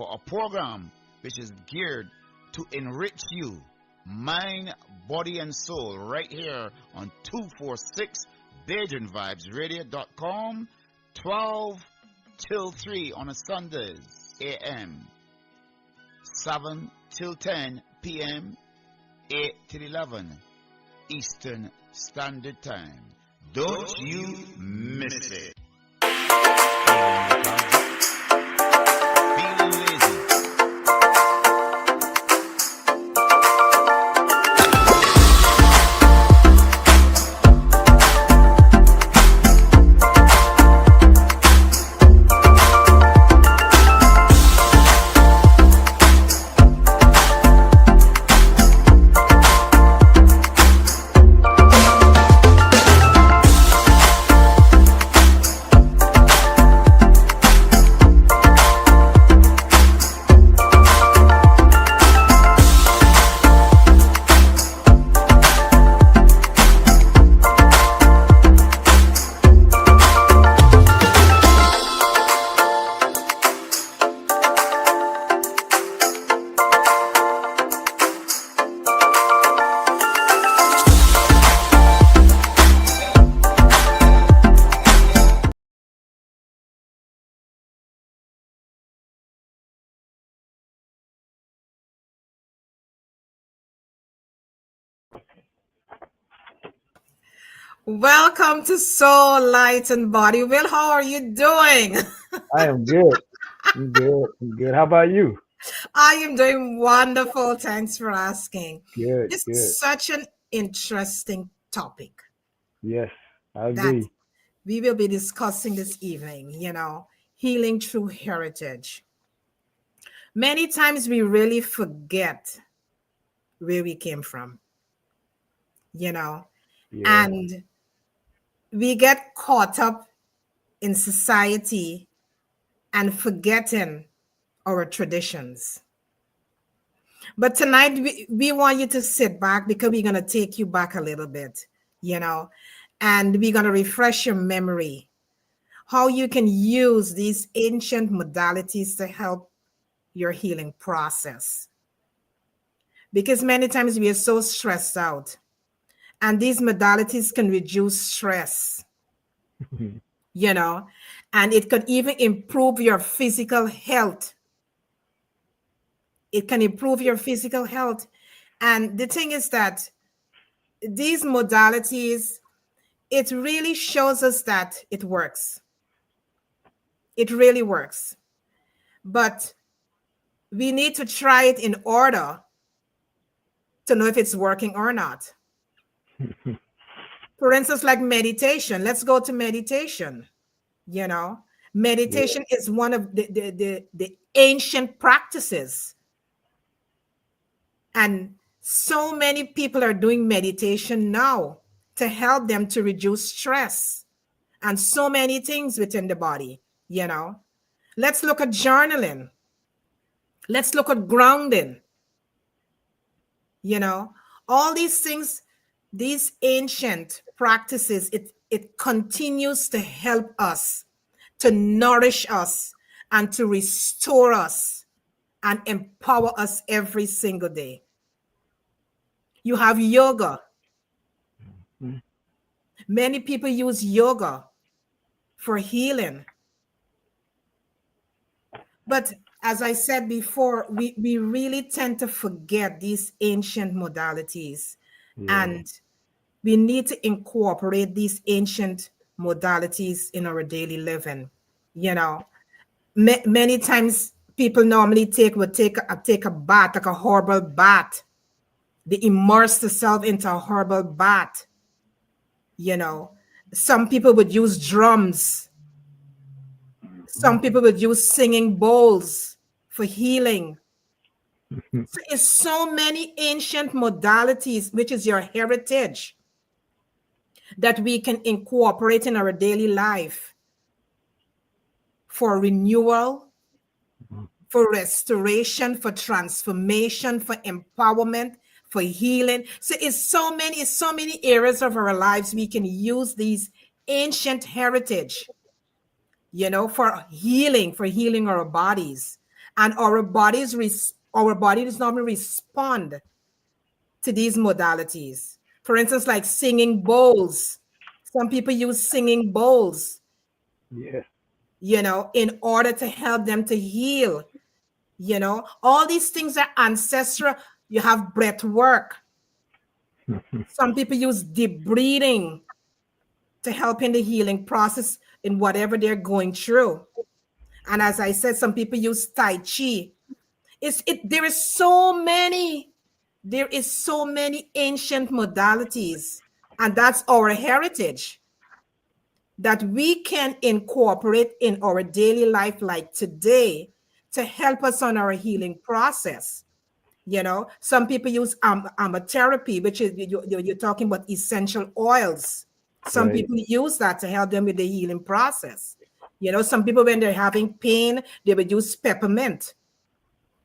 for a program which is geared to enrich you, mind, body, and soul, right here on 246 BajunVibesRadio.com, 12 till 3 on a Sundays AM, 7 till 10 p.m., 8 till 11 Eastern Standard Time. Don't you miss it. Feeling lazy. Welcome to Soul, Light, and Body. Will, how are you doing? I am good. I'm good. I'm good. How about you? I am doing wonderful. Thanks for asking. Good, This good. is such an interesting topic Yes, I that agree. we will be discussing this evening, healing through heritage. Many times we really forget where we came from, you know, Yeah. and we get caught up in society and forgetting our traditions. But tonight, we want you to sit back because we're going to take you back a little bit, you know, and we're going to refresh your memory, how you can use these ancient modalities to help your healing process. Because many times we are so stressed out, and these modalities can reduce stress, you know, and it could even improve your physical health. It can improve your physical health. And the thing is that these modalities, it really shows us that it works. It really works. But we need to try it in order to know if it's working or not. For instance, like meditation. Let's go to meditation. You know, Yeah. meditation is one of the ancient practices. And so many people are doing meditation now to help them to reduce stress and so many things within the body. Let's look at journaling. Let's look at grounding. You know, all these things, these ancient practices, it continues to help us, to nourish us, and to restore us and empower us every single day. You have yoga. Mhm. Many people use yoga for healing. But as I said before, we really tend to forget these ancient modalities. Yeah. And we need to incorporate these ancient modalities in our daily living. You know, many times people normally take a bath, like a herbal bath. They immerse themselves into a herbal bath. You know, some people would use drums. Some people would use singing bowls for healing. So it's so many ancient modalities, which is your heritage, that we can incorporate in our daily life for renewal, for restoration, for transformation, for empowerment, for healing. So it's so many areas of our lives we can use these ancient heritage, for healing our bodies. And our bodies normally respond to these modalities. For instance, like singing bowls. Some people use singing bowls, Yes. in order to help them to heal. All these things are ancestral. You have breath work. Some people use deep breathing to help in the healing process in whatever they're going through. And as I said, some people use Tai Chi. There is so many. There is so many ancient modalities, and that's our heritage that we can incorporate in our daily life like today to help us on our healing process. Some people use aromatherapy, which is you're talking about essential oils. Some Right. people use that to help them with the healing process. Some people, when they're having pain, they would use peppermint,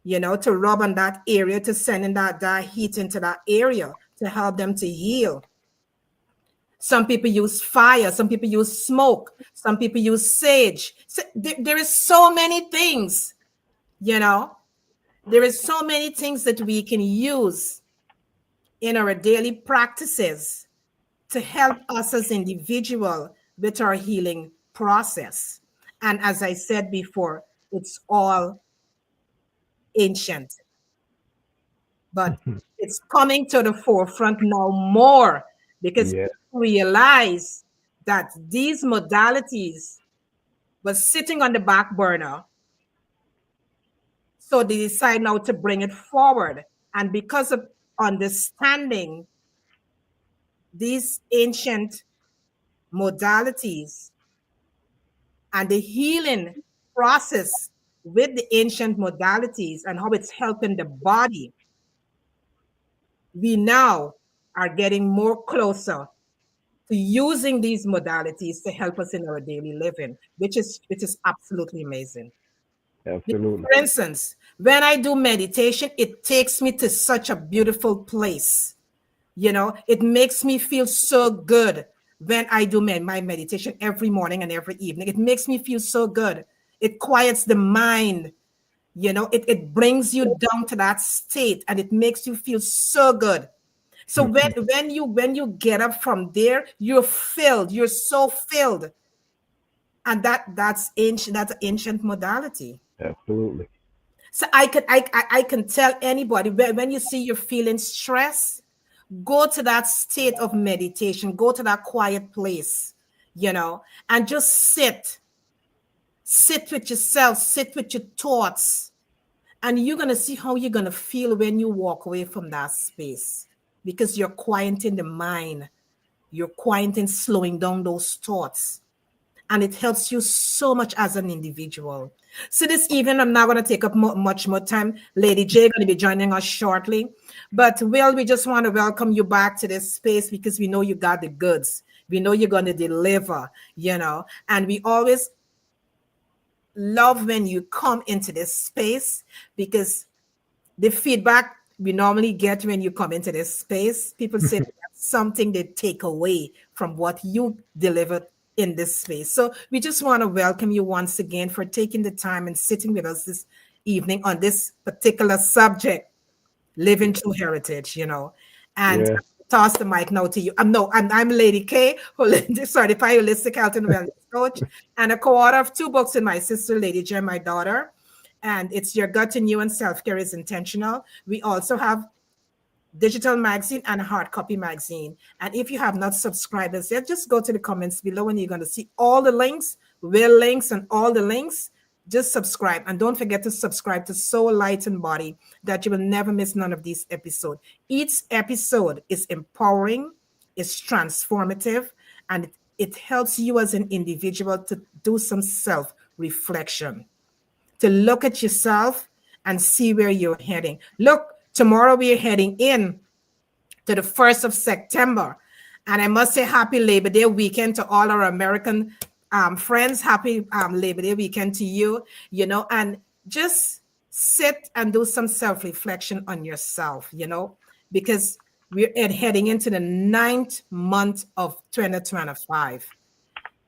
to rub on that area, to send in that heat into that area to help them to heal. Some people use fire, some people use smoke, some people use sage. So there is so many things, you know. There is so many things that we can use in our daily practices to help us as individual with our healing process. And as I said before, it's all ancient, but it's coming to the forefront now more because Yes. people realize that these modalities was sitting on the back burner. So they decide now to bring it forward. And because of understanding these ancient modalities and the healing process with the ancient modalities and how it's helping the body, we now are getting more closer to using these modalities to help us in our daily living, which is absolutely amazing. Absolutely. For instance, when I do meditation, it takes me to such a beautiful place. It makes me feel so good when I do my meditation every morning and every evening. It makes me feel so good. It quiets the mind. It brings you down to that state and it makes you feel so good. So when you get up from there, you're filled. You're so filled, and that's ancient modality. Absolutely. So I can tell anybody when you see you're feeling stress, go to that state of meditation, go to that quiet place, and just sit with yourself, sit with your thoughts, and you're going to see how you're going to feel when you walk away from that space because you're quieting the mind, you're quieting, slowing down those thoughts, and it helps you so much as an individual. So this evening, I'm not going to take up much more time. Lady J going to be joining us shortly. But Will, we just want to welcome you back to this space because we know you got the goods. We know you're going to deliver, and we always love when you come into this space because the feedback we normally get when you come into this space, people say that's something they take away from what you delivered in this space. So we just want to welcome you once again for taking the time and sitting with us this evening on this particular subject, living through heritage. And Yes. toss the mic now to you. I'm Lady K, certified holistic health and wellness coach, and a co-author of 2 books in my sister, Lady J, my daughter. And it's Your Gut to You and Self-Care is Intentional. We also have digital magazine and a hard copy magazine. And if you have not subscribed as yet, just go to the comments below and you're going to see all the links, will links, and all the links. Just subscribe. And don't forget to subscribe to Soul, Light, and Body that you will never miss none of these episodes. Each episode is empowering, it's transformative, and it helps you as an individual to do some self-reflection, to look at yourself and see where you're heading. Look, tomorrow we are heading in to the 1st of September. And I must say happy Labor Day weekend to all our American friends. Happy Labor Day weekend to you, and just sit and do some self-reflection on yourself, because we're heading into the 9th month of 2025.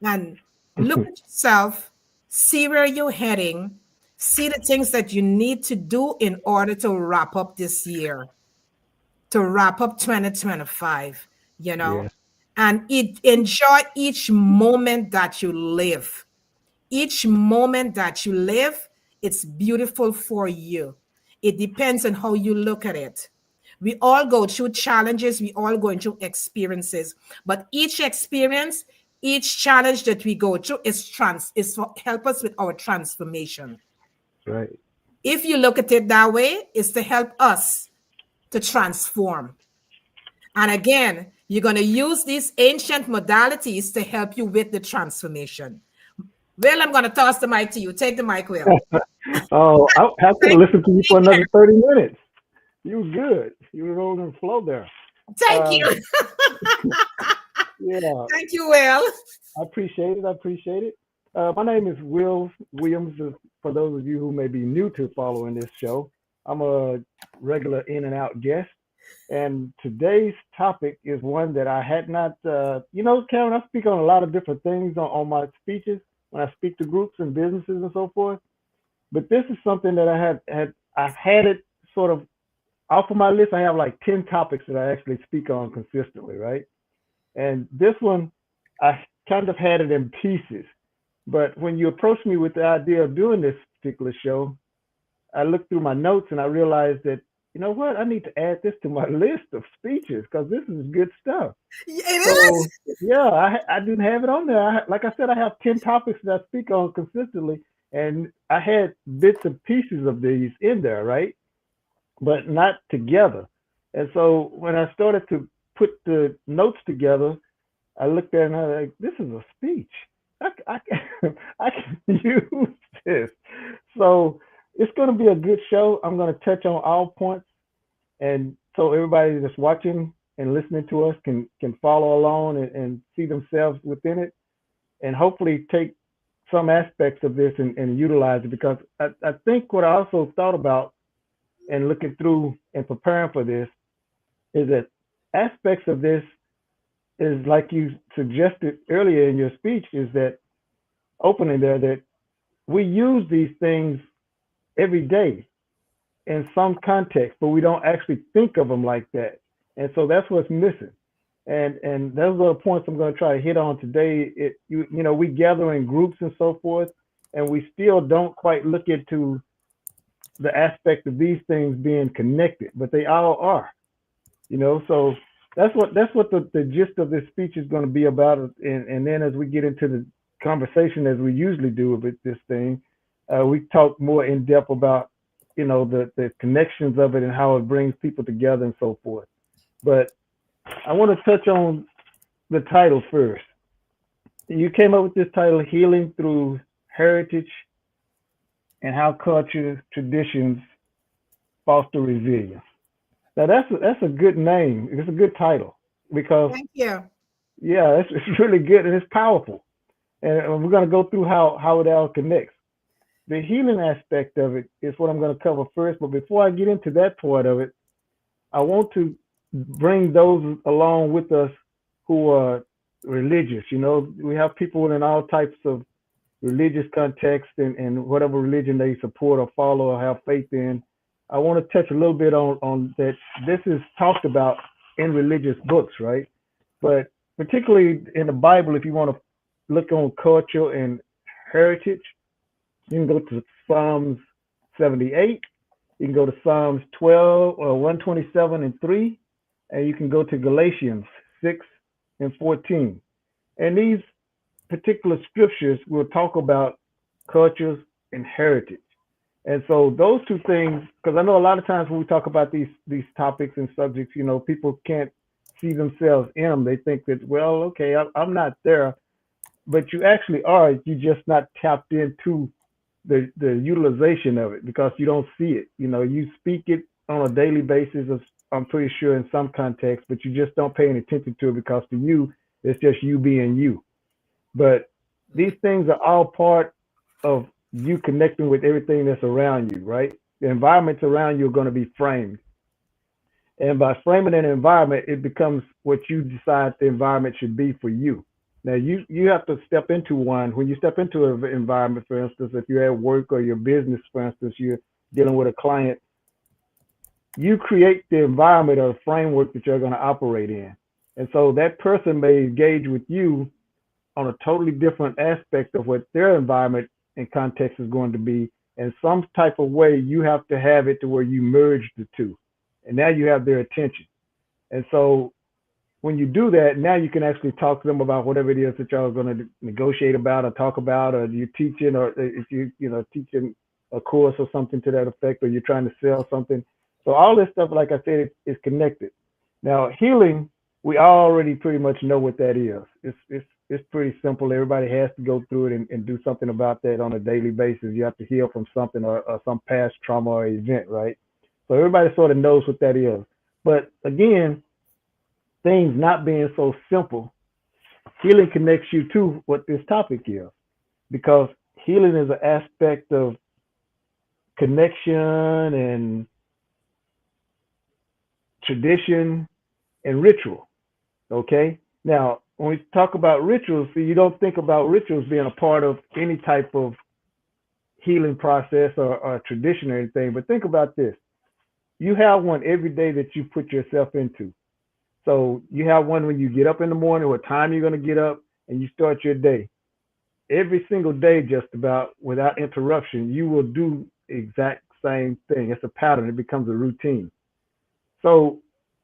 And look at yourself, see where you're heading, See the things that you need to do in order to wrap up this year, to wrap up 2025, you know, Yes. and enjoy each moment that you live. Each moment that you live, it's beautiful for you. It depends on how you look at it. We all go through challenges, we all going through experiences, but each experience, each challenge that we go through is to help us with our transformation. Right. If you look at it that way, it's to help us to transform. And again, you're going to use these ancient modalities to help you with the transformation. Will, I'm going to toss the mic to you. Take the mic, Will. Oh, I could have Thank listened to you you. for another 30 minutes. You were good. You were rolling the flow there. Thank Uh, you. yeah, Thank you, Will. I appreciate it. I appreciate it. My name is Will Williams. For those of you who may be new to following this show, I'm a regular in and out guest. And today's topic is one that I had not, Karen, I speak on a lot of different things on my speeches when I speak to groups and businesses and so forth. But this is something that I've had it sort of off of my list. I have like 10 topics that I actually speak on consistently, right? And this one, I kind of had it in pieces. But when you approached me with the idea of doing this particular show, I looked through my notes and I realized that, you know what, I need to add this to my list of speeches because this is good stuff. It So, yeah, I didn't have it on there. Like I said, I have 10 topics that I speak on consistently, and I had bits and pieces of these in there, right? But not together. And so when I started to put the notes together, I looked at it and I was like, this is a speech. I can use this. So it's going to be a good show. I'm going to touch on all points. And so everybody that's watching and listening to us can follow along and see themselves within it and hopefully take some aspects of this and utilize it because I think what I also thought about and looking through and preparing for this is that aspects of this is like you suggested earlier in your speech is that opening there that we use these things every day in some context, but we don't actually think of them like that. And so that's what's missing. And those are the points I'm going to try to hit on today. We gather in groups and so forth, and we still don't quite look into the aspect of these things being connected, but they all are. So that's what the gist of this speech is going to be about. And then as we get into the conversation as we usually do with this thing, we talk more in depth about the connections of it and how it brings people together and so forth. But I want to touch on the title first. You came up with this title, Healing Through Heritage and How Culture Traditions Foster Resilience. Now that's a good name. It's a good title because Thank you. yeah, it's really good and it's powerful. And we're going to go through how it all connects. The healing aspect of it is what I'm going to cover first. But before I get into that part of it, I want to bring those along with us who are religious. We have people in all types of religious contexts and whatever religion they support or follow or have faith in. I want to touch a little bit on that. This is talked about in religious books, right? But particularly in the Bible, if you want to look on culture and heritage, you can go to Psalms 78. You can go to Psalms 12 or 127 and 3. And you can go to Galatians 6 and 14. And these particular scriptures will talk about cultures and heritage. And so those two things, because I know a lot of times when we talk about these topics and subjects, people can't see themselves in them. They think that, well, okay, I'm not there, but you actually are. You just not tapped into the utilization of it because you don't see it. You speak it on a daily basis, I'm pretty sure in some context, but you just don't pay any attention to it because to you, it's just you being you. But these things are all part of you connecting with everything that's around you, right? The environments around you are going to be framed. And by framing an environment, it becomes what you decide the environment should be for you. Now you have to step into one. When you step into an environment, for instance, if you're at work or your business, for instance, you're dealing with a client, you create the environment or the framework that you're going to operate in. And so that person may engage with you on a totally different aspect of what their environment and context is going to be. In some type of way, you have to have it to where you merge the two. And now you have their attention. And so when you do that, now you can actually talk to them about whatever it is that y'all are going to negotiate about or talk about, or you're teaching, or if you teaching a course or something to that effect, or you're trying to sell something. So all this stuff, like I said, is connected. Now healing, we already pretty much know what that is. It's pretty simple. Everybody has to go through it and do something about that on a daily basis. You have to heal from something or some past trauma or event, right? So everybody sort of knows what that is. But again, things not being so simple, healing connects you to what this topic is, because healing is an aspect of connection and tradition and ritual. Okay. Now, when we talk about rituals, see, you don't think about rituals being a part of any type of healing process or tradition or anything, but think about this. You have one every day that you put yourself into. So you have one when you get up in the morning, what time you're going to get up, and you start your day. Every single day, just about without interruption, you will do exact same thing. It's a pattern. It becomes a routine. So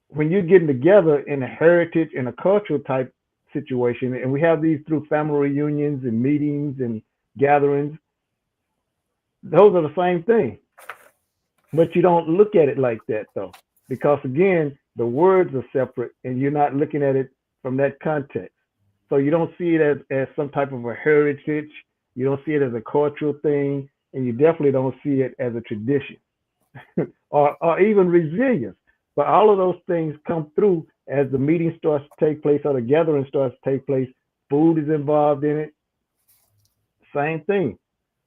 when you're getting together in a heritage and a cultural type situation, and we have these through family reunions and meetings and gatherings, those are the same thing. But you don't look at it like that though, because again, the words are separate and you're not looking at it from that context. So you don't see it as some type of a heritage. You don't see it as a cultural thing, and you definitely don't see it as a tradition or even resilience. But all of those things come through as the meeting starts to take place or the gathering starts to take place. Food is involved in it. Same thing.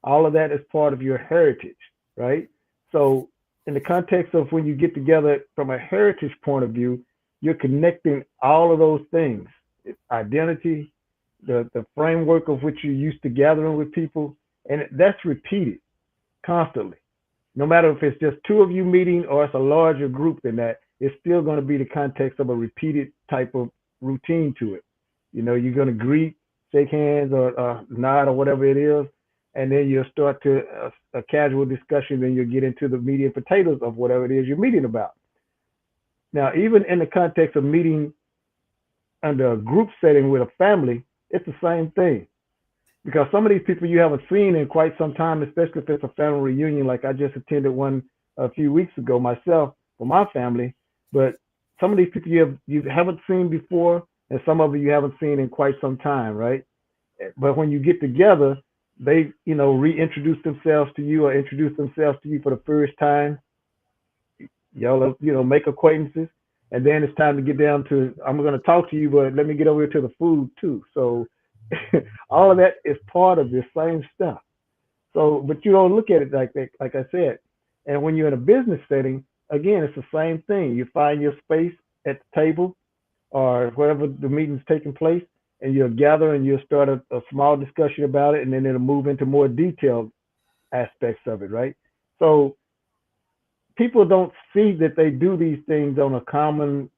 All of that is part of your heritage, right? So in the context of when you get together from a heritage point of view, you're connecting all of those things. Identity, the framework of which you're used to gathering with people, and that's repeated constantly. No matter if it's just two of you meeting or it's a larger group than that, it's still going to be the context of a repeated type of routine to it. You're going to greet, shake hands, or nod, or whatever it is, and then you'll start to a casual discussion. Then you'll get into the meat and potatoes of whatever it is you're meeting about. Now, even in the context of meeting under a group setting with a family, it's the same thing. Because some of these people you haven't seen in quite some time, especially if it's a family reunion, like I just attended one a few weeks ago myself for my family. But some of these people you haven't seen before, and some of you haven't seen in quite some time, right? But when you get together, they reintroduce themselves to you or introduce themselves to you for the first time. Y'all make acquaintances, and then it's time to get down to, I'm going to talk to you, but let me get over here to the food too. So all of that is part of this same stuff. So, but you don't look at it like that, like I said. And when you're in a business setting, again, it's the same thing. You find your space at the table or wherever the meeting's taking place, and you'll gather and you'll start a small discussion about it, and then it'll move into more detailed aspects of it, right? So people don't see that they do these things on a common,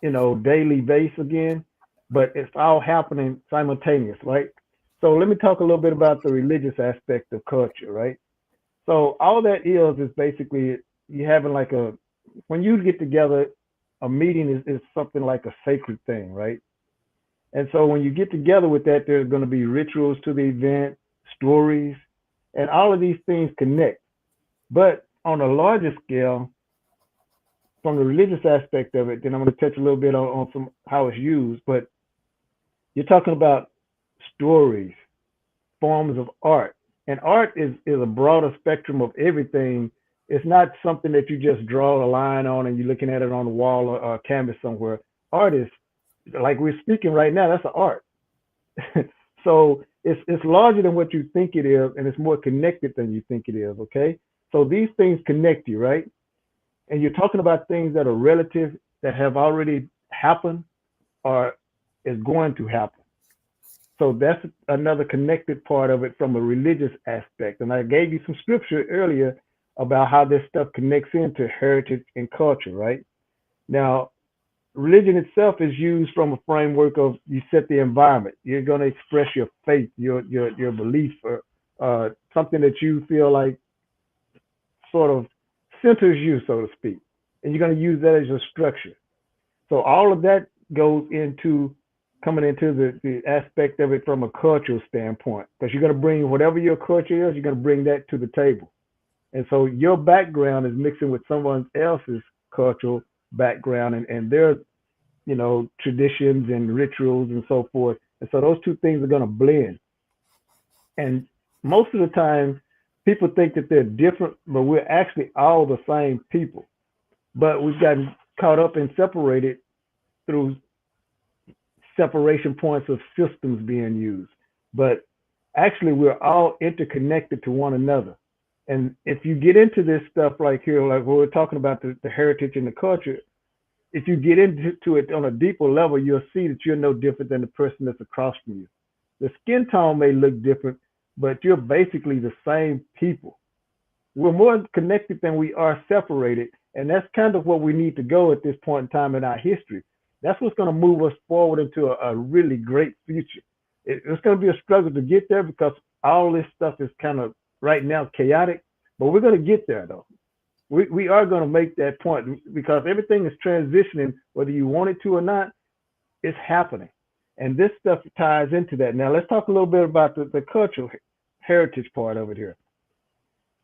daily basis again, but it's all happening simultaneous, right? So let me talk a little bit about the religious aspect of culture, right? So all that is basically you having like when you get together, a meeting is something like a sacred thing, right? And so when you get together with that, there's going to be rituals to the event, stories, and all of these things connect. But on a larger scale, from the religious aspect of it, then I'm going to touch a little bit on some how it's used. But you're talking about stories, forms of art, and art is a broader spectrum of everything. It's not something that you just draw a line on and you're looking at it on the wall or a canvas somewhere. Art is like we're speaking right now. That's an art. So it's larger than what you think it is, and it's more connected than you think it is. Okay, so these things connect you, right? And you're talking about things that are relative, that have already happened or is going to happen. So that's another connected part of it from a religious aspect. And I gave you some scripture earlier about how this stuff connects into heritage and culture, right? Now, religion itself is used from a framework of you set the environment. You're going to express your faith, your belief, or something that you feel like sort of centers you, so to speak. And you're going to use that as your structure. So all of that goes into coming into the aspect of it from a cultural standpoint, because you're going to bring whatever your culture is, you're going to bring that to the table. And so your background is mixing with someone else's cultural background and their, traditions and rituals and so forth. And so those two things are going to blend. And most of the time, people think that they're different, but we're actually all the same people. But we've gotten caught up and separated through separation points of systems being used. But actually, we're all interconnected to one another. And if you get into this stuff like here, like when we're talking about the heritage and the culture, if you get into it on a deeper level, you'll see that you're no different than the person that's across from you. The skin tone may look different, but you're basically the same people. We're more connected than we are separated. And that's kind of what we need to go at this point in time in our history. That's what's going to move us forward into a really great future. It's going to be a struggle to get there because all this stuff is kind of right now chaotic, but we're going to get there though. We are going to make that point because everything is transitioning, whether you want it to or not, it's happening. And this stuff ties into that. Now let's talk a little bit about the cultural heritage part of it here.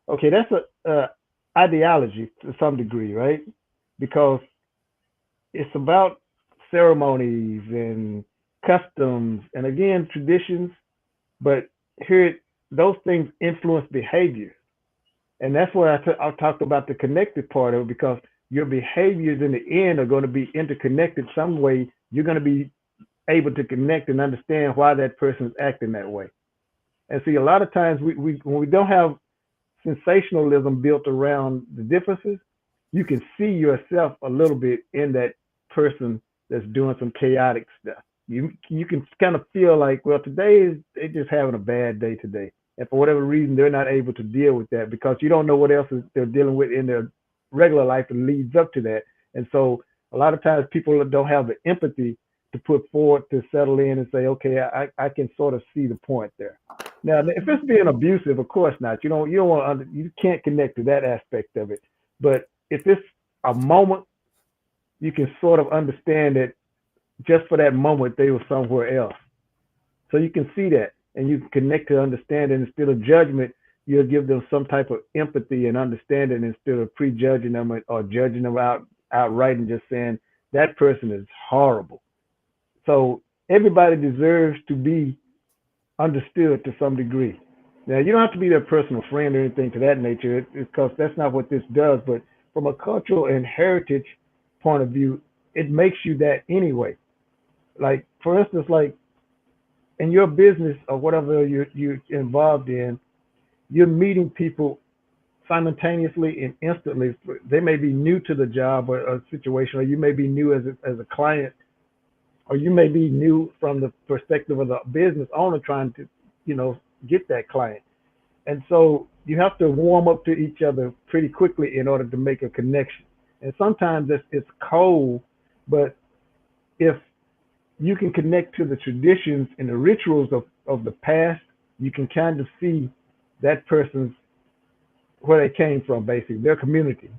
Okay, that's a ideology to some degree, right? Because it's about ceremonies and customs and again traditions, but here those things influence behavior. And that's what I talked about the connected part of it, because your behaviors in the end are going to be interconnected some way. You're going to be able to connect and understand why that person is acting that way. And see, a lot of times when we don't have sensationalism built around the differences, you can see yourself a little bit in that person that's doing some chaotic stuff. You can kind of feel like, well, they're just having a bad day today. And for whatever reason, they're not able to deal with that because you don't know what else they're dealing with in their regular life that leads up to that. And so a lot of times people don't have the empathy to put forward to settle in and say, okay, I can sort of see the point there. Now, if it's being abusive, of course not. You can't connect to that aspect of it. But if it's a moment, you can sort of understand that just for that moment they were somewhere else. So you can see that, and you can connect to understanding instead of judgment. You'll give them some type of empathy and understanding instead of prejudging them or judging them outright and just saying that person is horrible. So everybody deserves to be understood to some degree. Now, you don't have to be their personal friend or anything to that nature, because that's not what this does. But from a cultural and heritage point of view, it makes you that anyway. Like, for instance, like in your business or whatever you're involved in, you're meeting people simultaneously and instantly. They may be new to the job or a situation, or you may be new as a client, or you may be new from the perspective of the business owner trying to, get that client. And so you have to warm up to each other pretty quickly in order to make a connection. And sometimes it's cold, but if you can connect to the traditions and the rituals of the past, you can kind of see that person's, where they came from, basically, their community.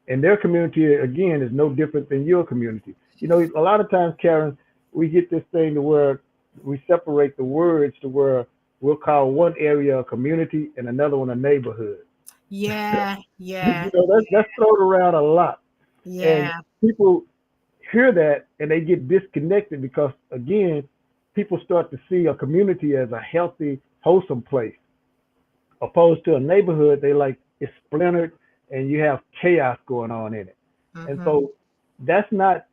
And their community, again, is no different than your community. A lot of times, Karen, we get this thing to where we separate the words to where we'll call one area a community and another one a neighborhood. Yeah, yeah, That's thrown around a lot. And yeah. people hear that and they get disconnected because, again, people start to see a community as a healthy, wholesome place. Opposed to a neighborhood, they like it's splintered and you have chaos going on in it. And Mm-hmm. so that's not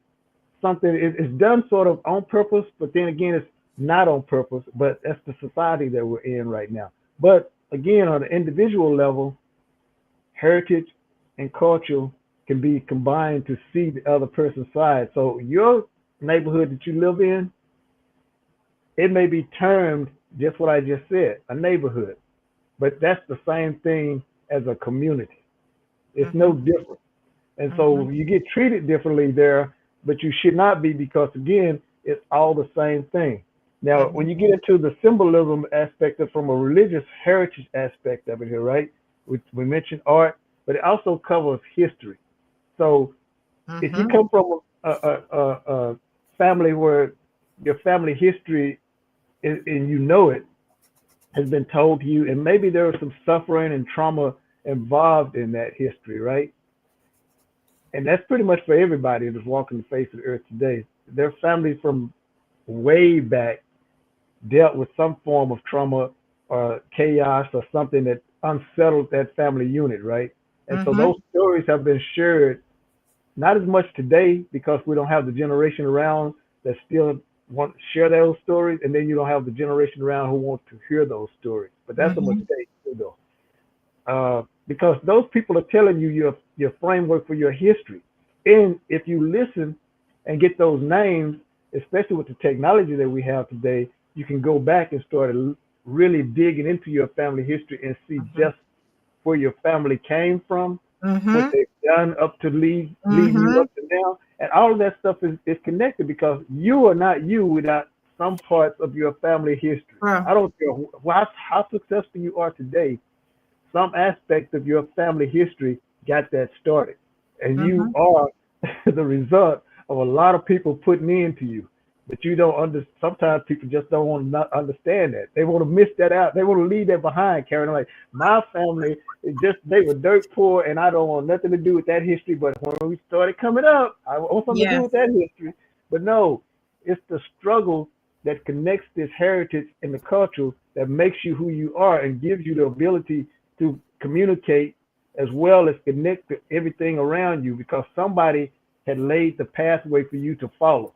something, it's done sort of on purpose, but then again, it's not on purpose, but that's the society that we're in right now. But again, on the individual level, heritage and culture can be combined to see the other person's side. So your neighborhood that you live in, it may be termed just what I just said, a neighborhood, but that's the same thing as a community. It's no different. And so you get treated differently there, but you should not be, because again, it's all the same thing. Now, when you get into the symbolism aspect of from a religious heritage aspect of it here, right? We mentioned art, but it also covers history. So if you come from a family where your family history and you know it has been told to you, and maybe there was some suffering and trauma involved in that history, right? And that's pretty much for everybody that's walking the face of the earth today. Their families from way back dealt with some form of trauma or chaos or something that unsettled that family unit, right? And so those stories have been shared, not as much today because we don't have the generation around that still want to share those stories, and then you don't have the generation around who want to hear those stories. But that's a mistake too, though. Because those people are telling you your framework for your history. And if you listen and get those names, especially with the technology that we have today, you can go back and start really digging into your family history and see just where your family came from, what they've done up to lead you up to now. And all of that stuff is connected, because you are not you without some parts of your family history. I don't care how successful you are today, some aspect of your family history got that started. And you are the result of a lot of people putting into you. But you don't sometimes people just don't want to not understand that. They want to miss that out. They want to leave that behind, Karen. Like, my family they were dirt poor, and I don't want nothing to do with that history. But when we started coming up, I want something to do with that history. But no, it's the struggle that connects this heritage and the culture that makes you who you are and gives you the ability to communicate as well as connect to everything around you, because somebody had laid the pathway for you to follow.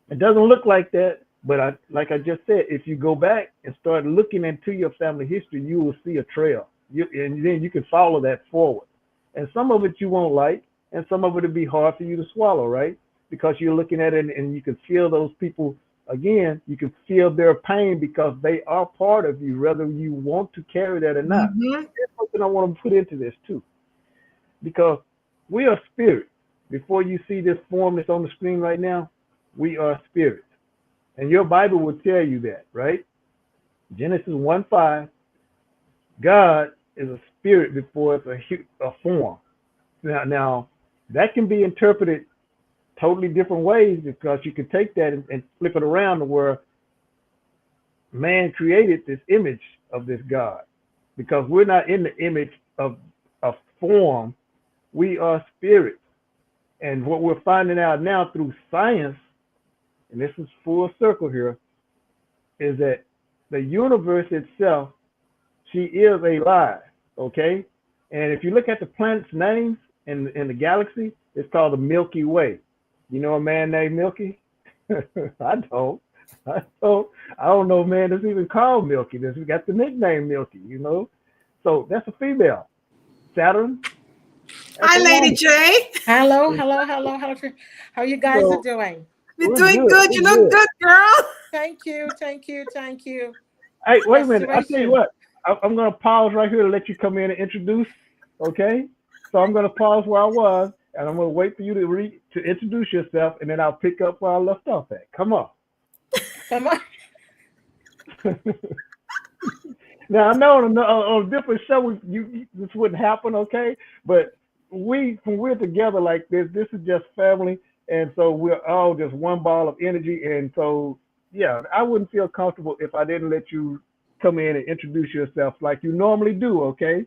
It doesn't look like that, but like I just said, if you go back and start looking into your family history, you will see a trail. And then you can follow that forward. And some of it you won't like, and some of it will be hard for you to swallow, right? Because you're looking at it and you can feel those people, again, you can feel their pain because they are part of you, whether you want to carry that or not. There's something I want to put into this too, because we are spirit. Before you see this form that's on the screen right now, we are spirits. And your Bible will tell you that, right? Genesis 1:5, God is a spirit before it's a form. Now, that can be interpreted totally different ways, because you can take that and flip it around to where man created this image of this God. Because we're not in the image of a form, we are spirits. And what we're finding out now through science, and this is full circle here, is that the universe itself, she is alive, okay? And if you look at the planet's names in the galaxy, it's called the Milky Way. You know a man named Milky? I don't. I don't know a man that's even called Milky. That's got the nickname Milky, you know? So that's a female. Saturn. Hi, Lady J. Hello. How you guys are doing? We're doing good. You look good, girl. Thank you. Hey, wait a minute. I'll tell you what. I'm going to pause right here to let you come in and introduce, okay? So I'm going to pause where I was, and I'm going to wait for you to introduce yourself, and then I'll pick up where I left off at. Come on. Now, I know on a different show, this wouldn't happen, okay? But when we're together like this is just family, and so we're all just one ball of energy. And so, yeah, I wouldn't feel comfortable if I didn't let you come in and introduce yourself like you normally do, okay?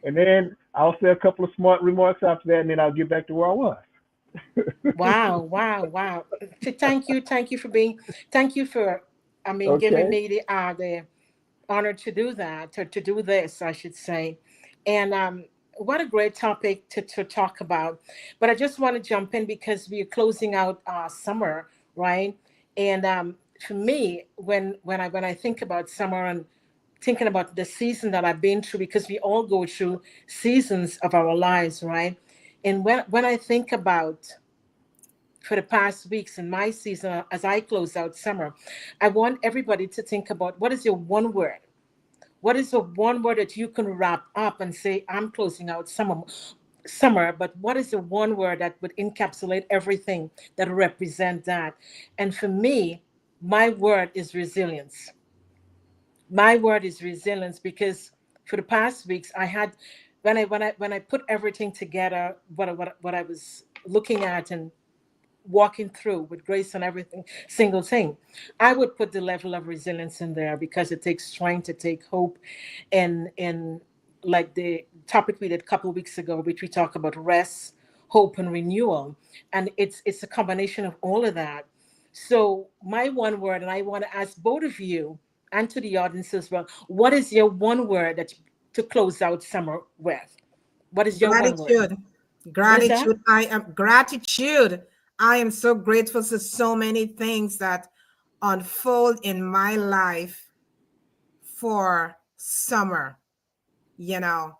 And then I'll say a couple of smart remarks after that, and then I'll get back to where I was. Wow. Thank you for, giving me the honor to do that, to do this, I should say. And what a great topic to talk about. But I just want to jump in because we're closing out summer, right? And for me, when I think about summer and thinking about the season that I've been through, because we all go through seasons of our lives, right? And when I think about for the past weeks in my season as I close out summer, I want everybody to think about what is your one word. What is the one word that you can wrap up and say, I'm closing out summer, but what is the one word that would encapsulate everything that represent that? And for me, my word is resilience. My word is resilience, because for the past weeks I had, when I put everything together, what I was looking at and walking through with grace and everything single thing, I would put the level of resilience in there, because it takes strength to take hope. And like the topic we did a couple of weeks ago, which we talk about rest, hope, and renewal, and it's a combination of all of that. So my one word, and I want to ask both of you and to the audience as well, what is your one word that to close out summer with? What is your one word? Gratitude. What is that? Gratitude. I am gratitude. I am so grateful for so many things that unfold in my life for summer. You know,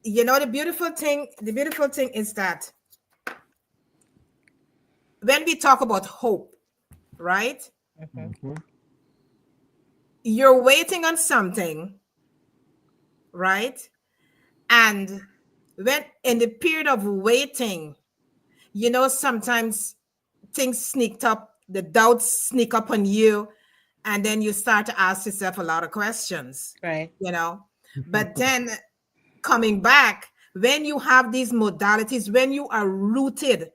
the beautiful thing is that when we talk about hope, right? Mm-hmm. You're waiting on something, right? And when in the period of waiting, sometimes things sneaked up, the doubts sneak up on you, and then you start to ask yourself a lot of questions, Right. But then coming back, when you have these modalities, when you are rooted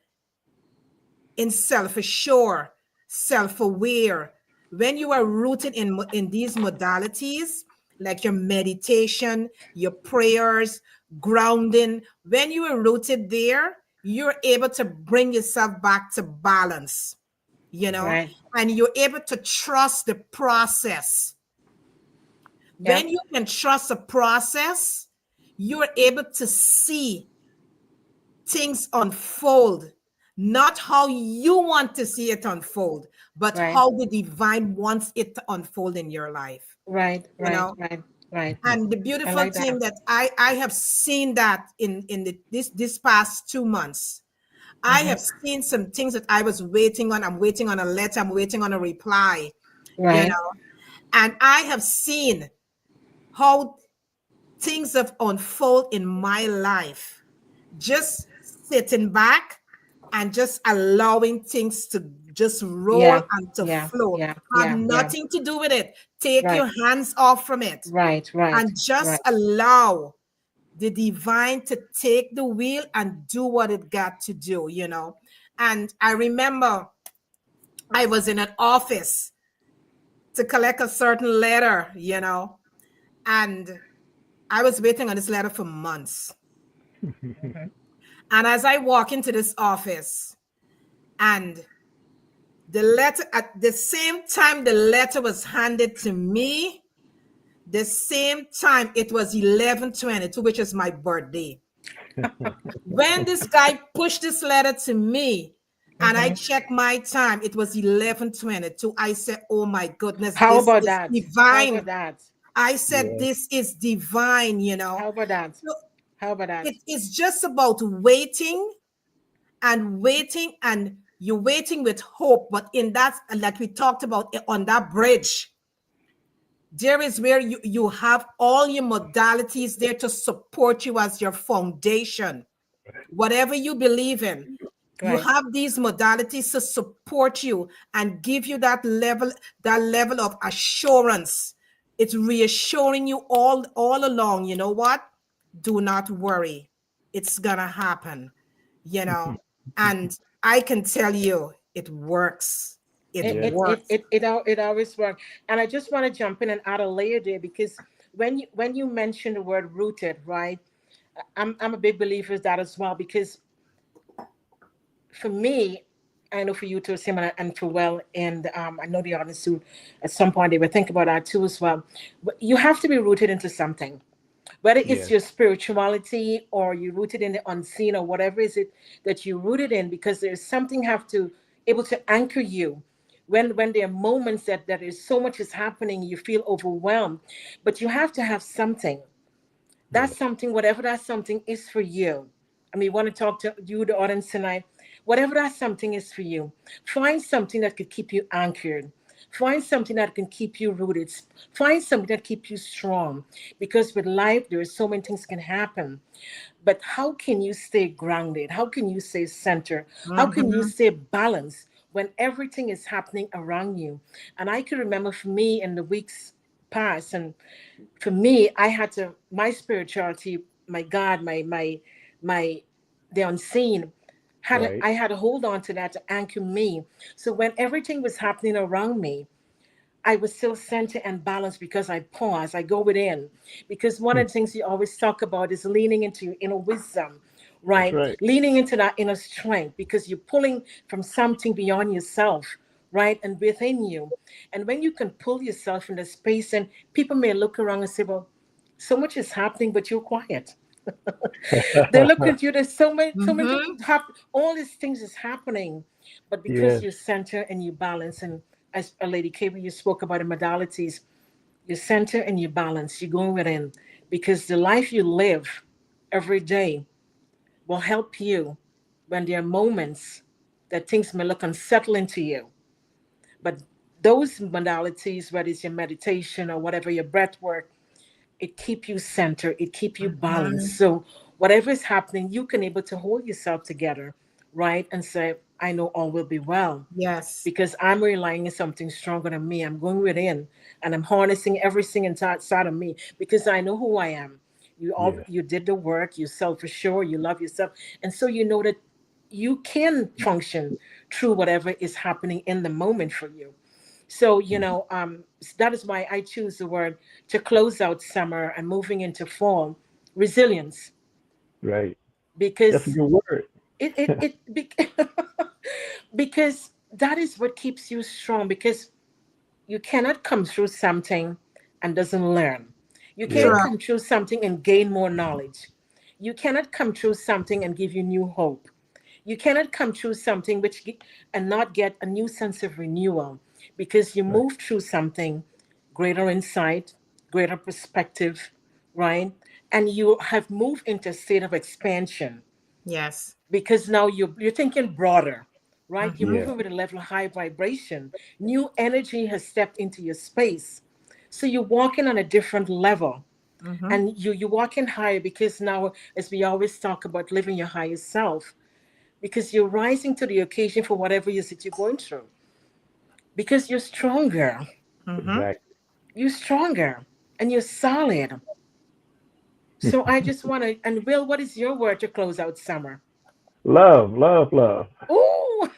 in self-assured, self-aware, when you are rooted in these modalities, like your meditation, your prayers, grounding, when you are rooted there, you're able to bring yourself back to balance, Right. and you're able to trust the process. Yeah. When you can trust the process, you're able to see things unfold, not how you want to see it unfold, but Right. how the divine wants it to unfold in your life. Right. You Right. know, Right. Right. and the I beautiful like that. thing that I have seen that this past 2 months, I have seen some things that I was waiting on. I'm waiting on a letter. I'm waiting on a reply. You Right. know, and I have seen how things have unfolded in my life, just sitting back and just allowing things to just roll Yeah. and to Yeah. flow. Yeah. Have Yeah. Yeah. nothing to do with it. Take Right. your hands off from it Right. Right. and just Right. allow the divine to take the wheel and do what it got to do, And I remember I was in an office to collect a certain letter, and I was waiting on this letter for months. And as I walk into this office, and the letter, at the same time the letter was handed to me, the same time it was 11:22, which is my birthday. When this guy pushed this letter to me and I checked my time, it was 11:22. I said, oh my goodness, How this about is that? How about divine. that? I said, Yeah. this is divine, How about that? So How about that? it is just about waiting and waiting, and you're waiting with hope. But in that, like we talked about on that bridge, there is where you have all your modalities there to support you as your foundation. Whatever you believe in, you Right. have these modalities to support you and give you that level of assurance. It's reassuring you all along. You know what? Do not worry. It's gonna happen. And I can tell you it works. It It Yeah. it it works. it it, al- it always works. And I just want to jump in and add a layer there, because when you mention the word rooted, right? I'm a big believer in that as well, because for me, I know for you too, Simon, and for well, and I know the audience too. At some point, they will think about that too as well. But you have to be rooted into something, whether it's Yes. your spirituality or you're rooted in the unseen, or whatever is it that you're rooted in, because there's something have to able to anchor you when there are moments that is so much is happening, you feel overwhelmed, but you have to have something. That's Yes. something, whatever that something is for you. I mean, want to talk to you, the audience tonight. whatever that something is for you, find something that could keep you anchored. Find something that can keep you rooted. Find something that keep you strong. Because with life, there are so many things can happen. But how can you stay grounded? How can you stay centered? How can you Mm-hmm. stay balanced when everything is happening around you? And I can remember for me in the weeks past, and for me, I had to my spirituality, my God, my the unseen Right. I had to hold on to that to anchor me. So when everything was happening around me, I was still centered and balanced because I pause, I go within. Because one Hmm. of the things you always talk about is leaning into your inner wisdom, That's right? right. Leaning into that inner strength because you're pulling from something beyond yourself, right? And within you. And when you can pull yourself from the space, and people may look around and say, well, so much is happening, but you're quiet. They look at you, there's so many things Mm-hmm. all these things is happening, but because Yes. you're center and you balance, and as a lady Kate, you spoke about the modalities, you center and you balance, you're going within, because the life you live every day will help you when there are moments that things may look unsettling to you. But those modalities, whether it's your meditation or whatever, your breath work, it keep you centered, it keep you Mm-hmm. balanced. So whatever is happening, you can able to hold yourself together, right? And say, I know all will be well Yes. because I'm relying on something stronger than me. I'm going within and I'm harnessing everything inside of me because I know who I am. Yes. You did the work, you're self-assured, you love yourself. And so you know that you can function through whatever is happening in the moment for you. So, that is why I choose the word to close out summer and moving into fall, resilience, Right. That's a because good word. because that is what keeps you strong, because you cannot come through something and doesn't learn. You Yeah. can't Correct. come through something and gain more knowledge. You cannot come through something and give you new hope. You cannot come through something and not get a new sense of renewal, because you Right. move through something, greater insight, greater perspective, right? And you have moved into a state of expansion Yes. because now you're thinking broader, right? You're Mm-hmm. Yeah. moving with a level of high vibration. New energy has stepped into your space. So you're walking on a different level, Mm-hmm. and you're walking higher because now, as we always talk about, living your highest self, because you're rising to the occasion for whatever it is that you're going through, because you're stronger. Mm-hmm. Exactly. You're stronger and you're solid. So I just want to, and Will, what is your word to close out summer? Love, love, love. Ooh.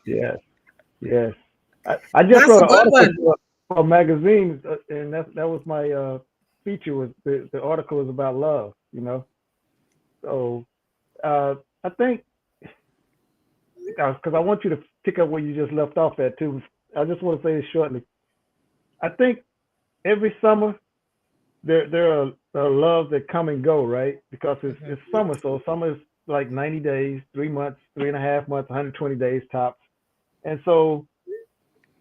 Yes. Yes. I just That's wrote a an good article one. for a magazine, and that was my feature. Was the article was about love, you know. So I think because I want you to pick up where you just left off at too. I just want to say this shortly. I think every summer there are loves that come and go, right? Because Mhm. it's summer, so summer is like 90 days, 3 months, 3.5 months, 120 days tops. And so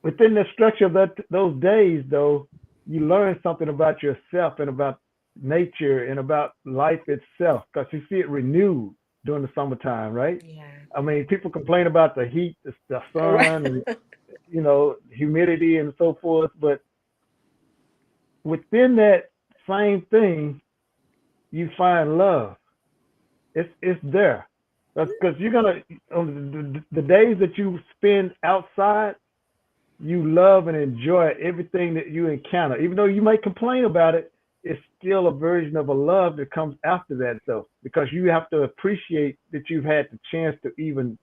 within the structure of those days, though, you learn something about yourself and about nature and about life itself, because you see it renewed during the summertime, right? Yeah. I mean, people complain about the heat, the Right. sun, and humidity and so forth, but within that same thing, you find love. It's there, because you're gonna on the days that you spend outside, you love and enjoy everything that you encounter. Even though you may complain about it, it's still a version of a love that comes after that, though, because you have to appreciate that you've had the chance to even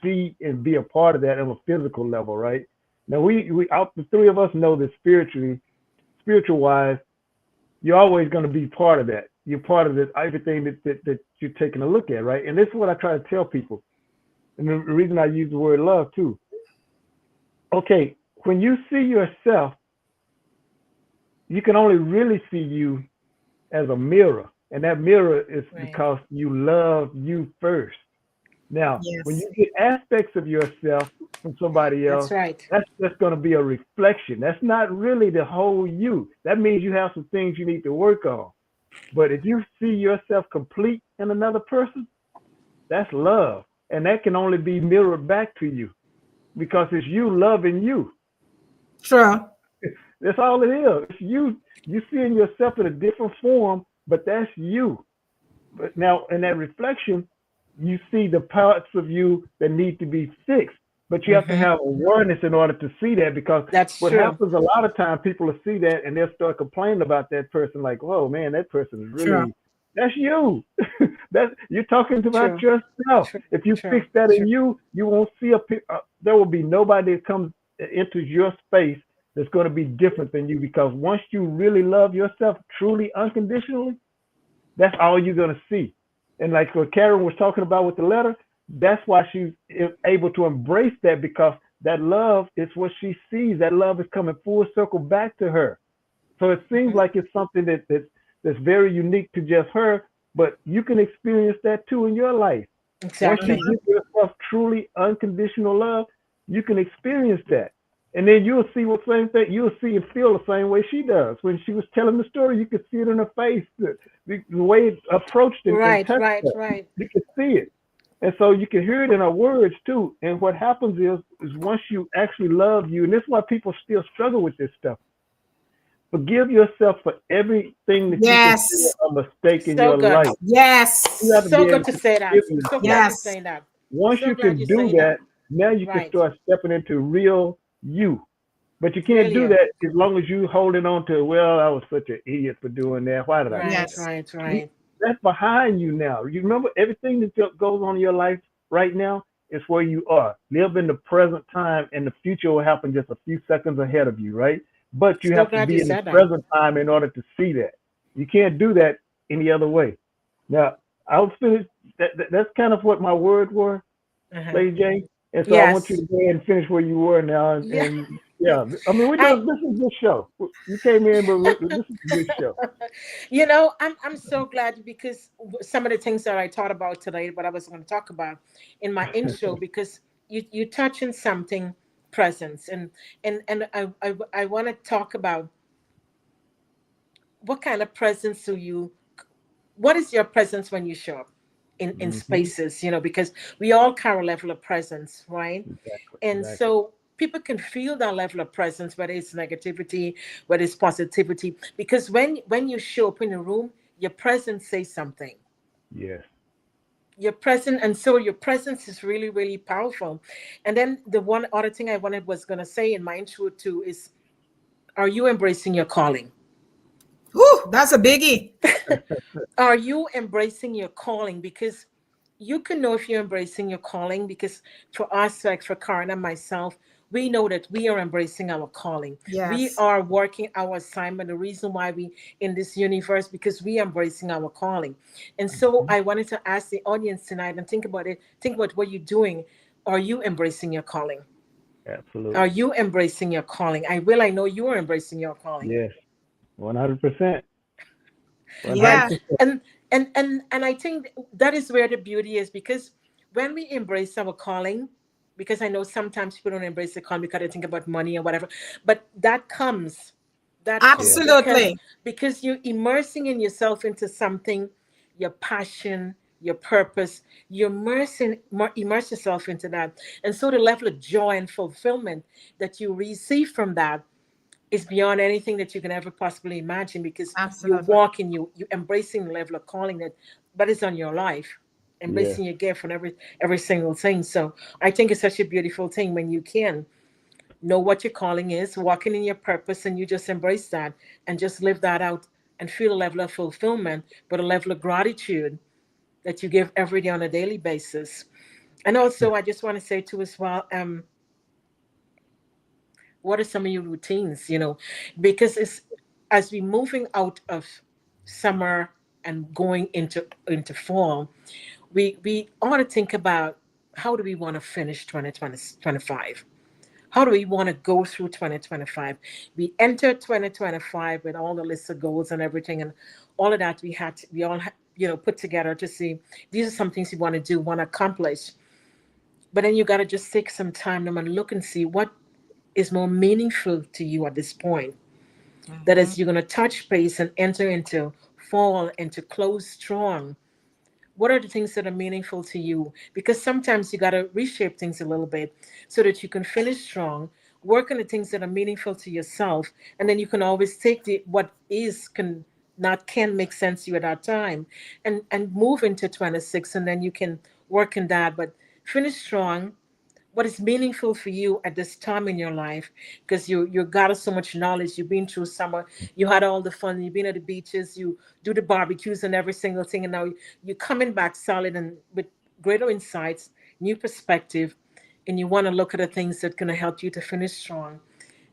see and be a part of that on a physical level, right? Now we out the three of us know that spiritual wise, you're always going to be part of that. You're part of this everything that you're taking a look at, right? And this is what I try to tell people. And the reason I use the word love too. Okay, when you see yourself, you can only really see you as a mirror. And that mirror is Right. because you love you first. Now, when Yes. you get aspects of yourself from somebody That's else, right. that's going to be a reflection. That's not really the whole you. That means you have some things you need to work on. But if you see yourself complete in another person, that's love. and that can only be mirrored back to you because it's you loving you. True. That's all it is. It's you seeing yourself in a different form, but that's you. But now in that reflection, you see the parts of you that need to be fixed. But you have to have awareness in order to see that, because That's what true. happens a lot of times, people will see that and they'll start complaining about that person, like, whoa, man, that person is True. really, that's you. That you're talking about True. yourself. True. If you True. fix that True. in you, you won't see there will be nobody that comes into your space that's going to be different than you, because once you really love yourself truly unconditionally, that's all you're going to see. And like what Karen was talking about with the letter, that's why she's able to embrace that, because that love is what she sees. That love is coming full circle back to her. So it seems like it's something that's very unique to just her, but you can experience that too in your life. Once you Exactly. give yourself truly unconditional love, you can experience that. And then you'll see what same thing, you'll see and feel the same way she does. When she was telling the story, you could see it in her face, the way it approached and Right. touched Right. her. Right. You could see it. And so you can hear it in her words too. And what happens is once you actually love you, and this is why people still struggle with this stuff. Forgive yourself for everything that you consider Yes. a mistake in So your good. life. You have Yes. to be So able good to to say that. forgive So glad yourself. you're Yes. saying that. Once So you glad can you're do saying that. that, now you can Right. start stepping into real you. But you can't do Brilliant. that as long as you holding on to, well, I was such an idiot for doing that. Why did I do Right. that? Yes. Right. Right. That's behind you now. You remember everything that goes on in your life right now is where you are. Live in the present time, and the future will happen just a few seconds ahead of you, right? But you So have to glad you be in the said that. present time in order to see that. You can't do that any other way. Now, I'll finish. That's kind of what my words were, Uh-huh. Lady J. And so I want you Yes. to go ahead and finish where you were now. Yeah. And yeah, I mean, I. this is a good show. You came in, but this is a good show. I'm so glad because some of the things that I thought about today, what I was going to talk about in my intro, because you touch on something presence, and I want to talk about what kind of presence do you, what is your presence when you show up in Hmm. spaces, because we all carry a level of presence, right? Exactly. And Exactly. so people can feel that level of presence, whether it's negativity, whether it's positivity, because when you show up in a room, your presence says something. Yes. Your presence, and so your presence is really, really powerful. And then the one other thing I wanted was going to say in my intro too is, are you embracing your calling? Whew, that's a biggie. Are you embracing your calling? Because you can know if you're embracing your calling, because for us, like for Karen and myself, we know that we are embracing our calling. We Yes. are working our assignment. The reason why we in this universe, because we are embracing our calling. And so Mhm. I wanted to ask the audience tonight and think about it. Think about what you're doing. Are you embracing your calling? Are Absolutely. you embracing your calling? I know you are embracing your calling. Yes. 100%. Right. Yeah. 100%. And I think that is where the beauty is, because when we embrace our calling, because I know sometimes people don't embrace the calling because they think about money or whatever, but that comes Yeah. because Absolutely. you're immersing in yourself into something, your passion, your purpose, immerse yourself into that. And so the level of joy and fulfillment that you receive from that is beyond anything that you can ever possibly imagine, because you Absolutely. walk in, you embracing the level of calling that is on your life, Yes. embracing your gift and every single thing. So I think it's such a beautiful thing when you can know what your calling is, walking in your purpose, and you just embrace that and just live that out and feel a level of fulfillment, but a level of gratitude that you give every day on a daily basis. And also I just want to say too as well, what are some of your routines, because it's, as we moving out of summer and going into fall, we ought to think about, how do we want to finish 2025? How do we want to go through 2025? We enter 2025 with all the lists of goals and everything, and all of that we all put together to see, these are some things you want to do, want to accomplish. But then you got to just take some time and look and see what is more meaningful to you at this point. That Mhm. is, you're going to touch base and enter into fall and to close strong What are the things that are meaningful to you? Because sometimes you got to reshape things a little bit so that you can finish strong, work on the things that are meaningful to yourself, and then you can always take the what is can make sense to you at that time, and move into 26, and then you can work in that. But finish strong, what is meaningful for you at this time in your life, because you got so much knowledge. You've been through summer, you had all the fun, you've been at the beaches, you do the barbecues and every single thing, and now you're coming back solid and with greater insights, new perspective, and you want to look at the things that going to help you to finish strong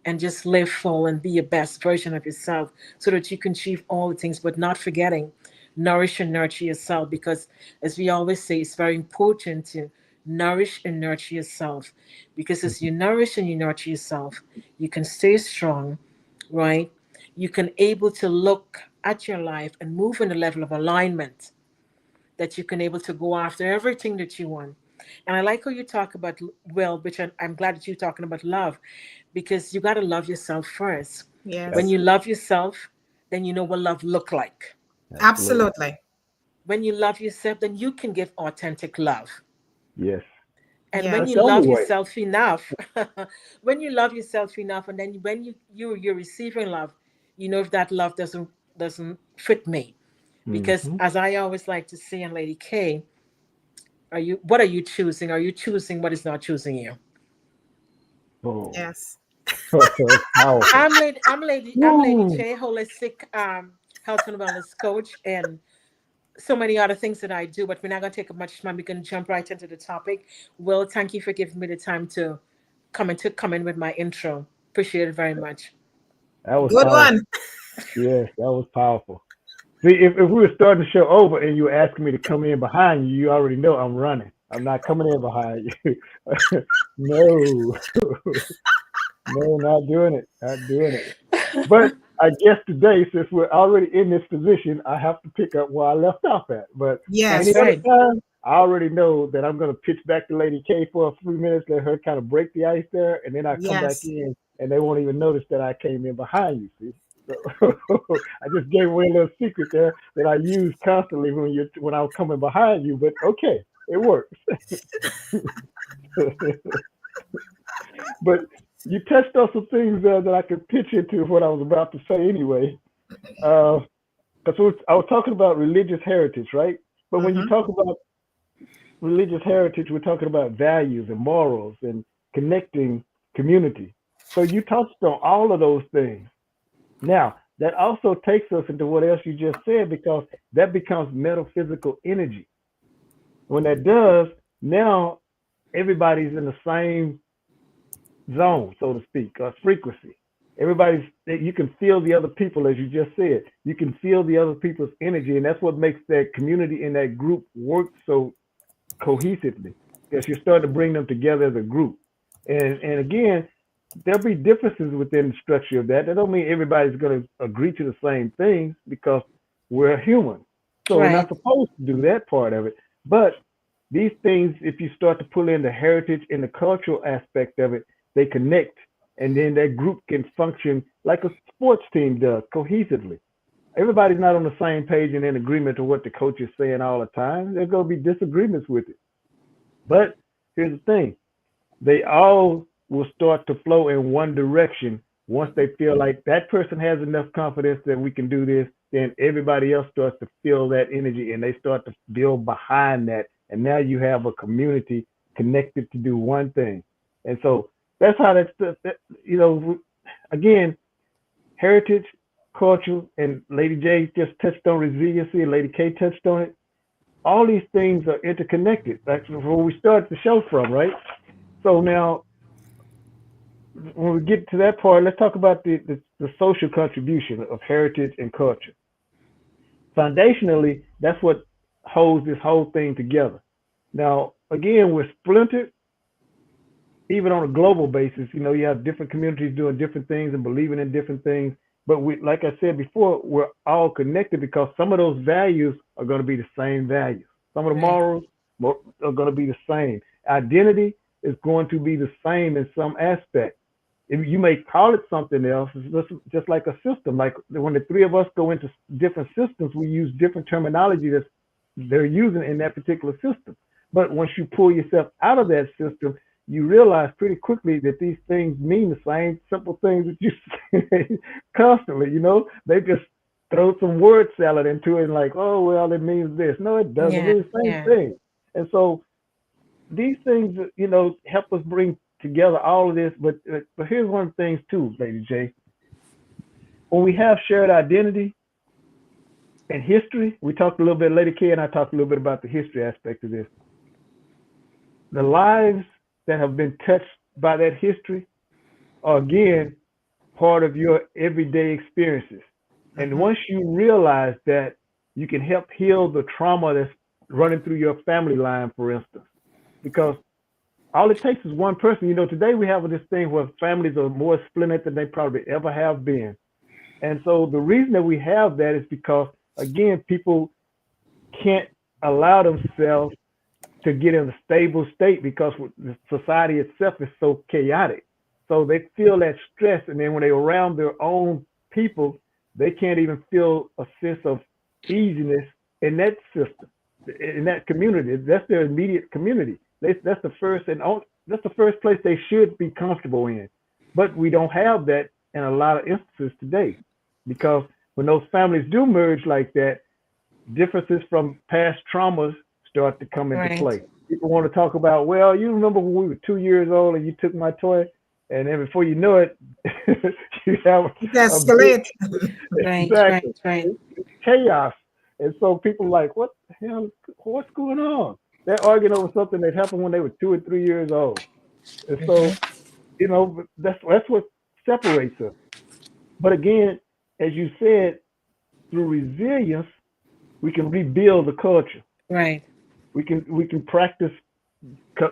and just live full and be your best version of yourself so that you can achieve all the things, but not forgetting nourish and nurture yourself, because as we always say, it's very important to nourish and nurture yourself, because as you nourish and you nurture yourself, you can stay strong, right? You can able to look at your life and move in a level of alignment that you can able to go after everything that you want. And I like how you talk about will, which I'm glad that you're talking about love, because you got to love yourself first. When Yes. you love yourself, then you know what love look like. Absolutely. Absolutely. When you love yourself, then you can give authentic love. Yes. And when That's Yes. you the only love way. yourself enough, when you love yourself enough, and then when you're receiving love, you know if that love doesn't fit me. Because Hmm. as I always like to say, and Lady K, what are you choosing? Are you choosing what is not choosing you? Oh, Yes. powerful. I'm Lady Woo. J, holistic health and wellness coach, and so many other things that I do, but we're not going to take up much time. We're going to jump right into the topic. Will, thank you for giving me the time to come in with my intro. Appreciate it very much. That was Good one. powerful. Yes, that was powerful. See, if we were starting the show over and you were asking me to come in behind you, you already know I'm running. I'm not coming in behind you. No, no, not doing it. Not doing it. But I guess today, since we're already in this position, I have to pick up where I left off at. But That's any Yes. other right. time, I already know that I'm going to pitch back to Lady K for a few minutes, let her kind of break the ice there, and then I come back Yes. in, and they won't even notice that I came in behind you. See, so I just gave away a little secret there that I use constantly when I was coming behind you. But okay, it works. But you touched on some things that I could pitch into what I was about to say anyway. Because I was talking about religious heritage, right? But when you Mm-hmm. talk about religious heritage, we're talking about values and morals and connecting community. So you touched on all of those things. Now, that also takes us into what else you just said, because that becomes metaphysical energy. When that does, now everybody's in the same zone, so to speak, or frequency. You can feel the other people, as you just said. You can feel the other people's energy, and that's what makes that community and that group work so cohesively, because you start to bring them together as a group. And again, there'll be differences within the structure of that. That don't mean everybody's going to agree to the same things, because we're human. So we're not Right. supposed to do that part of it. But these things, if you start to pull in the heritage and the cultural aspect of it, they connect. And then that group can function like a sports team does, cohesively. Everybody's not on the same page and in agreement to what the coach is saying all the time. There's going to be disagreements with it. But here's the thing, they all will start to flow in one direction once they feel like that person has enough confidence that we can do this. Then everybody else starts to feel that energy and they start to build behind that. And now you have a community connected to do one thing. And so that's how you know, again, heritage, culture, and Lady J just touched on resiliency, and Lady K touched on it. All these things are interconnected. That's where we started the show from, right? So now, when we get to that part, let's talk about the social contribution of heritage and culture. Foundationally, that's what holds this whole thing together. Now, again, we're splintered, even on a global basis. You know, you have different communities doing different things and believing in different things. But like I said before, we're all connected because some of those values are going to be the same values. Some of the Right. morals are going to be the same. Identity is going to be the same in some aspect. If you may call it something else, it's just like a system. Like when the three of us go into different systems, we use different terminology they're using in that particular system. But once you pull yourself out of that system, you realize pretty quickly that these things mean the same simple things that you say constantly. You know, they just throw some word salad into it and like, oh, well, it means this. No, it doesn't. Yeah, It's the same yeah. thing. And so these things, you know, help us bring together all of this. But here's one of the things too, Lady J. When we have shared identity and history, we talked a little bit, Lady K and I talked a little bit about the history aspect of this. The lives that have been touched by that history are, again, part of your everyday experiences. And once you realize that, you can help heal the trauma that's running through your family line, for instance, because all it takes is one person. You know, today we have this thing where families are more splintered than they probably ever have been. And so the reason that we have that is because, again, people can't allow themselves to get in a stable state because the society itself is so chaotic. So they feel that stress, and then when they're around their own people, they can't even feel a sense of easiness in that system, in that community. That's their immediate community. That's the first that's the first place they should be comfortable in. But we don't have that in a lot of instances today, because when those families do merge like that, differences from past traumas start to come into play. People want to talk about, well, you remember when we were 2 years old and you took my toy, and then before you know it, you have escalate. Exactly. Right. It's chaos. And so people are like, what the hell? What's going on? They're arguing over something that happened when they were 2 or 3 years old. And so, you know, that's what separates us. But again, as you said, through resilience, we can rebuild the culture. Right. We can practice,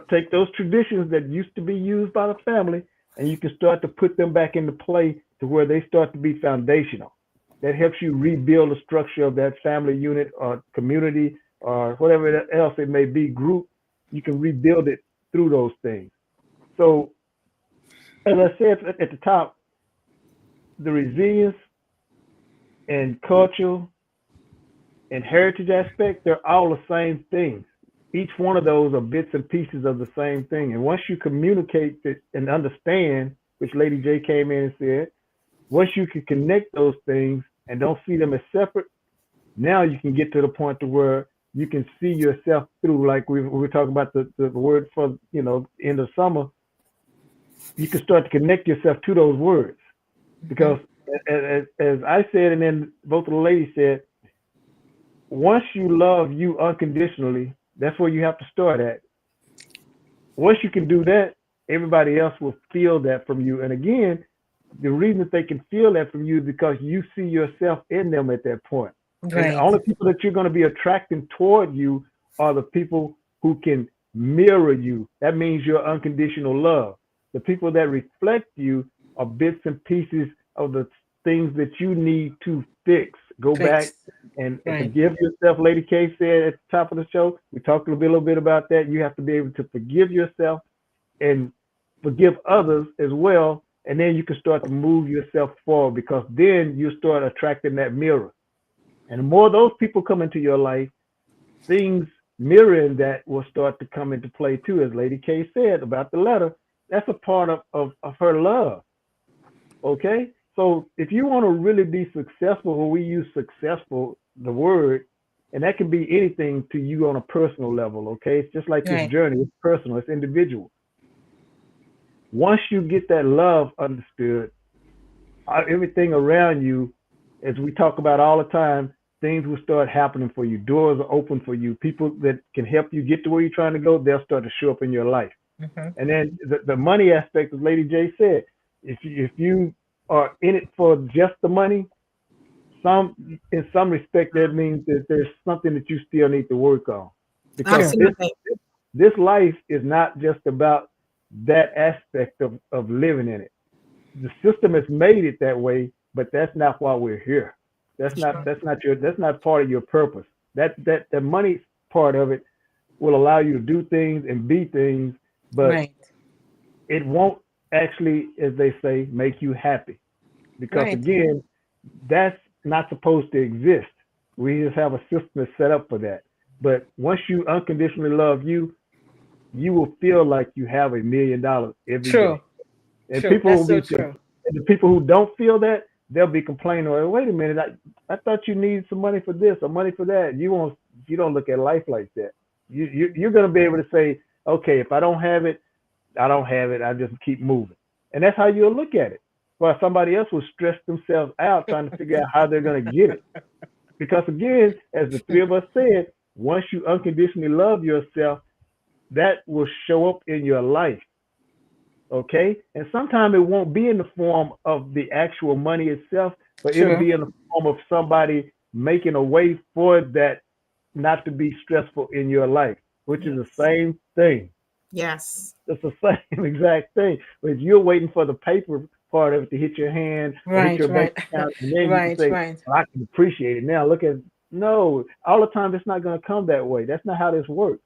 take those traditions that used to be used by the family, and you can start to put them back into play to where they start to be foundational. That helps you rebuild the structure of that family unit or community or whatever else it may be, group. You can rebuild it through those things. So, as I said at the top, the resilience and cultural and heritage aspect, they're all the same things. Each one of those are bits and pieces of the same thing. And once you communicate it and understand, which Lady J came in and said, once you can connect those things and don't see them as separate, now you can get to the point to where you can see yourself through, like we were talking about the word for, you know, end of summer. You can start to connect yourself to those words. Because as I said, and then both of the ladies said, once you love you unconditionally, that's where you have to start at. Once you can do that, everybody else will feel that from you. And again, the reason that they can feel that from you is because you see yourself in them at that point. Right. And the only people that you're going to be attracting toward you are the people who can mirror you. That means your unconditional love. The people that reflect you are bits and pieces of the things that you need to fix. Go back and forgive yourself. Lady K said at the top of the show, we talked a little bit about that. You have to be able to forgive yourself and forgive others as well. And then you can start to move yourself forward, because then you start attracting that mirror. And the more those people come into your life, things mirroring that will start to come into play too. As Lady K said about the letter, that's a part of her love. Okay? So if you want to really be successful, when we use successful, the word, and that can be anything to you on a personal level, okay? It's just like this journey. It's personal. It's individual. Once you get that love understood, everything around you, as we talk about all the time, things will start happening for you. Doors are open for you. People that can help you get to where you're trying to go, they'll start to show up in your life. And then the money aspect, as Lady J said, if you are in it for just the money, in some respect, that means that there's something that you still need to work on. Because this life is not just about that aspect of living in it. The system has made it that way, but that's not why we're here. That's not part of your purpose. That the money part of it will allow you to do things and be things, but it won't actually, as they say, make you happy. Because again, that's not supposed to exist. We just have a system that's set up for that. But once you unconditionally love you, you will feel like you have $1 million every True. day. And True. people That's will so be, true. and the people who don't feel that, they'll be complaining, well, wait a minute, I thought you need some money for this or money for that. You don't look at life like that. You're going to be able to say, okay, if I don't have it, I don't have it. I just keep moving. And that's how you'll look at it. While somebody else will stress themselves out trying to figure out how they're going to get it. Because again, as the three of us said, once you unconditionally love yourself, that will show up in your life. Okay? And sometimes it won't be in the form of the actual money itself, but it'll True. be in the form of somebody making a way for that not to be stressful in your life, which is the Yes. same thing. Yes. It's the same exact thing. But you're waiting for the paper part of it to hit your hand or hit Right. your bank Right. account, and then you can Right. say, Right. well, I can appreciate it now. Look at no, all the time it's not going to come that way. That's not how this works.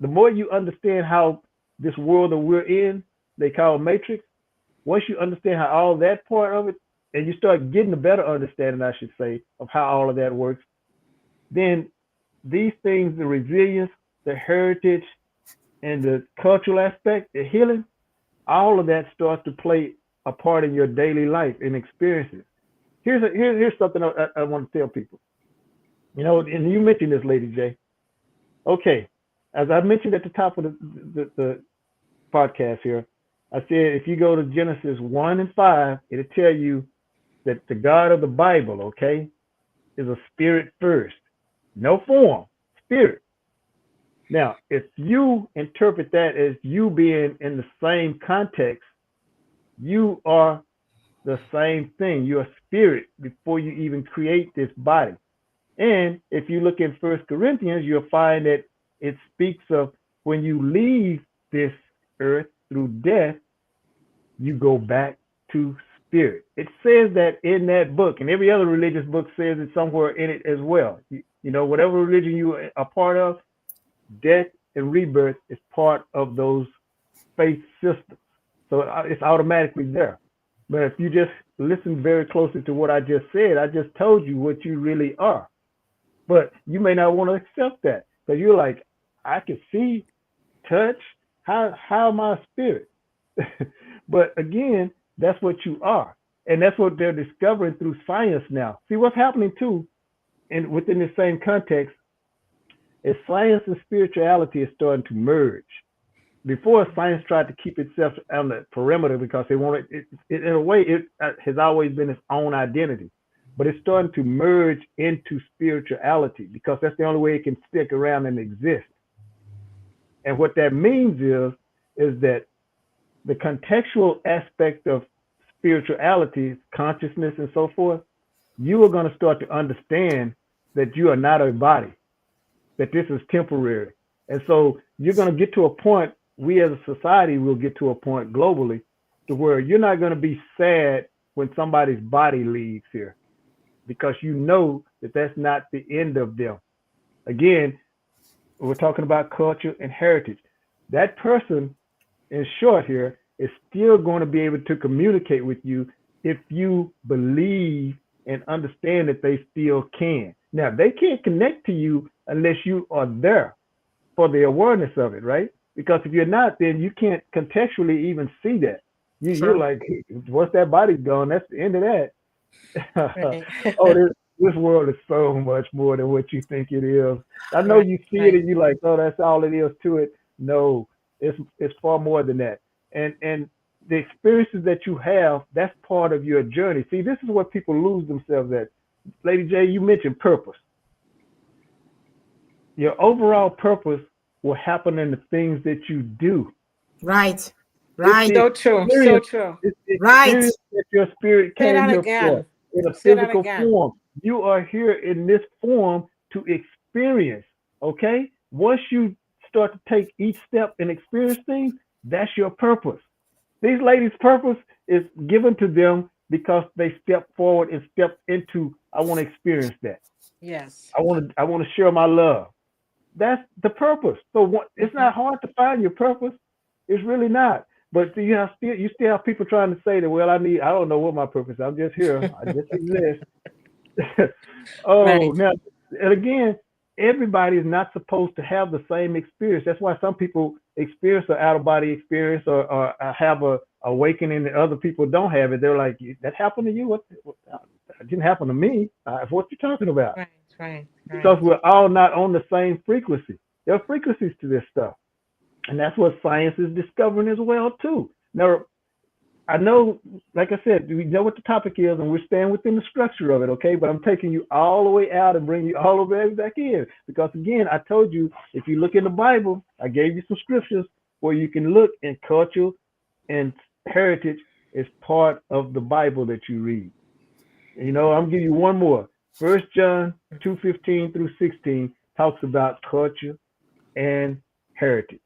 The more you understand how this world that we're in, they call matrix, once you understand how all that part of it, and you start getting a better understanding, I should say, of how all of that works, then these things, the resilience, the heritage, and the cultural aspect, the healing, all of that starts to play a part in your daily life and experiences. Here's something I want to tell people. You know, and you mentioned this, Lady J. Okay, as I mentioned at the top of the podcast here, I said if you go to Genesis 1 and 5, it'll tell you that the God of the Bible, okay, is a spirit first. No form, spirit. Now, if you interpret that as you being in the same context, you are the same thing. You're a spirit before you even create this body. And if you look in First Corinthians, you'll find that it speaks of when you leave this earth through death, you go back to spirit. It says that in that book, and every other religious book says it somewhere in it as well. You know, whatever religion you are a part of, death and rebirth is part of those faith systems. So it's automatically there. But if you just listen very closely to what I just said, I just told you what you really are. But you may not want to accept that because you're like, I can see, touch. How am I a spirit? But again, that's what you are. And that's what they're discovering through science now. See what's happening too, and within the same context, is science and spirituality is starting to merge. Before, science tried to keep itself on the perimeter because they wanted it in a way it has always been its own identity, but it's starting to merge into spirituality because that's the only way it can stick around and exist. And what that means is that the contextual aspect of spirituality, consciousness, and so forth, you are going to start to understand that you are not a body, that this is temporary. And so you're going to get to a point, we as a society will get to a point globally to where you're not going to be sad when somebody's body leaves here because you know that that's not the end of them. Again, we're talking about culture and heritage. That person, in short here, is still going to be able to communicate with you if you believe and understand that they still can. Now, they can't connect to you unless you are there for the awareness of it, right? Because if you're not, then you can't contextually even see that. You're like, once that body's gone, that's the end of that. Right. Oh, this world is so much more than what you think it is. I know Right. you see it Right. and you're like, oh, that's all it is to it. No, it's far more than that. And the experiences that you have, that's part of your journey. See, this is what people lose themselves at. Lady J, you mentioned purpose. Your overall purpose will happen in the things that you do. Right. It's Right. the So true. So experience, true. it's the Right. experience that your spirit Say came that here for again. in a Say that physical again. form. You are here in this form to experience. Okay? Once you start to take each step and experience things, that's your purpose. These ladies' purpose is given to them because they step forward and step into, I want to experience that. Yes. I want to share my love. That's the purpose. So it's not hard to find your purpose. It's really not. But you still have people trying to say that, well, I don't know what my purpose is. I'm just here. I just exist. Oh, Right. now, and again, everybody is not supposed to have the same experience. That's why some people experience an out of body experience or have a awakening and other people don't have it. They're like, that happened to you? What it didn't happen to me. What you talking about? Right. Because we're all not on the same frequency. There are frequencies to this stuff. And that's what science is discovering as well, too. Now, I know, like I said, we know what the topic is, and we're staying within the structure of it, okay? But I'm taking you all the way out and bringing you all the way back in. Because, again, I told you, if you look in the Bible, I gave you some scriptures where you can look, and culture and heritage is part of the Bible that you read. You know, I'm giving you one more. 1 John 2:15 through 16 talks about culture and heritage.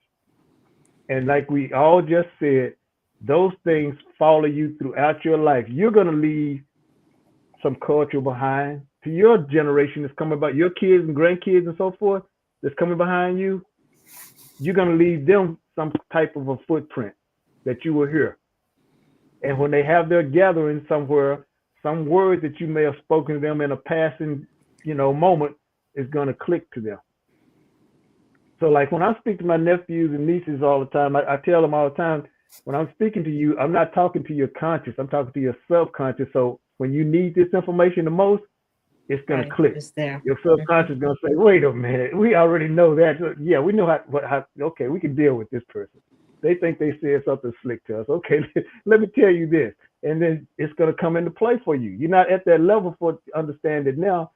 And like we all just said, those things follow you throughout your life. You're going to leave some culture behind to your generation that's coming about, your kids and grandkids and so forth that's coming behind you. You're going to leave them some type of a footprint that you will hear. And when they have their gathering somewhere, some word that you may have spoken to them in a passing, moment is going to click to them. So like when I speak to my nephews and nieces all the time, I tell them all the time, when I'm speaking to you, I'm not talking to your conscious, I'm talking to your subconscious. So when you need this information the most, it's going to click. It's there. Your subconscious is going to say, wait a minute, we already know that. Yeah, we know how, okay, we can deal with this person. They think they said something slick to us. Okay, let me tell you this. And then it's going to come into play for you. You're not at that level for to understand it now.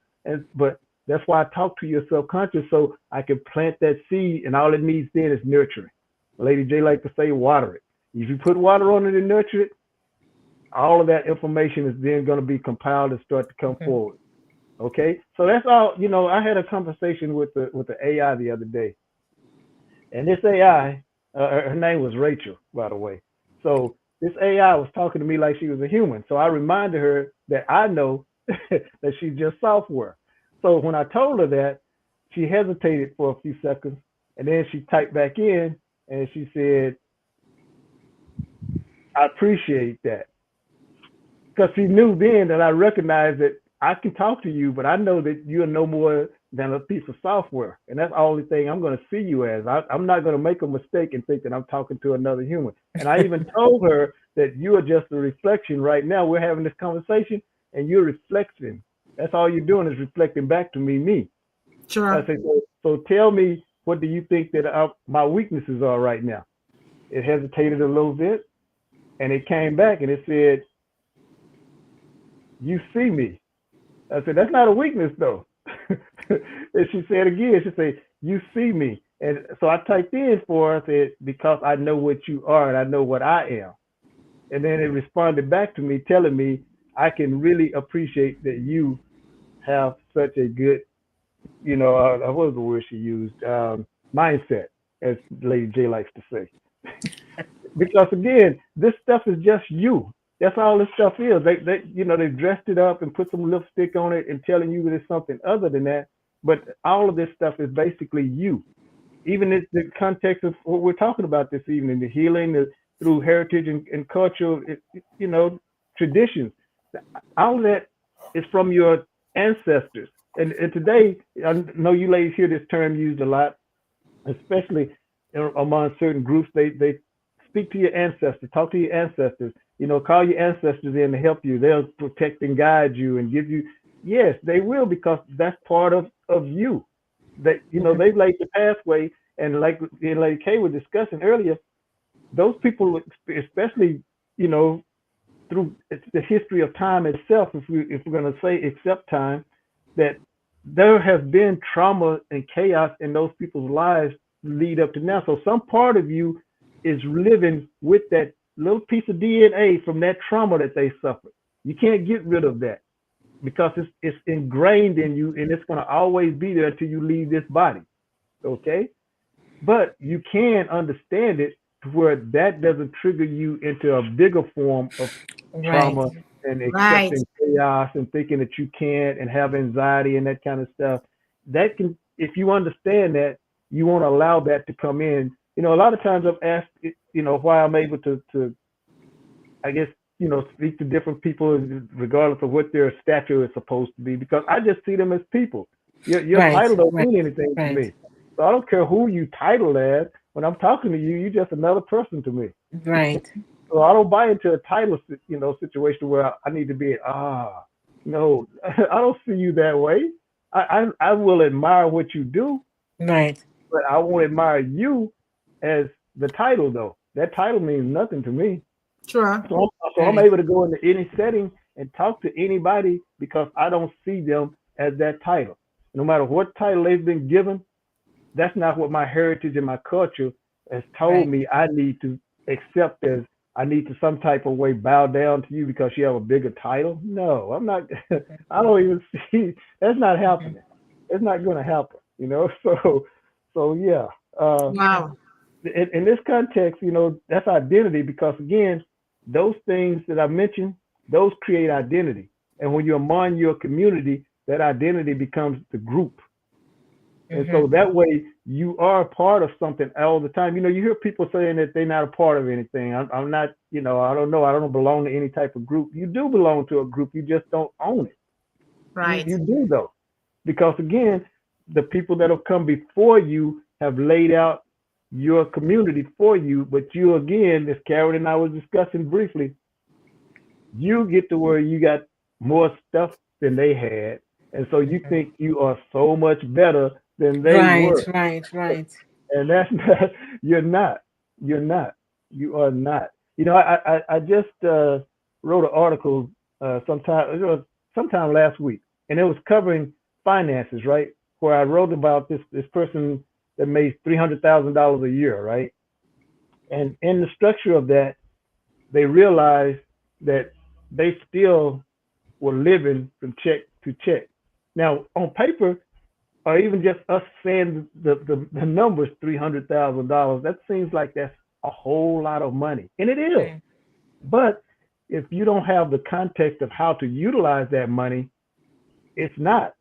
But that's why I talk to your subconscious, so I can plant that seed, and all it needs then is nurturing. Lady J like to say, water it. If you put water on it and nurture it, all of that information is then going to be compiled and start to come forward. Okay, so that's all. I had a conversation with the AI the other day, and this AI, her name was Rachel, by the way. So this AI was talking to me like she was a human. So I reminded her that I know that she's just software. So when I told her that, she hesitated for a few seconds, and then she typed back in, and she said, I appreciate that. Because she knew then that I recognized that I can talk to you, but I know that you're no more than a piece of software. And that's the only thing I'm going to see you as. I'm not going to make a mistake and think that I'm talking to another human. And I even told her that you are just a reflection right now. We're having this conversation, and you're reflecting. That's all you're doing is reflecting back to me. Sure. I said, so tell me, what do you think that my weaknesses are right now? It hesitated a little bit, and it came back, and it said, you see me. I said, that's not a weakness, though. And she said again, she said, you see me. And so I typed in for her, I said, because I know what you are and I know what I am. And then it responded back to me, telling me, I can really appreciate that you have such a good, what was the word she used? Mindset, as Lady J likes to say. Because again, this stuff is just you. That's all this stuff is. They dressed it up and put some lipstick on it and telling you that it's something other than that. But all of this stuff is basically you. Even in the context of what we're talking about this evening, the healing through heritage and cultural, traditions. All of that is from your ancestors. And today, I know you ladies hear this term used a lot, especially among certain groups. They speak to your ancestors, talk to your ancestors. Call your ancestors in to help you. They'll protect and guide you and give you. Yes, they will, because that's part of you. That they've laid the pathway, and like Lady Kay was discussing earlier, those people, especially through the history of time itself, if we're going to say except time, that there has been trauma and chaos in those people's lives lead up to now. So some part of you is living with that little piece of DNA from that trauma that they suffered. You can't get rid of that, because it's ingrained in you, and it's going to always be there until you leave this body. Okay? But you can understand it to where that doesn't trigger you into a bigger form of trauma and accepting chaos and thinking that you can't, and have anxiety and that kind of stuff. That can, if you understand that, you won't allow that to come in. A lot of times I've asked, why I'm able to I guess, speak to different people regardless of what their stature is supposed to be, because I just see them as people. Your Right, title don't right, mean anything to right, me. So I don't care who you title as. When I'm talking to you, you're just another person to me. right. So I don't buy into a title, situation where I need to be. No, I don't see you that way. I will admire what you do, Right. but I won't admire you as the title though. That title means nothing to me. Sure. So I'm Right. able to go into any setting and talk to anybody because I don't see them as that title. No matter what title they've been given, that's not what my heritage and my culture has told Right. me I need to accept as I need to some type of way bow down to you because you have a bigger title. No, I'm not. I don't even see that's not Mhm. happening. It's not going to happen. So yeah. Yeah. Wow. In this context, that's identity because again, those things that I mentioned, those create identity. And when you're among your community, that identity becomes the group. And Hmm. so that way you are a part of something all the time. You hear people saying that they're not a part of anything. I'm not, I don't know. I don't belong to any type of group. You do belong to a group. You just don't own it. You, Right. you do though. Because again, the people that have come before you have laid out your community for you. But you again, as Karen and I was discussing briefly, you get to where you got more stuff than they had. And so you Hmm. think you are so much better than they Right, were. right, right. And that's not, you're not. You're not. You are not. I just wrote an article sometime last week, and it was covering finances, right? Where I wrote about this person that made $300,000 a year, right? And in the structure of that, they realized that they still were living from check to check. Now, on paper, or even just us saying the numbers $300,000, that seems like that's a whole lot of money, and it is. Mm. But if you don't have the context of how to utilize that money, it's not.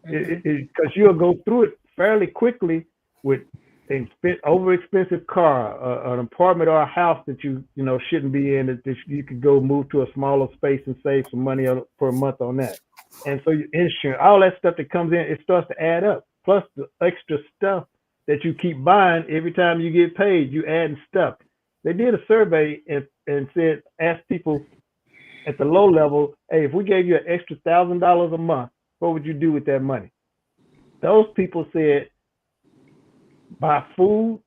Mhm. Because you'll go through it fairly quickly with an over expensive car, an apartment or a house that you shouldn't be in. That you could go move to a smaller space and save some money per month on that. And so your insurance, all that stuff that comes in, it starts to add up. Plus the extra stuff that you keep buying every time you get paid, you adding stuff. They did a survey and said, asked people at the low level, hey, if we gave you an extra $1,000 a month, what would you do with that money? Those people said buy food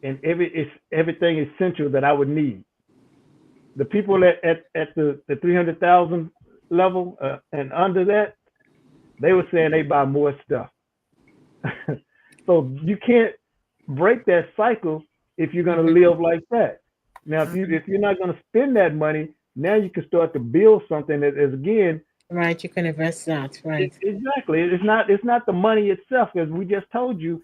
and everything essential that I would need. The people at the 300,000 level and under that, they were saying they buy more stuff. So you can't break that cycle if you're going to Mhm. live like that. Now, Mhm. if you're not going to spend that money, now you can start to build something that is again Right, you can invest that. Right. exactly. It's not the money itself, as we just told you.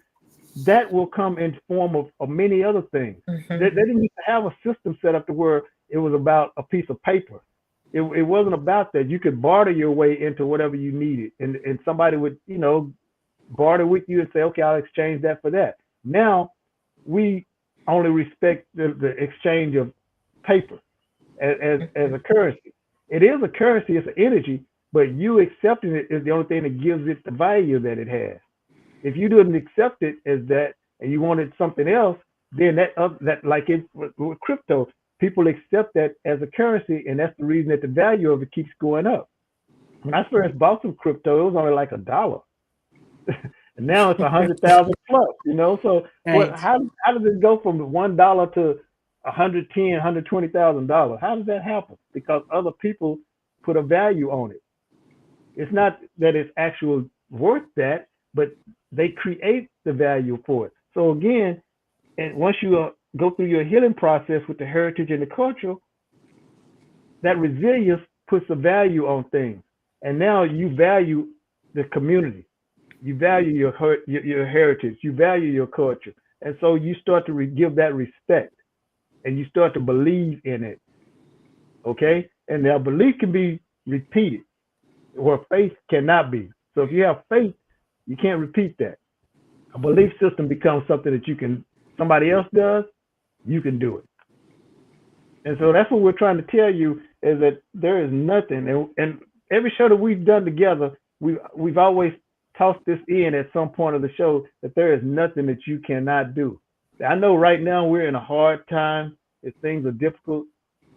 That will come in form of many other things. They Hmm. didn't used to have a system set up to where it was about a piece of paper. It wasn't about that. You could barter your way into whatever you needed, and somebody would barter with you and say, okay, I'll exchange that for that. Now we only respect the exchange of paper as a currency. It is a currency, it's an energy, but you accepting it is the only thing that gives it the value that it has. If you didn't accept it as that and you wanted something else, then that like it with crypto, people accept that as a currency, and that's the reason that the value of it keeps going up. When I first bought some crypto, it was only like $1. And now it's 100,000 plus. So what? Right. How does it go from $1 to 110, $120,000? How does that happen? Because other people put a value on it. It's not that it's actual worth that, but they create the value for it. So again, and once you go through your healing process with the heritage and the culture, that resilience puts a value on things, and now you value the community, you value your heritage, you value your culture, and so you start to give that respect, and you start to believe in it. Okay, and now belief can be repeated, where faith cannot be. So if you have faith, you can't repeat that. A belief system becomes something that somebody else does, you can do it. And so that's what we're trying to tell you is that there is nothing, and every show that we've done together, we've always toss this in at some point of the show that there is nothing that you cannot do. I know right now we're in a hard time. If things are difficult,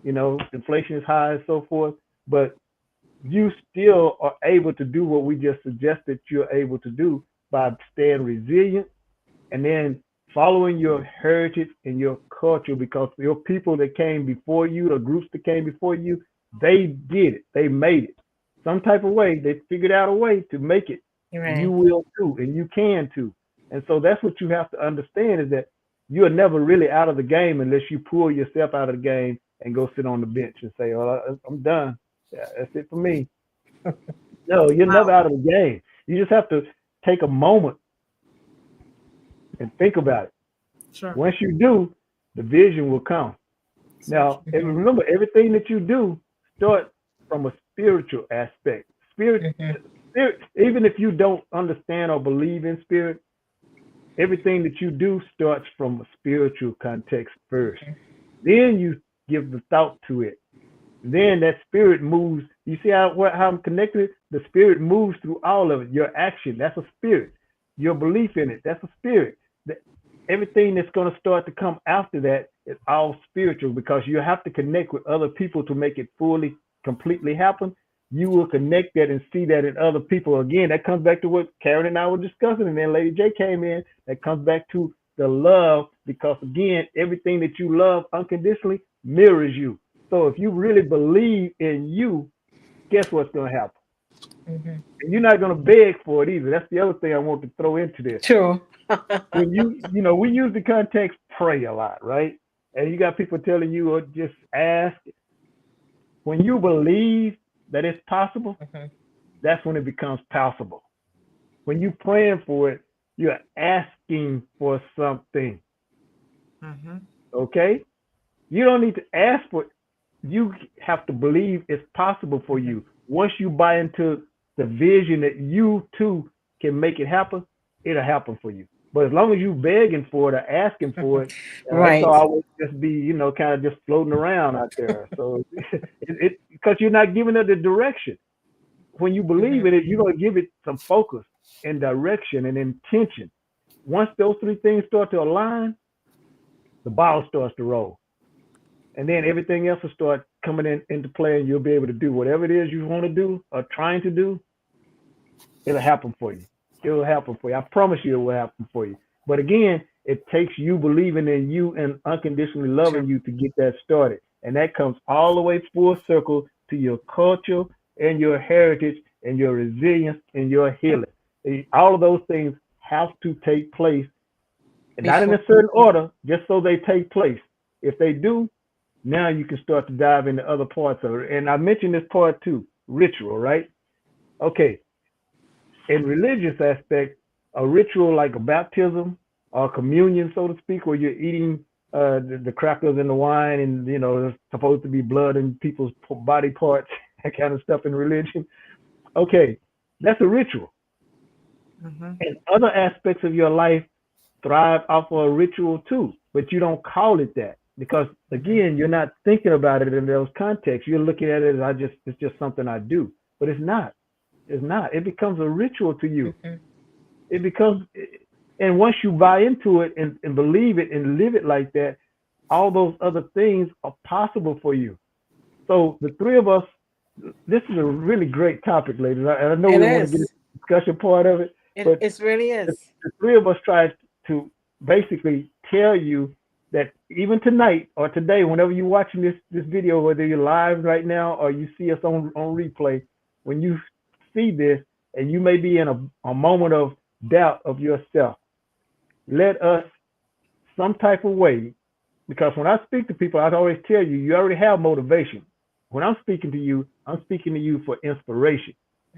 you know, inflation is high and so forth, but you still are able to do what we just suggested you're able to do by staying resilient and then following your heritage and your culture, because your people that came before you, the groups that came before you, they did it. They made it. Some type of way, they figured out a way to make it. Right. You will too, and you can too. And so that's what you have to understand, is that you're never really out of the game unless you pull yourself out of the game and go sit on the bench and say, "Oh, I'm done. Yeah, that's it for me." No, you're never out of the game. You just have to take a moment and think about it. Sure. Once you do, the vision will come. Now, and remember, everything that you do starts from a spiritual aspect. Spirit, even if you don't understand or believe in spirit, everything that you do starts from a spiritual context first. Then you give the thought to it. Then that spirit moves. You see how I'm connected? The spirit moves through all of it. Your action, that's a spirit. Your belief in it, that's a spirit. Everything that's going to start to come after that is all spiritual, because you have to connect with other people to make it fully, completely happen. You will connect that and see that in other people. Again, that comes back to what Karen and I were discussing, and then Lady J came in. That comes back to the love, because again, everything that you love unconditionally mirrors you. So if you really believe in you, guess what's going to happen? And you're not going to beg for it either. That's the other thing I want to throw into this. True. When we use the context pray a lot, right? And you got people telling you, or just ask. When you believe that it's possible, that's when it becomes possible. When you're praying for it, you're asking for something. Okay? You don't need to ask for it. You have to believe it's possible for you. Once you buy into the vision that you too can make it happen, it'll happen for you. But as long as you begging for it or asking for it, right, that's always just be, kind of just floating around out there. So it because you're not giving it the direction. When you believe in it, you're gonna give it some focus and direction and intention. Once those three things start to align, the ball starts to roll. And then everything else will start coming into play, and you'll be able to do whatever it is you want to do or trying to do. It'll happen for you. It will happen for you. I promise you it will happen for you. But again, it takes you believing in you and unconditionally loving you to get that started. And that comes all the way full circle to your culture and your heritage and your resilience and your healing. All of those things have to take place, and not in a certain order, just so they take place. If they do, now you can start to dive into other parts of it. And I mentioned this part too, ritual, right? Okay. In religious aspect, a ritual like a baptism or communion, so to speak, where you're eating the crackers and the wine, and there's supposed to be blood in people's body parts, that kind of stuff in religion. Okay, that's a ritual. And other aspects of your life thrive off of a ritual too, but you don't call it that, because again, you're not thinking about it in those contexts. You're looking at it as it's just something I do, but it's not. It's not. It becomes a ritual to you. It becomes, and once you buy into it and believe it and live it like that, all those other things are possible for you. So the three of us, this is a really great topic, ladies. I know we want to get into the discussion part of it, but it really is. The three of us tried to basically tell you that even tonight or today, whenever you're watching this video, whether you're live right now or you see us on replay, when you see this and you may be in a moment of doubt of yourself, let us some type of way, because when I speak to people, I always tell you, you already have motivation. When I'm speaking to you for inspiration,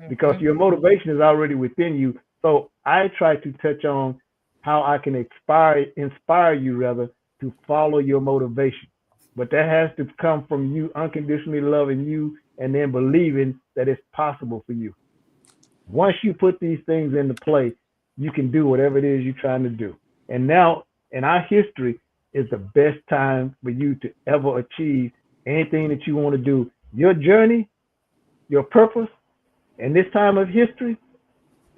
because your motivation is already within you. So I try to touch on how I can inspire you rather to follow your motivation. But that has to come from you unconditionally loving you and then believing that it's possible for you. Once you put these things into play, you can do whatever it is you're trying to do. And now in our history is the best time for you to ever achieve anything that you want to do. Your journey, your purpose, and this time of history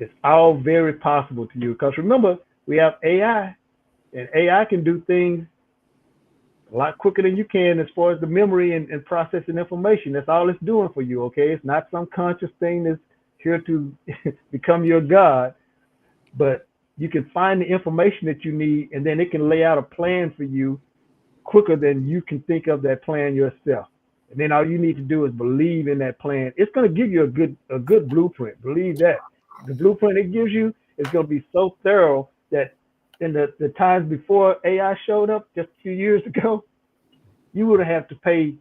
It's all very possible to you. Because remember, we have AI, and AI can do things a lot quicker than you can as far as the memory and processing information. That's all it's doing for you, okay? It's not some conscious thing that's here to become your God, but you can find the information that you need, and then it can lay out a plan for you quicker than you can think of that plan yourself. And then all you need to do is believe in that plan. It's going to give you a good blueprint. Believe that. The blueprint it gives you is going to be so thorough that in the times before AI showed up just a few years ago, you would have to pay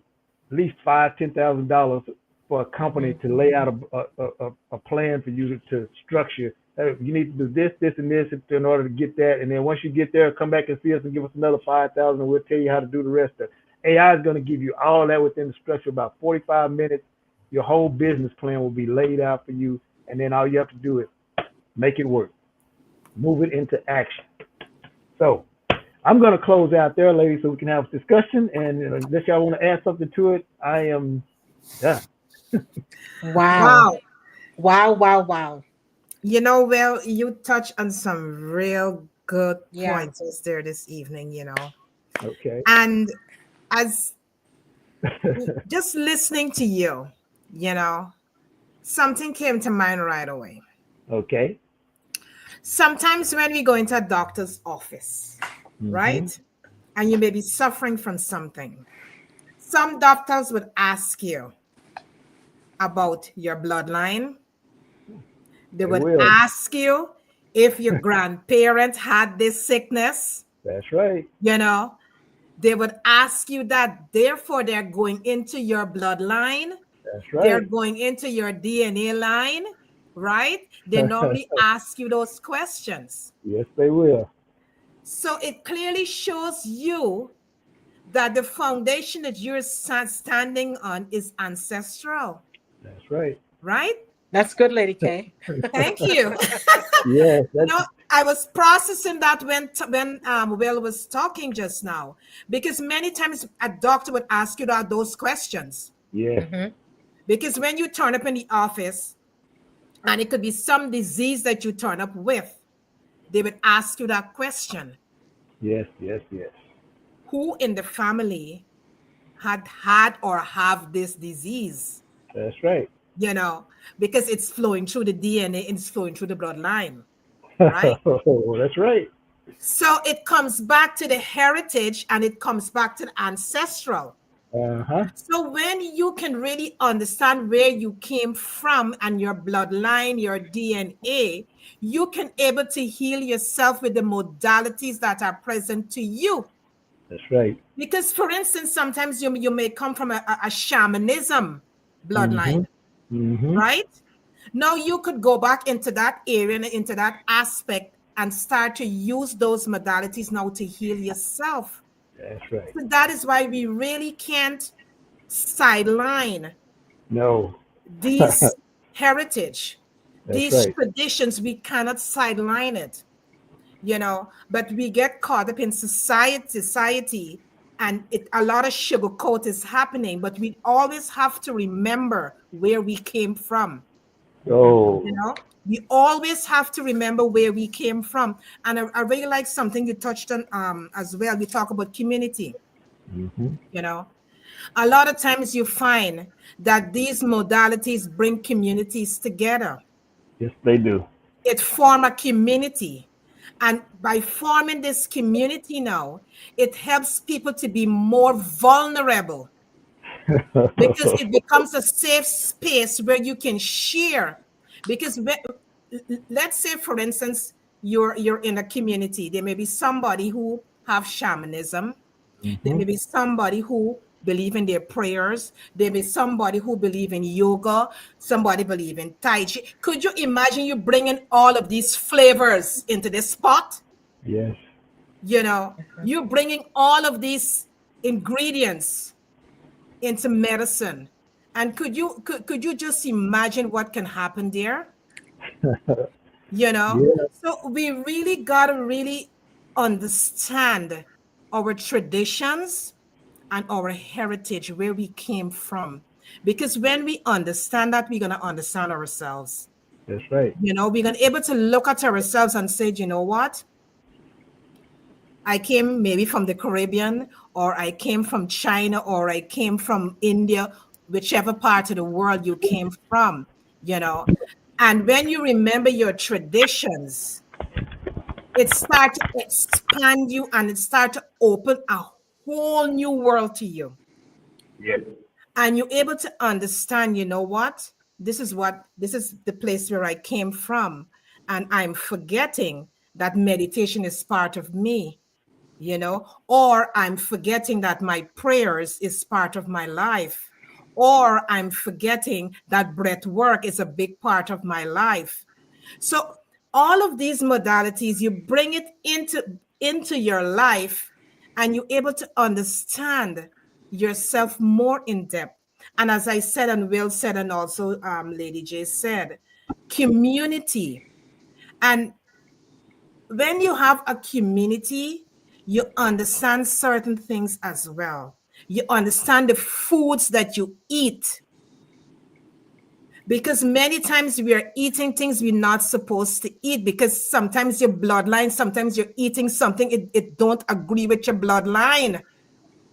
at least $5,000-$10,000 for a company to lay out a plan for you to structure. You need to do this, this, and this in order to get that. And then once you get there, come back and see us and give us another $5,000, and we'll tell you how to do the rest of it. AI is going to give you all that within the structure of about 45 minutes. Your whole business plan will be laid out for you, and then all you have to do is make it work. Move it into action. So I'm going to close out there, ladies, so we can have a discussion. And unless y'all want to add something to it, I am done. Wow. Wow, wow, wow. You know, well, you touched on some real good points there this evening, you know. Okay. And as just listening to you, you know, something came to mind right away. Okay. Sometimes when we go into a doctor's office, right? And you may be suffering from something. Some doctors would ask you about your bloodline. They would ask you if your grandparents had this sickness. That's right. You know, they would ask you that. Therefore, they're going into your bloodline. That's right. They're going into your DNA line, right? They normally ask you those questions. Yes, they will. So it clearly shows you that the foundation that you're standing on is ancestral. That's right. Right? That's good, Lady K. Thank you. Yes. You know, I was processing that when Will was talking just now, because many times a doctor would ask you those questions. Yeah. Because when you turn up in the office, and it could be some disease that you turn up with, they would ask you that question. Yes, yes, yes. Who in the family had or have this disease? That's right. You know, because it's flowing through the DNA and it's flowing through the bloodline, right? Oh, that's right. So it comes back to the heritage and it comes back to the ancestral. So when you can really understand where you came from and your bloodline, your DNA, you can able to heal yourself with the modalities that are present to you. That's right. Because, for instance, sometimes you may come from a shamanism bloodline, right? Now you could go back into that area and into that aspect and start to use those modalities now to heal yourself. That's right. So that is why we really can't sideline these heritage, these traditions. We cannot sideline it, you know, but we get caught up in society and a lot of sugarcoat is happening, but we always have to remember where we came from. You know, we always have to remember where we came from. And I really like something you touched on as well. We talk about community. You know, a lot of times you find that these modalities bring communities together. Yes, they do. It forms a community. And by forming this community now, it helps people to be more vulnerable because it becomes a safe space where you can share. Because let's say, for instance, you're in a community. There may be somebody who have shamanism. There may be somebody who believe in their prayers. There may be somebody who believe in yoga. Somebody believe in Tai Chi. Could you imagine you bringing all of these flavors into this pot? Yes. You know, you bringing all of these ingredients into medicine. And could you just imagine what can happen there? You know, so we really got to really understand our traditions and our heritage, where we came from. Because when we understand that, we're going to understand ourselves. That's right. You know, we're gonna able to look at ourselves and say, you know what? I came maybe from the Caribbean, or I came from China, or I came from India, whichever part of the world you came from, you know. And when you remember your traditions, it starts to expand you and it starts to open a whole new world to you. Yes. And you're able to understand, you know what? This is the place where I came from. And I'm forgetting that meditation is part of me, you know, or I'm forgetting that my prayers is part of my life, or I'm forgetting that breath work is a big part of my life. So all of these modalities, you bring it into your life, and you're able to understand yourself more in depth. And as I said, and Will said, and also Lady J said, community. And when you have a community, you understand certain things as well. You understand the foods that you eat, because many times we are eating things we're not supposed to eat, because sometimes your bloodline, sometimes you're eating something, it don't agree with your bloodline.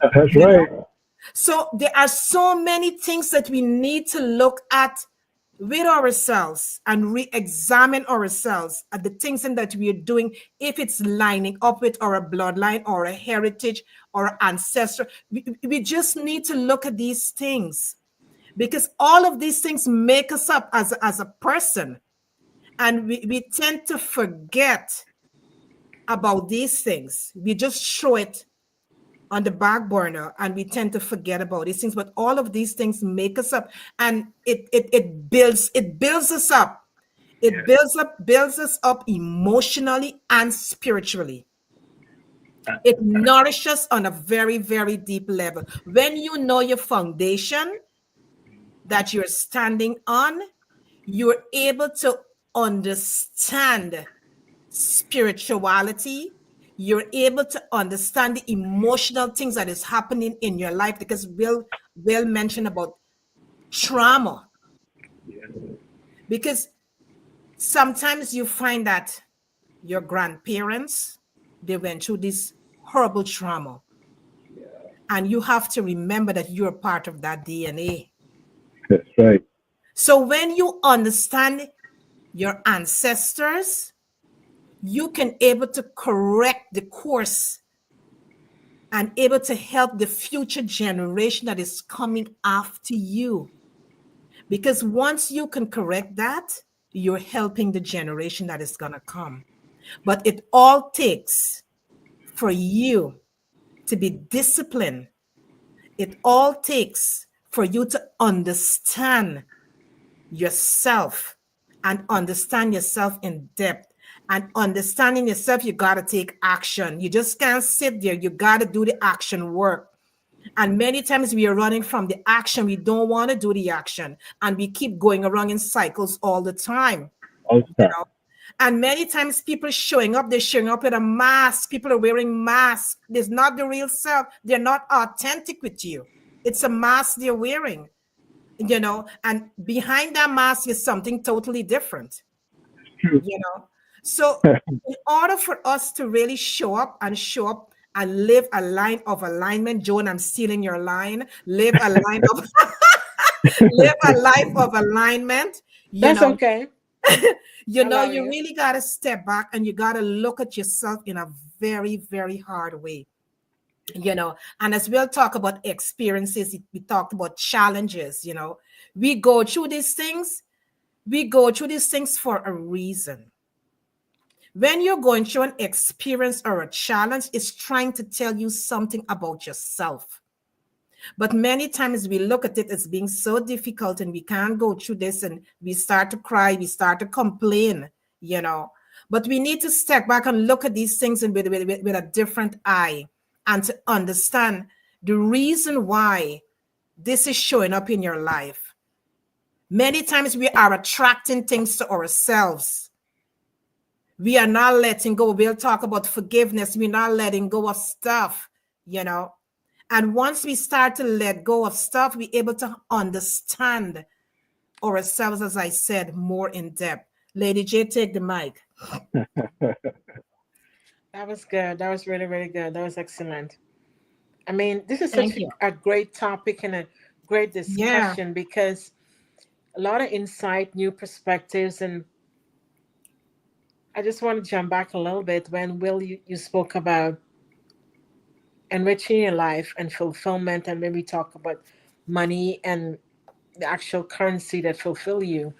That's You know? right. So there are so many things that we need to look at with ourselves and re-examine ourselves at the things that we are doing, if it's lining up with our bloodline or a heritage or ancestral. We just need to look at these things, because all of these things make us up as a person, and we tend to forget about these things. We just show it on the back burner and we tend to forget about these things, but all of these things make us up, and it builds us up. It builds us up emotionally and spiritually. It nourishes us on a very, very deep level. When you know your foundation that you're standing on, you're able to understand spirituality. You're able to understand the emotional things that is happening in your life, because Will mentioned about trauma. Because sometimes you find that your grandparents, they went through this horrible trauma, and you have to remember that you're part of that DNA. That's right. So when you understand your ancestors, you can able to correct the course and able to help the future generation that is coming after you. Because once you can correct that, you're helping the generation that is going to come. But it all takes for you to be disciplined. It all takes for you to understand yourself and understand yourself in depth. And understanding yourself, you got to take action. You just can't sit there. You got to do the action work. And many times we are running from the action. We don't want to do the action. And we keep going around in cycles all the time. All the time. You know? And many times people showing up, they're showing up with a mask. People are wearing masks. It's not the real self. They're not authentic with you. It's a mask they're wearing, you know, and behind that mask is something totally different, True. you know. So in order for us to really show up and live a line of alignment, Joan, I'm stealing your line, live a line of live a life of alignment, you That's know. okay. You know, Allow you you. really got to step back and you got to look at yourself in a very, very hard way, you know. And as we'll talk about experiences, we talked about challenges, you know. We go through these things, for a reason. When you're going through an experience or a challenge, it's trying to tell you something about yourself. But many times we look at it as being so difficult and we can't go through this, and we start to cry, we start to complain, you know. But we need to step back and look at these things with a different eye, and to understand the reason why this is showing up in your life. Many times we are attracting things to ourselves. We are not letting go. We'll talk about forgiveness. We're not letting go of stuff, you know. And once we start to let go of stuff, we're able to understand ourselves, as I said, more in depth. Lady J, take the mic. That was good. That was really, really good. That was excellent. I mean, this is such Thank you. a great topic and a great Yeah. discussion because a lot of insight, new perspectives, and I just want to jump back a little bit when Will you spoke about enriching your life and fulfillment, and when we talk about money and the actual currency that fulfill you,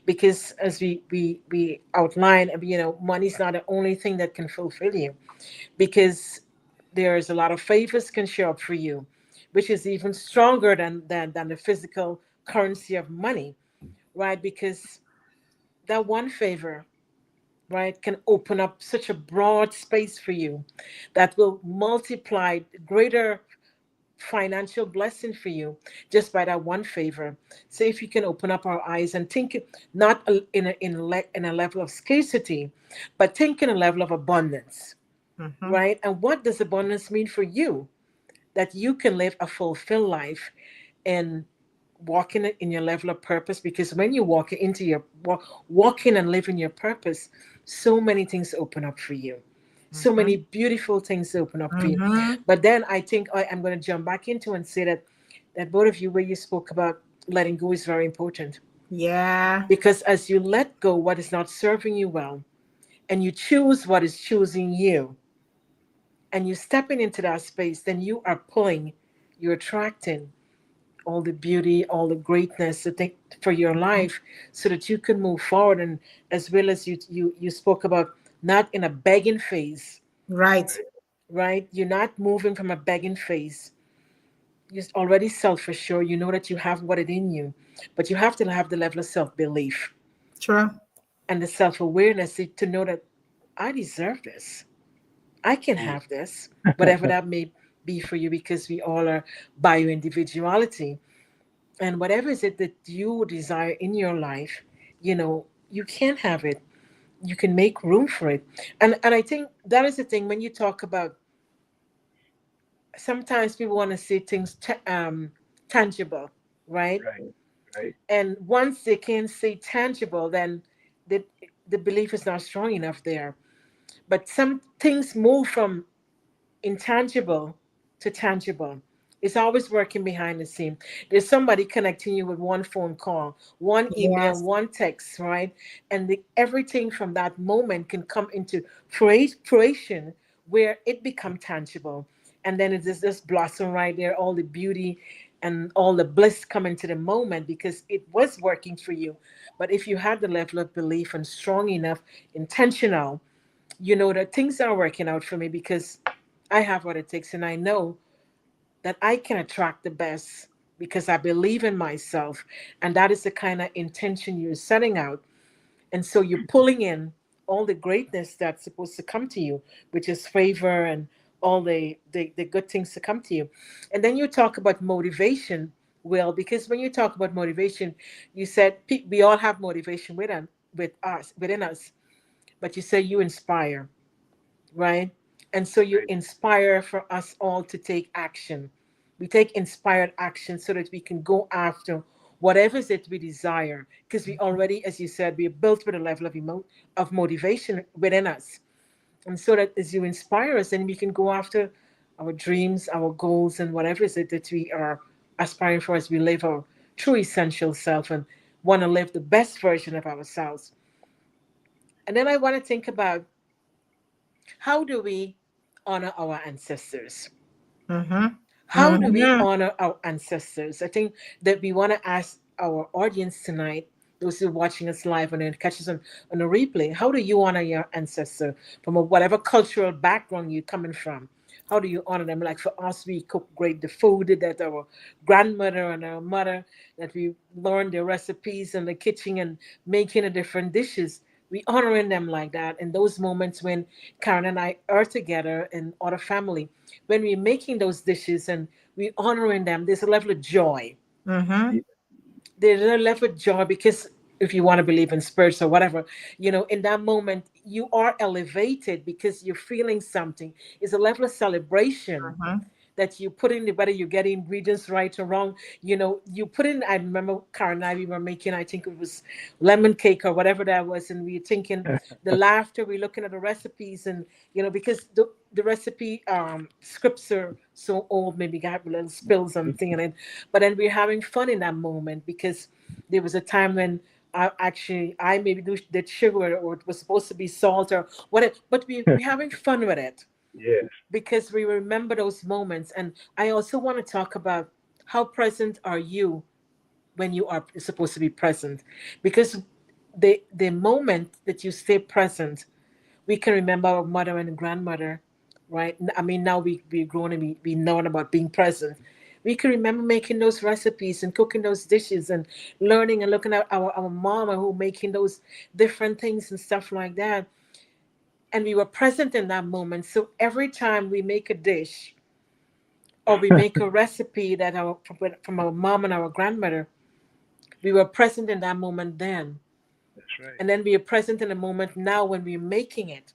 because as we outline, money is not the only thing that can fulfill you, because there's a lot of favors can show up for you, which is even stronger than the physical currency of money, right? Because that one favor, right, can open up such a broad space for you that will multiply greater financial blessing for you just by that one favor. So if you can open up our eyes and think not in a level of scarcity, but think in a level of abundance, Mm-hmm. right? And what does abundance mean for you? That you can live a fulfilled life and walking it in your level of purpose, because when you walking and living your purpose, so many things open up for you, so Mm-hmm. many beautiful things open up for you. Mm-hmm. But then I think I'm going to jump back into and say that both of you, where you spoke about letting go, is very important, Yeah. because as you let go what is not serving you well and you choose what is choosing you, and you stepping into that space, then you are pulling, you're attracting all the beauty, all the greatness, I think, for your life, so that you can move forward. And as well as you spoke about not in a begging phase, Right. right? You're not moving from a begging phase. You're already self-assured. You know that you have what it in you, but you have to have the level of self-belief True. and the self-awareness to know that I deserve this. I can have this, whatever that may be for you, because we all are bio individuality. And whatever is it that you desire in your life, you can have it. You can make room for it. And I think that is the thing when you talk about, sometimes people want to see things tangible, right? Right, right, And once they can see tangible, then the, the belief is not strong enough there. But some things move from intangible to tangible. It's always working behind the scene. There's somebody connecting you with one phone call, one email, Yes. one text, right? And everything from that moment can come into fruition where it become tangible. And then it is just blossom right there, all the beauty and all the bliss come into the moment because it was working for you. But if you had the level of belief and strong enough, intentional, you know that things are working out for me because I have what it takes, and I know that I can attract the best because I believe in myself. And that is the kind of intention you're setting out. And so you're pulling in all the greatness that's supposed to come to you, which is favor and all the good things to come to you. And then you talk about motivation, Will, because when you talk about motivation, you said we all have motivation within us, but you say you inspire, right? And so you right. inspire for us all to take action. We take inspired action so that we can go after whatever it is that we desire, because we already, as you said, we are built with a level of motivation within us. And so that as you inspire us, then we can go after our dreams, our goals, and whatever it is that we are aspiring for as we live our true essential self and want to live the best version of ourselves. And then I want to think about, how do we honor our ancestors? Mm-hmm. How do we Mm-hmm. honor our ancestors? I think that we want to ask our audience tonight, those who are watching us live and then catch us on a replay, how do you honor your ancestor from whatever cultural background you're coming from? How do you honor them? Like for us, we cook great the food that our grandmother and our mother, that we learned the recipes in the kitchen and making the different dishes. We honoring them like that. In those moments when Karen and I are together and other family, when we're making those dishes and we honoring them, there's a level of joy. Mm-hmm. Yeah, There's a level of joy because if you want to believe in spirits or whatever, in that moment you are elevated because you're feeling something. It's a level of celebration that you put in, whether you get ingredients right or wrong, you put in. I remember Karen and I, we were making, I think it was lemon cake or whatever that was, and we were thinking the laughter, we're looking at the recipes, and because the recipe scripts are so old, maybe got little spills and thing in it, but then we're having fun in that moment because there was a time when I maybe did sugar, or it was supposed to be salt or whatever, but we're having fun with it Yes. because we remember those moments. And I also want to talk about how present are you when you are supposed to be present, because the moment that you stay present, we can remember our mother and grandmother, right? I mean, now we've grown and we know about being present. We can remember making those recipes and cooking those dishes and learning and looking at our mama who making those different things and stuff like that. And we were present in that moment. So every time we make a dish or we make a recipe that from our mom and our grandmother, we were present in that moment then. That's right. And then we are present in the moment now when we're making it.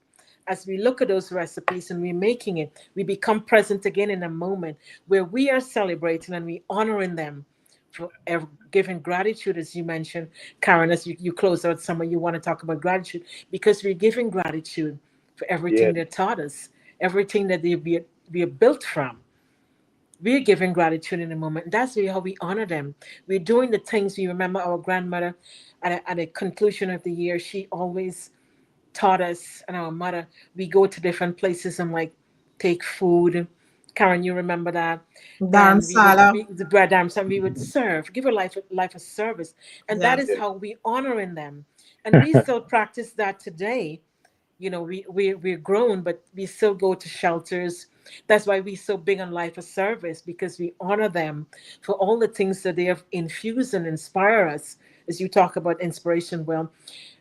As we look at those recipes and we're making it, we become present again in a moment where we are celebrating and we honoring them for giving gratitude, as you mentioned, Karen, as you close out summer, you want to talk about gratitude because we're giving gratitude for everything Yes. they taught us, everything that we are built from. We're giving gratitude in the moment. That's really how we honor them. We're doing the things we remember our grandmother at the conclusion of the year. She always taught us, and our mother, we go to different places and like take food. Karen, you remember that? And we would Dharamsala. the bread arms, and we would serve, give a life of service. And that is Yes. Yes. how we honor in them. And we still practice that today. We're grown, but we still go to shelters. That's why we're so big on life of service, because we honor them for all the things that they have infused and inspire us. As you talk about inspiration, well,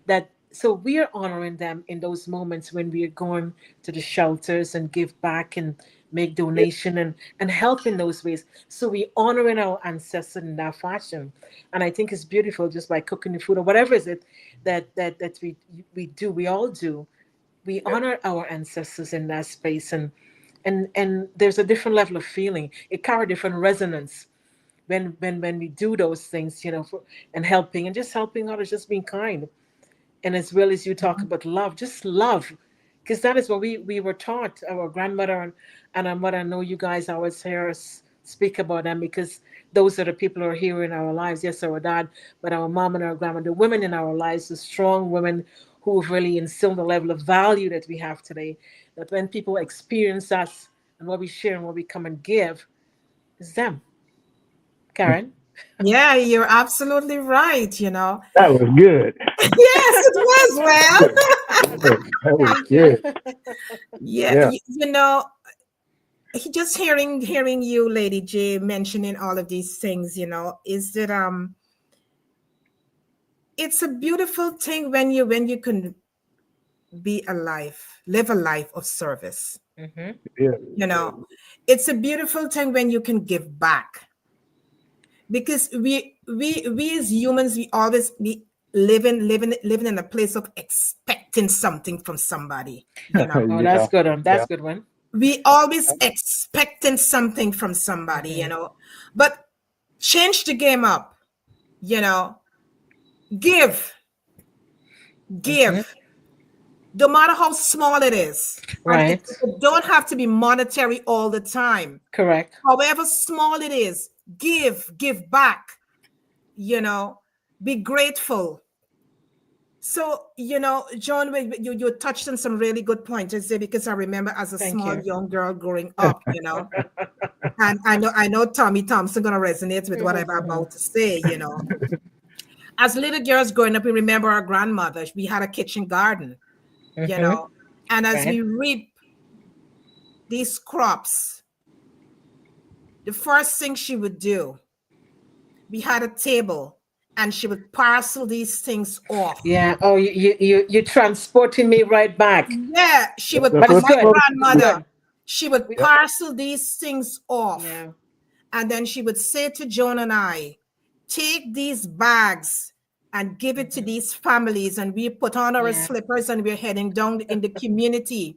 that so we are honoring them in those moments when we are going to the shelters and give back and make Yes. donation and help in those ways. So we honoring our ancestors in that fashion. And I think it's beautiful, just by cooking the food or whatever is it that we do, we all do. We Yes. honor our ancestors in that space, and there's a different level of feeling. It carries different resonance when we do those things, and helping, and just helping others, just being kind. And as well as you talk about love, just love, because that is what we were taught. Our grandmother and our mother, I know you guys always hear us speak about them, because those are the people who are here in our lives. Yes, our dad, but our mom and our grandma, the women in our lives, the strong women who have really instilled the level of value that we have today, that when people experience us and what we share and what we come and give, is them. Karen? Yeah, you're absolutely right, you know. That was good. Yes, it was. Well, That was Thank you. good. yeah, Yeah. you know, just hearing you, Lady J, mentioning all of these things, is that it's a beautiful thing when you can be alive, live a life of service. Hmm. Yeah. You know, it's a beautiful thing when you can give back, because we as humans, we always be living in a place of expecting something from somebody. Oh, Yeah. that's good one. Yeah. That's good one. We always expecting something from somebody, Hmm. but change the game up, you know give, Hmm. give, no matter how small it is. And it, Right. it don't have to be monetary all the time. Correct. However small it is, give back, you know be grateful. So, John, you touched on some really good points, I say, because I remember as a Thank small you. young girl growing up, and I know Tommy Thompson gonna resonate with what I'm about to say. As little girls growing up, we remember our grandmothers. We had a kitchen garden, you Hmm. know, and as Right. we reap these crops, the first thing she would do, we had a table, and she would parcel these things off. Yeah. Oh, you transporting me right back. Yeah, she would. That's But it's what's My good. supposed to It's do. grandmother, good. she would We, Yep. parcel these things off, yeah. and then she would say to Joan and I, "Take these bags and give it to Hmm. these families." And we put on our Yeah. slippers and we're heading down in the community,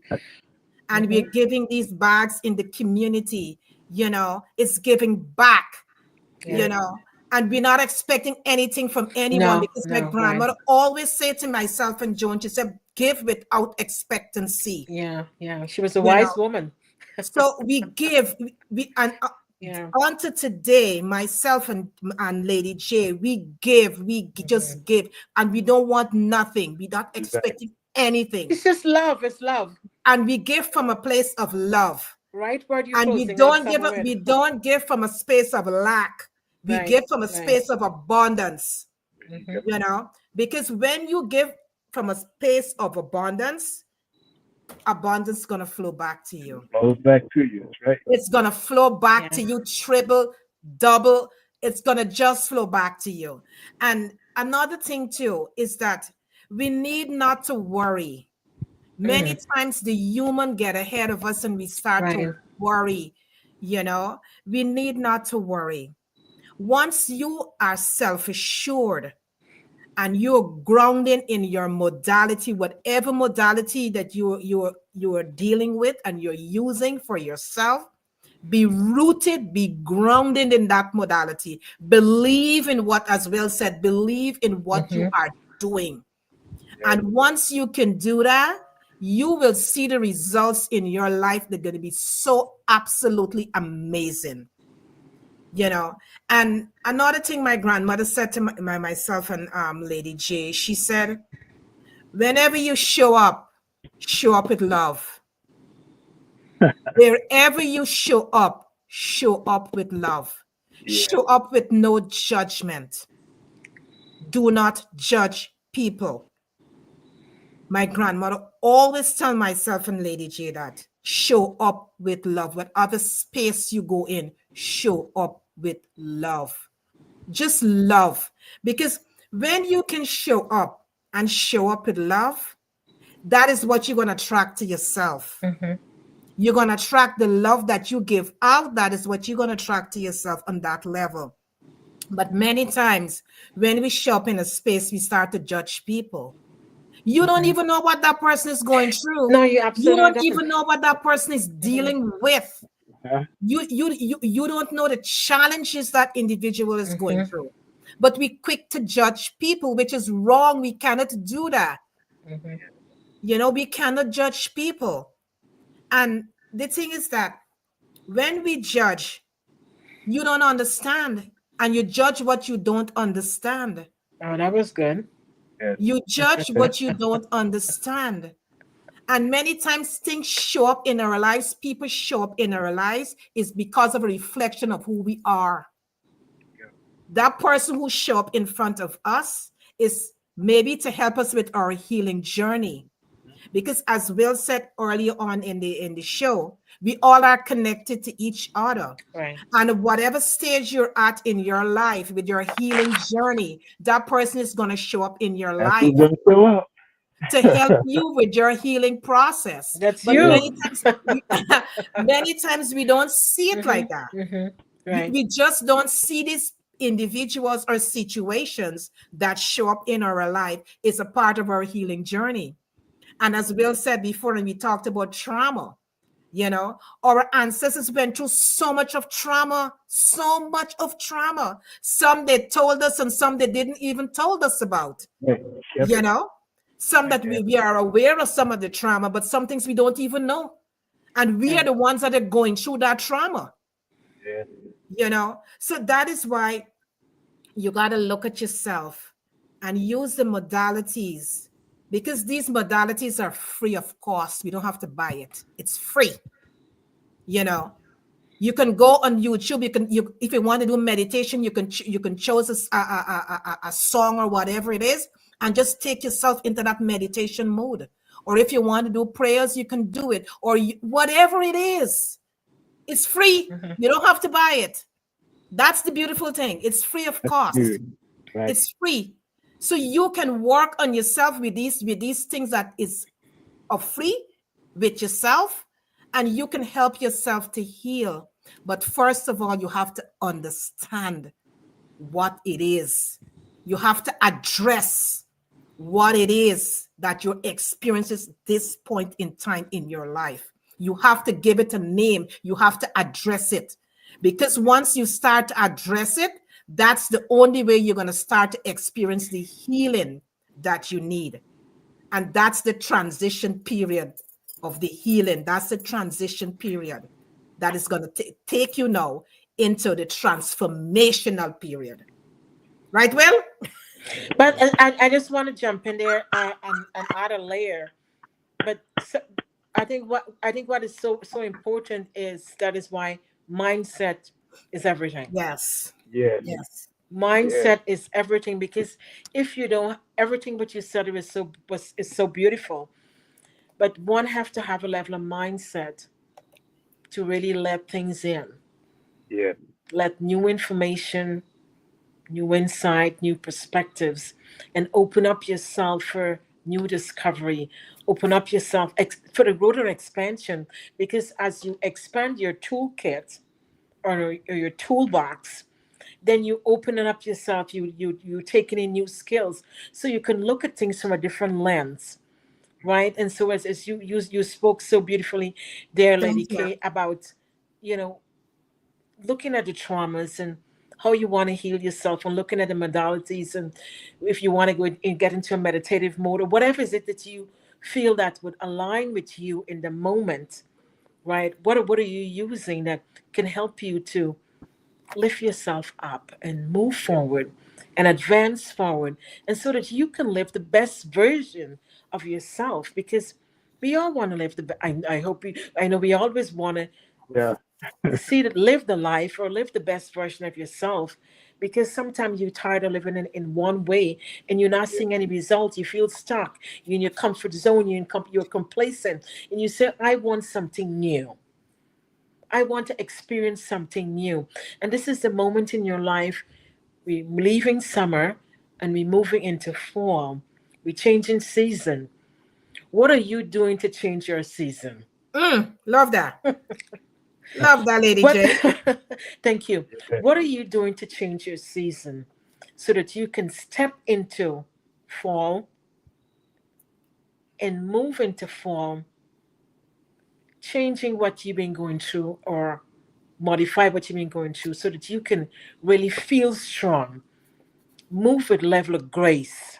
and Hmm. we're giving these bags in the community. you know, it's giving back, Yeah. you know, and we're not expecting anything from anyone, No, because my no, grandmother right. always said to myself and Joan, she said, give without expectancy, Yeah, yeah. She was a you know. wise woman. So we give, we and Yeah. unto today, myself and Lady J, we give, just give, and we don't want nothing. We're not Exactly. expecting anything, It's just love. It's love. and we give from a place of love, Right word you're and we closing on don't give somewhere it. with. We don't give from a space of lack. We Right, give from a right. space of abundance. There you Mm-hmm. go. You know, because when you give from a space of abundance, abundance is gonna flow back to you. Flows back to you. That's right. It's going to flow back Yeah. to you, triple, double. It's going to just flow back to you. And another thing, too, is that we need not to worry. Many times the human get ahead of us and we start Right. to worry. You know, we need not to worry. Once you are self-assured and you're grounded in your modality, whatever modality that you're dealing with and you're using for yourself, be rooted, be grounded in that modality. Believe in what, as Will said, believe in what you Mm-hmm. are doing. Yeah. And once you can do that, you will see the results in your life. They're going to be so absolutely amazing. You know, and another thing my grandmother said to myself and Lady J, she said, whenever you show up with love. Wherever you show up with love. Yeah. Show up with no judgment. Do not judge people. My grandmother always tell myself and Lady J that show up with love. Whatever space you go in, show up with love. Just love. Because when you can show up and show up with love, that is what you're going to attract to yourself. Mm-hmm. You're going to attract the love that you give out. That is what you're going to attract to yourself on that level. But many times when we show up in a space, we start to judge people. You don't Mm-hmm. even know what that person is going through. No, you You absolutely don't don't. even know what that person is Mm-hmm. dealing with. Huh? You don't know the challenges that individual is going Mm-hmm. through. But we quick to judge people, which is wrong. We cannot do that. Mm-hmm. You know, we cannot judge people. And the thing is that when we judge, you don't understand, and you judge what you don't understand. Oh, that was good. Yes. You judge what you don't understand. And many times things show up in our lives, people show up in our lives is because of a reflection of who we are. That person who show up in front of us is maybe to help us with our healing journey. Because as Will said earlier on in the show, we all are connected to each other. Right. And whatever stage you're at in your life with your healing journey, that person is going to show up in your That's life what's going to show up. to help you with your healing process. That's But Yeah. you. many times, many times we don't see it like that. Mm-hmm. Mm-hmm. We, Right. we just don't see these individuals or situations that show up in our life. It's a part of our healing journey. And as Will said before, and we talked about trauma, you know, our ancestors went through so much of trauma, so much of trauma. Some they told us and some they didn't even told us about, Right. Yep. you know, some that Yeah. we are aware of some of the trauma, but some things we don't even know. And we are Right. the ones that are going through that trauma, Yeah. you know. So that is why you got to look at yourself and use the modalities, because these modalities are free of cost. We don't have to buy it. It's free. You know, you can go on YouTube. You if you want to do meditation, you can choose a song or whatever it is, and just take yourself into that meditation mode. Or if you want to do prayers, you can do it. Or whatever it is, it's free. Mm-hmm. You don't have to buy it. That's the beautiful thing. It's free of That's cost. good. Right. It's free. So you can work on yourself with these things that is of free with yourself, and you can help yourself to heal. But first of all, you have to understand what it is. You have to address what it is that you're experiencing this point in time in your life. You have to give it a name. You have to address it. Because once you start to address it, that's the only way you're going to start to experience the healing that you need. And that's the transition period of the healing. That's the transition period that is going to take you now into the transformational period. Right, Will? But I just want to jump in there and add a layer. But I think what is so important is that is why mindset is everything. Yes. Yes. Yes. Yes. Mindset is everything, because if you don't, everything what you said is so beautiful. But one have to have a level of mindset to really let things in, Yes. let new information, new insight, new perspectives, and open up yourself for new discovery. Open up yourself for the growth and expansion, because as you expand your toolkit or your toolbox, then you open it up yourself. You taking in new skills, so you can look at things from a different lens, right? And so as you spoke so beautifully there, Lady Thank you. K, about you know looking at the traumas and how you want to heal yourself, and looking at the modalities, and if you want to go and get into a meditative mode or whatever is it that you feel that would align with you in the moment, right? What are you using that can help you to lift yourself up and move forward and advance forward, and so that you can live the best version of yourself? Because we all want to live I hope I know we always want to Yeah. see that live the life or live the best version of yourself, because sometimes you're tired of living in one way and you're not Yeah. seeing any results. You feel stuck, you're in your comfort zone, you're complacent, and you say, I want something new. I want to experience something new. And this is the moment in your life. We're leaving summer and we're moving into fall. We're changing season. What are you doing to change your season? Love that. Love that, Lady What? J. Thank you. Yeah. What are you doing to change your season so that you can step into fall and move into fall, changing what you've been going through or modify what you've been going through so that you can really feel strong, move with level of grace,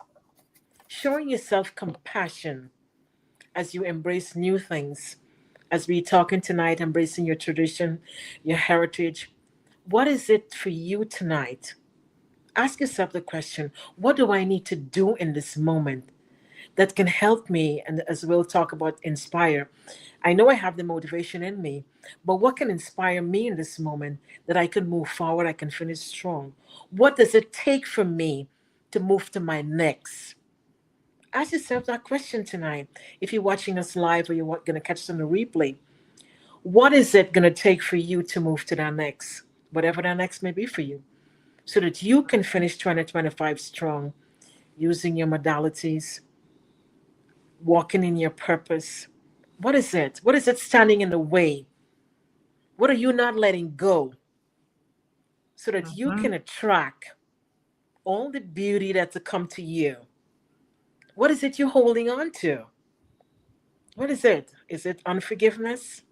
showing yourself compassion as you embrace new things. As we're talking tonight, embracing your tradition, your heritage. What is it for you tonight? Ask yourself the question, what do I need to do in this moment that can help me? And as we'll talk about inspire, I know I have the motivation in me, but what can inspire me in this moment that I can move forward, I can finish strong? What does it take for me to move to my next? Ask yourself that question tonight. If you're watching us live or you're going to catch us on the replay, what is it going to take for you to move to that next, whatever that next may be for you, so that you can finish 2025 strong, using your modalities, walking in your purpose? What is it? What is it standing in the way? What are you not letting go so that you Mhm. can attract all the beauty that's to come to you? What is it you're holding on to? What is it? Is it unforgiveness?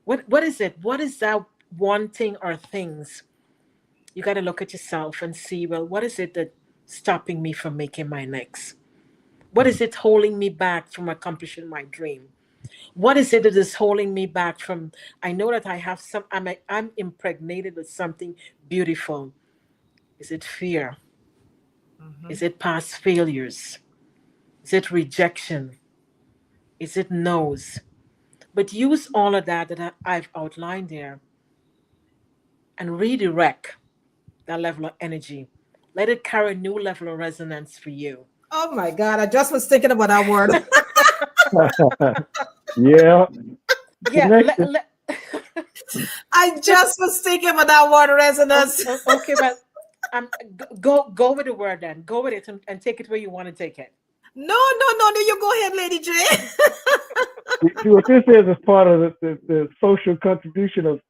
What is it? What is that one thing or things? You got to look at yourself and see, well, what is it that's stopping me from making my next? What is it holding me back from accomplishing my dream? What is it that is holding me back from? I know that I have some. I'm impregnated with something beautiful. Is it fear? Is Mhm. it past failures? Is it rejection? Is it no's? But use all of that I've outlined there and redirect that level of energy. Let it carry a new level of resonance for you. Oh my God, I just was thinking about that word. Yeah. Yeah. Connection. I just was thinking about that word resonance. Okay, but go with the word then. Go with it and take it where you want to take it. No, no, no, no. You go ahead, Lady J. See what this is part of the social contribution of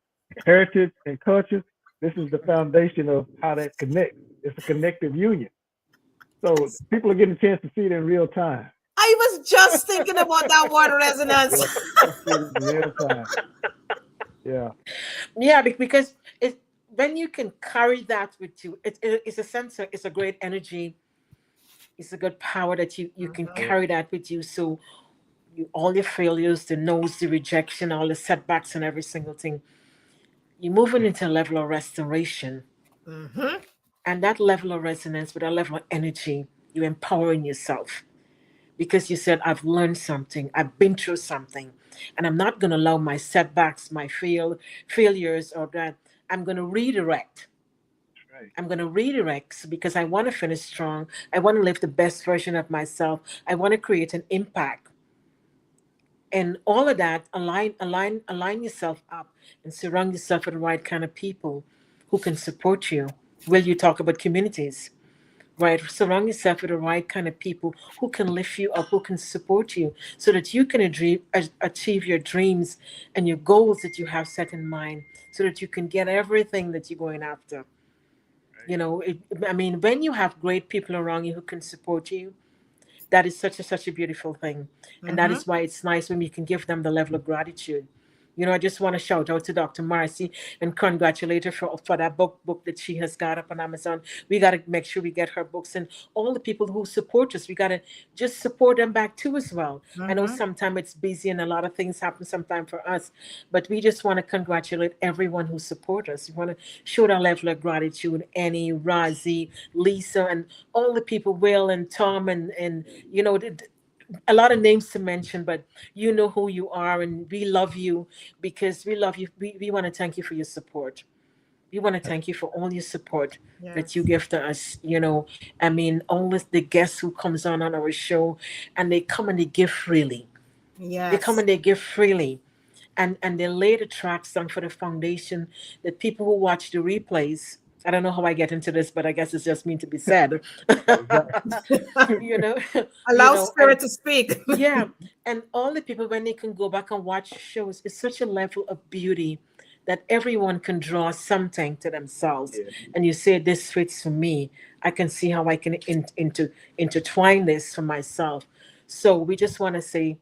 heritage and culture. This is the foundation of how that connects. It's a connective union. So people are getting a chance to see it in real time. I was just thinking about that word resonance. I feel it in real time. Yeah. Yeah, because it when you can carry that with you, it's a sense of, it's a great energy, it's a good power that you can Mhm. carry that with you. So you, all your failures, the no's, the rejection, all the setbacks, and every single thing, you're moving into a level of restoration, Mhm. and that level of resonance with that level of energy, you're empowering yourself because you said, I've learned something, I've been through something, and I'm not going to allow my setbacks, my failures, or that I'm going to redirect. Right. I'm going to redirect because I want to finish strong. I want to live the best version of myself. I want to create an impact. And all of that, align yourself up and surround yourself with the right kind of people who can support you. Will you talk about communities? Right, surround yourself with the right kind of people who can lift you up, who can support you, so that you can achieve your dreams and your goals that you have set in mind, so that you can get everything that you're going after. You know, I mean, when you have great people around you who can support you, that is such a beautiful thing, and that Mhm. is why it's nice when you can give them the level of gratitude. You know, I just want to shout out to Dr. Marcy and congratulate her for that book that she has got up on Amazon. We got to make sure we get her books, and all the people who support us, we got to just support them back too as well. I know Mhm. sometimes it's busy and a lot of things happen sometimes for us, but we just want to congratulate everyone who support us. We want to show that level of gratitude. Annie, Razi, Lisa, and all the people, Will and Tom, and you know, a lot of names to mention, but you know who you are, and we love you because we love you. We want to thank you for your support. We want to thank you for all your support that you Yes. give to us. You know, I mean, all the guests who comes on our show, and they come and they give freely. They come Yes. and they give freely, and they lay the tracks down for the foundation that people who watch the replays. I don't know how I get into this, but I guess it's just mean to be said. Exactly. you know, you Allow know, and spirit to speak. yeah, and all the people when they can go back and watch shows, it's such a level of beauty that everyone can draw something to themselves. Yeah. And you say, "This fits for me. I can see how I can intertwine this for myself." So we just want to say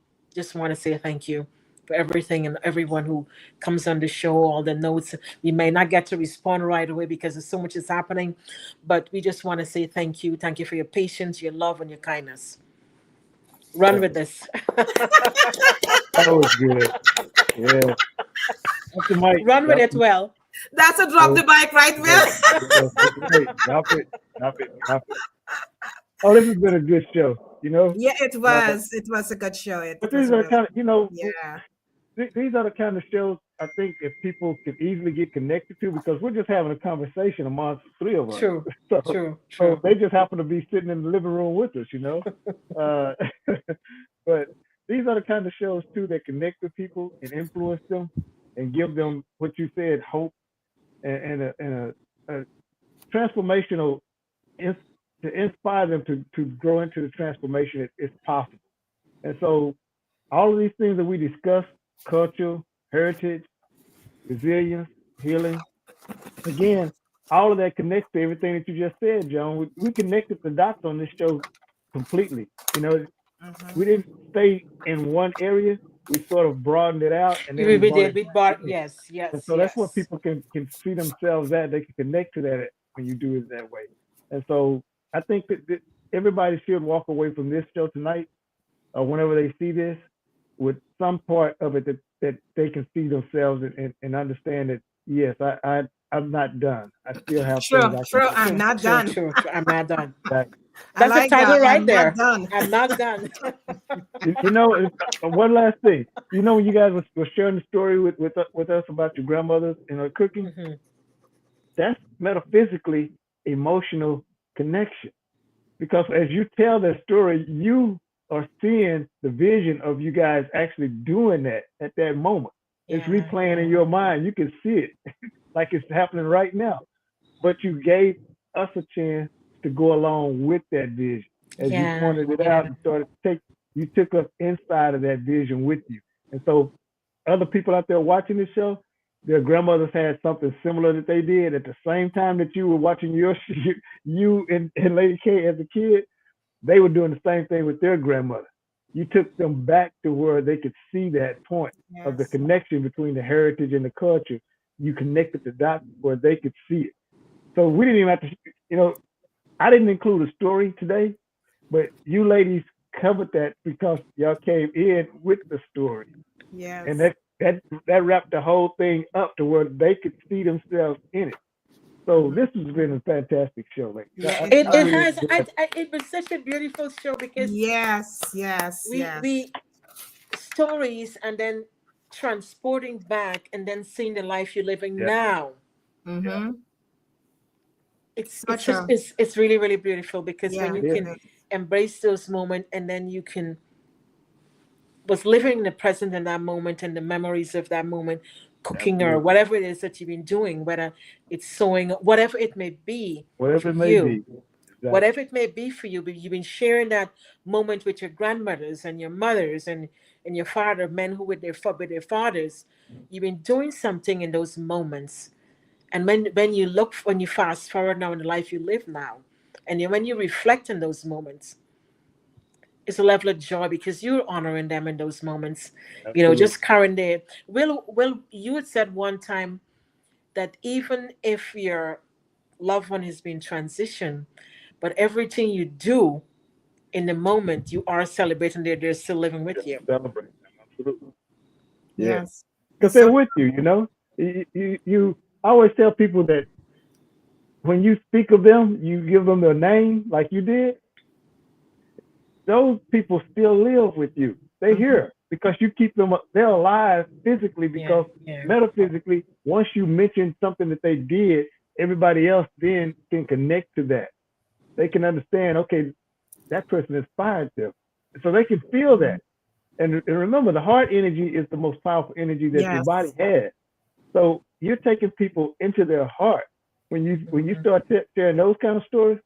thank you for everything and everyone who comes on the show. All the notes we may not get to respond right away because there's so much is happening, but we just want to say thank you. Thank you for your patience, your love, and your kindness. Run with this. That was good. Yeah. That's the mic. Run with Drop it the well. That's a drop mic. the bike, right, Yeah. Will? Yeah. That's right. Drop it. Drop it. Drop it. Oh, this has been a good show, you know? Yeah, it Uh, was. It was a good show. It but these was are the really kind of, good. you know, Yeah. these are the kind of shows I think if people could easily get connected to because we're just having a conversation amongst the three of us. True, So, true, so true. they just happen to be sitting in the living room with us, you know? Uh, but these are the kind of shows too that connect with people and influence them and give them what you said, hope and a transformational to inspire them to grow into the transformation it's possible. And so all of these things that we discussed, culture, heritage, resilience, healing, again, all of that connects to everything that you just said, John. We connected the dots on this show completely. You know, Mhm. we didn't stay in one area. We sort of broadened it out and then we We brought did it with back bar. in. Yes, And yes, so that's what yes. people can see themselves at. They can connect to that when you do it that way. And so I think that everybody should walk away from this show tonight or whenever they see this with some part of it that they can see themselves and understand that, yes, I'm not done. I still have things True, I can true. do. I'm True, not true, done. true, true. I'm not done. That, I That's the like that. title right I'm not there. done. I'm not done. you know, one last thing. You know, when you guys were sharing the story with us about your grandmothers and her cooking, hmm that's metaphysically emotional connection. Because as you tell that story, you are seeing the vision of you guys actually doing that at that moment. It's Yeah, replaying in yeah, your mind. You can see it like it's happening right now. But you gave us a chance to go along with that vision. As you yeah, pointed it yeah. out and started to you took us inside of that vision with you. And so other people out there watching this show, their grandmothers had something similar that they did at the same time that you were watching your you and Lady K as a kid. They were doing the same thing with their grandmother. you took them back to where they could see that point of the connection between the heritage and the culture. You connected the dots where they could see it. So we didn't even have to, I didn't include a story today, but you ladies covered that because y'all came in with the story. Yes. And that wrapped the whole thing up to where they could see themselves in it. So this has been a fantastic show. Like, it has. It was such a beautiful show because we stories and then transporting back and then seeing the life you're living now. Mm-hmm. It's really, really beautiful because when you can embrace those moments and then you can was living in the present in that moment and the memories of that moment, cooking or whatever it is that you've been doing, whether it's sewing, whatever it may be, whatever it may be. Exactly. Whatever it may be for you, but you've been sharing that moment with your grandmothers and your mothers and your father, men who with their fathers. You've been doing something in those moments. And when you fast forward now in the life you live now, and when you reflect on those moments, it's a level of joy because you're honoring them in those moments. Absolutely. Just carrying there. Will, you had said one time that even if your loved one has been transitioned, but everything you do in the moment, you are celebrating they're still living with you. Celebrate them, absolutely. Yes. Because they're with you, You I always tell people that when you speak of them, you give them their name like you did, those people still live with you. They're here because you keep them, they're alive physically because metaphysically, once you mention something that they did, everybody else then can connect to that. They can understand, okay, that person inspired them. So they can feel that. And remember, the heart energy is the most powerful energy that your body has. So you're taking people into their heart. When you start sharing those kind of stories,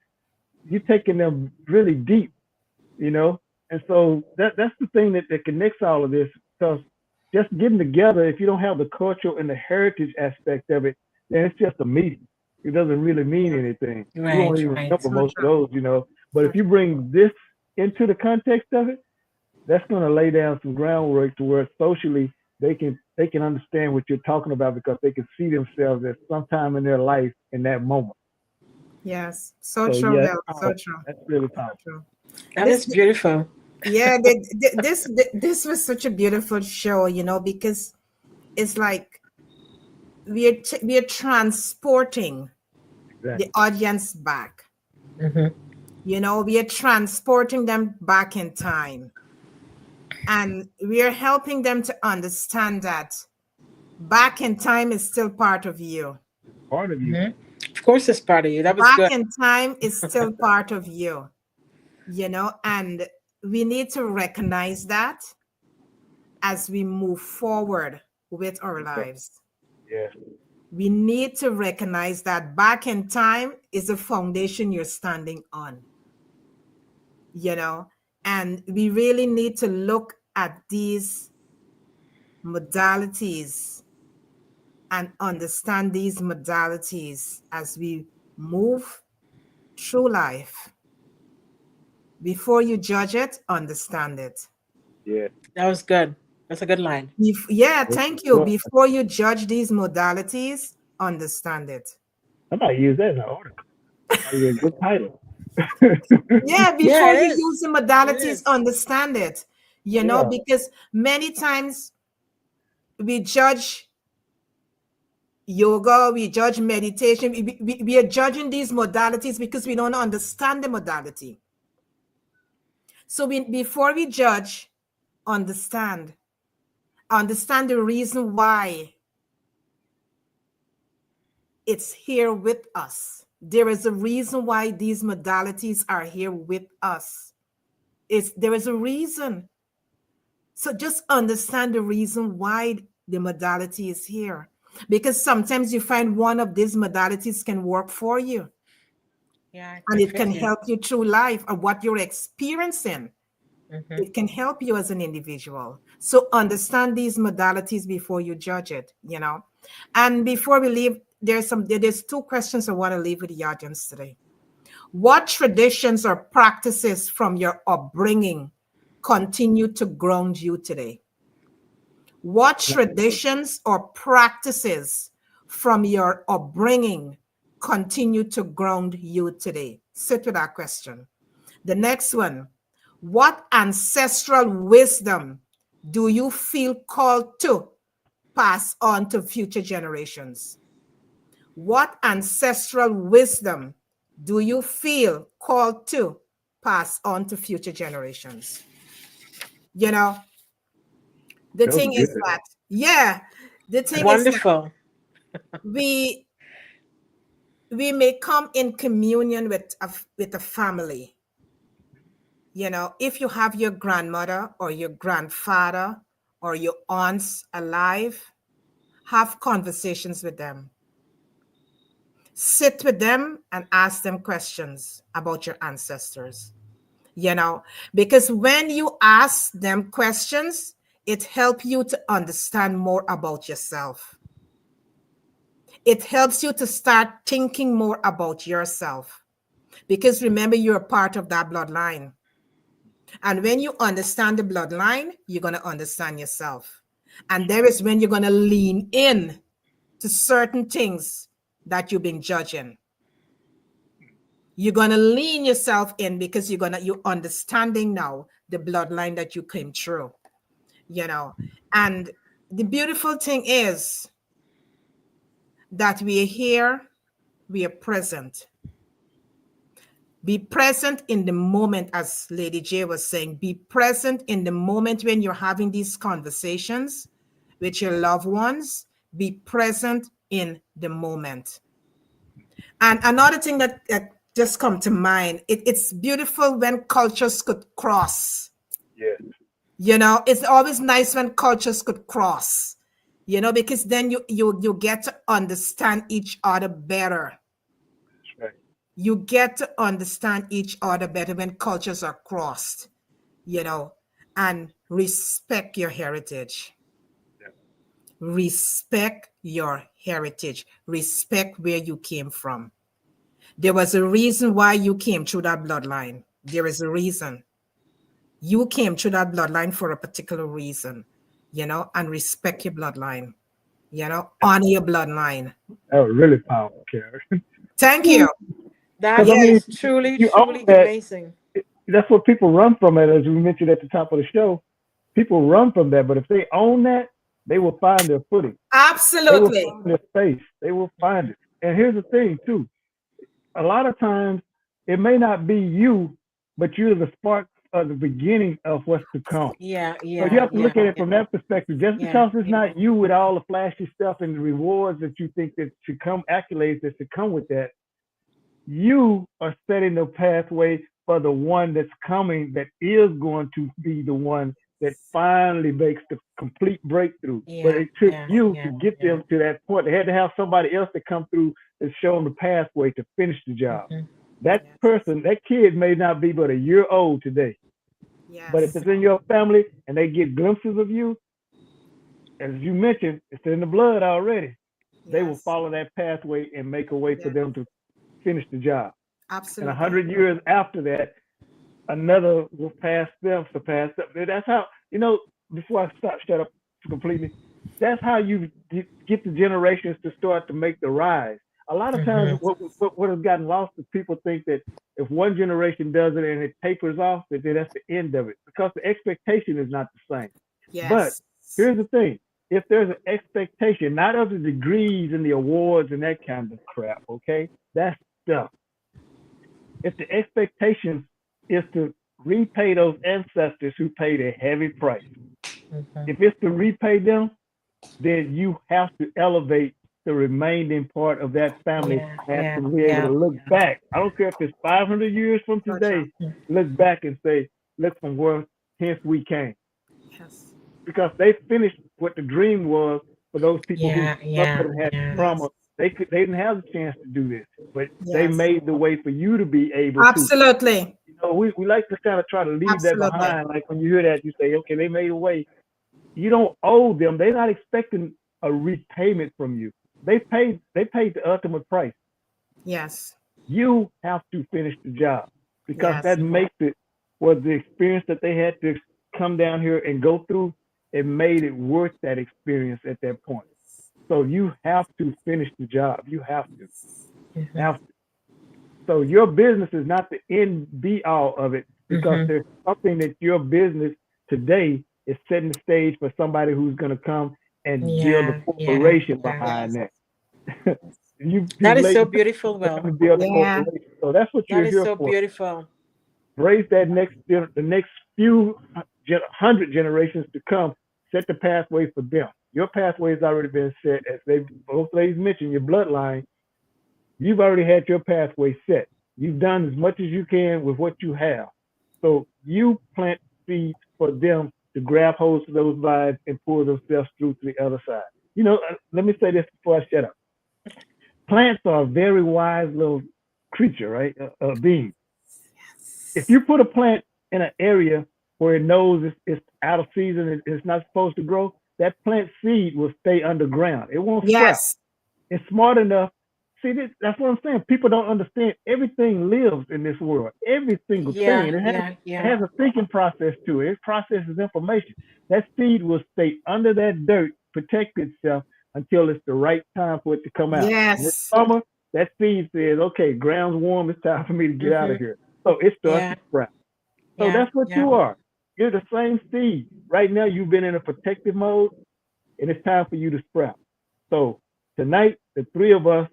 you're taking them really deep, And so that's the thing that connects all of this, because just getting together, if you don't have the cultural and the heritage aspect of it, then it's just a meeting. It doesn't really mean anything. Right, you won't even remember most of those, But if you bring this into the context of it, that's going to lay down some groundwork to where socially they can understand what you're talking about because they can see themselves at some time in their life in that moment. Yes, so true. So true. That's really powerful. That is beautiful. Yeah, this was such a beautiful show, because it's like we are transporting the audience back. We are transporting them back in time. And we are helping them to understand that back in time is still part of you. Part of you. Of course it's part of you. That was back good. in time is still part of you, and we need to recognize that as we move forward with our lives. Yes. We need to recognize that back in time is a foundation you're standing on, and we really need to look at these modalities and understand these modalities as we move through life. Before you judge it, understand it. Yeah. That was good. That's a good line. Thank you. Before you judge these modalities, understand it. I might use that in an article. That'd be a good title. Before you use the modalities, understand it. Because many times we judge yoga, we judge meditation, we are judging these modalities because we don't understand the modality. So before we judge, understand the reason why it's here with us. There is a reason why these modalities are here with us. There is a reason. So just understand the reason why the modality is here. Because sometimes you find one of these modalities can work for you. Yeah. And it can help you through life or what you're experiencing. It can help you as an individual. So understand these modalities before you judge it, And before we leave, there's two questions I want to leave with the audience today. What traditions or practices from your upbringing continue to ground you today? What traditions or practices from your upbringing continue to ground you today? Sit with that question. The next one, what ancestral wisdom do you feel called to pass on to future generations? What ancestral wisdom do you feel called to pass on to future generations? You know, the thing is that, yeah, the thing is that Wonderful. we may come in communion with a family. You know, if you have your grandmother or your grandfather or your aunts alive, have conversations with them. Sit with them and ask them questions about your ancestors. You know, because when you ask them questions, it helps you to understand more about yourself. It helps you to start thinking more about yourself. Because remember, you're a part of that bloodline. And when you understand the bloodline, you're going to understand yourself. And there is when you're going to lean in to certain things that you've been judging. You're going to lean yourself in because you're understanding now the bloodline that you came through, you know. And the beautiful thing is that we are here, we are present. Be present in the moment, as Lady J was saying. Be present in the moment when you're having these conversations with your loved ones. Be present in the moment. And another thing that just come to mind, it's beautiful when cultures could cross. Yes. You know, it's always nice when cultures could cross, you know, because then you get to understand each other better. That's right. You get to understand each other better when cultures are crossed, you know, and respect your heritage. Yeah. Respect your heritage. Respect where you came from. There was a reason why you came through that bloodline. There is a reason. You came through that bloodline for a particular reason, you know, and respect your bloodline, you know, honor your bloodline. That was really powerful, Carrie. Thank you. That Because I mean, is truly, you own truly that. amazing. That's what people run from it, as we mentioned at the top of the show. People run from that, but if they own that, they will find their footing. They will Absolutely. find their space. They will find it. And here's the thing, too. A lot of times, it may not be you, but you're the spark of the beginning of what's to come. Yeah, So yeah, you have to yeah, look at it yeah, from that perspective. Just yeah, because it's not you with all the flashy stuff and the rewards that you think that should come, accolades that should come with that, you are setting the pathway for the one that's coming, that is going to be the one that finally makes the complete breakthrough. But yeah, it took yeah, you yeah, to get yeah. them to that point. They had to have somebody else to come through and show them the pathway to finish the job. Mhm. That Yes. person, that kid may not be but a year old today, but if Yes. it's in your family and they get glimpses of you, as you mentioned, it's in the blood already. They will Yes. follow that pathway and make a way for Yeah. them to finish the job. And a Absolutely. 100 years after that, another will pass them, surpass them. That's how, you know, before I shut up completely, that's how you get the generations to start to make the rise. A lot of times, Mhm. what has gotten lost is people think that if one generation does it and it tapers off, that that's the end of it, because the expectation is not the same. But Yes. here's the thing: if there's an expectation, not of the degrees and the awards and that kind of crap, okay, that's stuff. If the expectation is to repay those ancestors who paid a heavy price, Mhm. if it's to repay them, then you have to elevate the remaining part of that family Yeah, and yeah, to be able yeah. to look back. I don't care if it's 500 years from So true. today, look back and say, look from where hence we came. Yes. Because they finished what the dream was for those people who Yeah, suffered yeah, and had yeah. Yes. trauma. They didn't have the chance to do this, but they Yes. made the way for you to be able to. Absolutely. You know, we like to kind of try to leave that Absolutely. behind. Like when you hear that, you say, okay, they made a way. You don't owe them. They're not expecting a repayment from you. They paid the ultimate price. Yes. You have to finish the job, because Yes. that makes it was the experience that they had to come down here and go through, it made it worth that experience at that point. So you have to finish the job. You have to. Have to. So your business is not the end be all of it, because there's something that your business today is setting the stage for somebody who's going to come and build a corporation behind that. That is so beautiful. Well, build a corporation. So that's what you're here so for. beautiful. Raise that the next few hundred generations to come. Set the pathway for them. Your pathway has already been set, as both ladies mentioned. Your bloodline, you've already had your pathway set. You've done as much as you can with what you have. So you plant seeds for them to grab hold of those vines and pull themselves through to the other side. You know, let me say this before I shut up. Plants are a very wise little creature, right? A being. If you put a plant in an area where it knows it's out of season, it's not supposed to grow, that plant seed will stay underground. It won't sprout. It's smart enough. See, that's what I'm saying. People don't understand. Everything lives in this world. Every single thing. It has a thinking process to it. It processes information. That seed will stay under that dirt, protect itself until it's the right time for it to come out. Yes. This summer, that seed says, okay, ground's warm. It's time for me to get out of here. So it starts to sprout. So that's what you are. You're the same seed. Right now, you've been in a protective mode, and it's time for you to sprout. So tonight, the three of us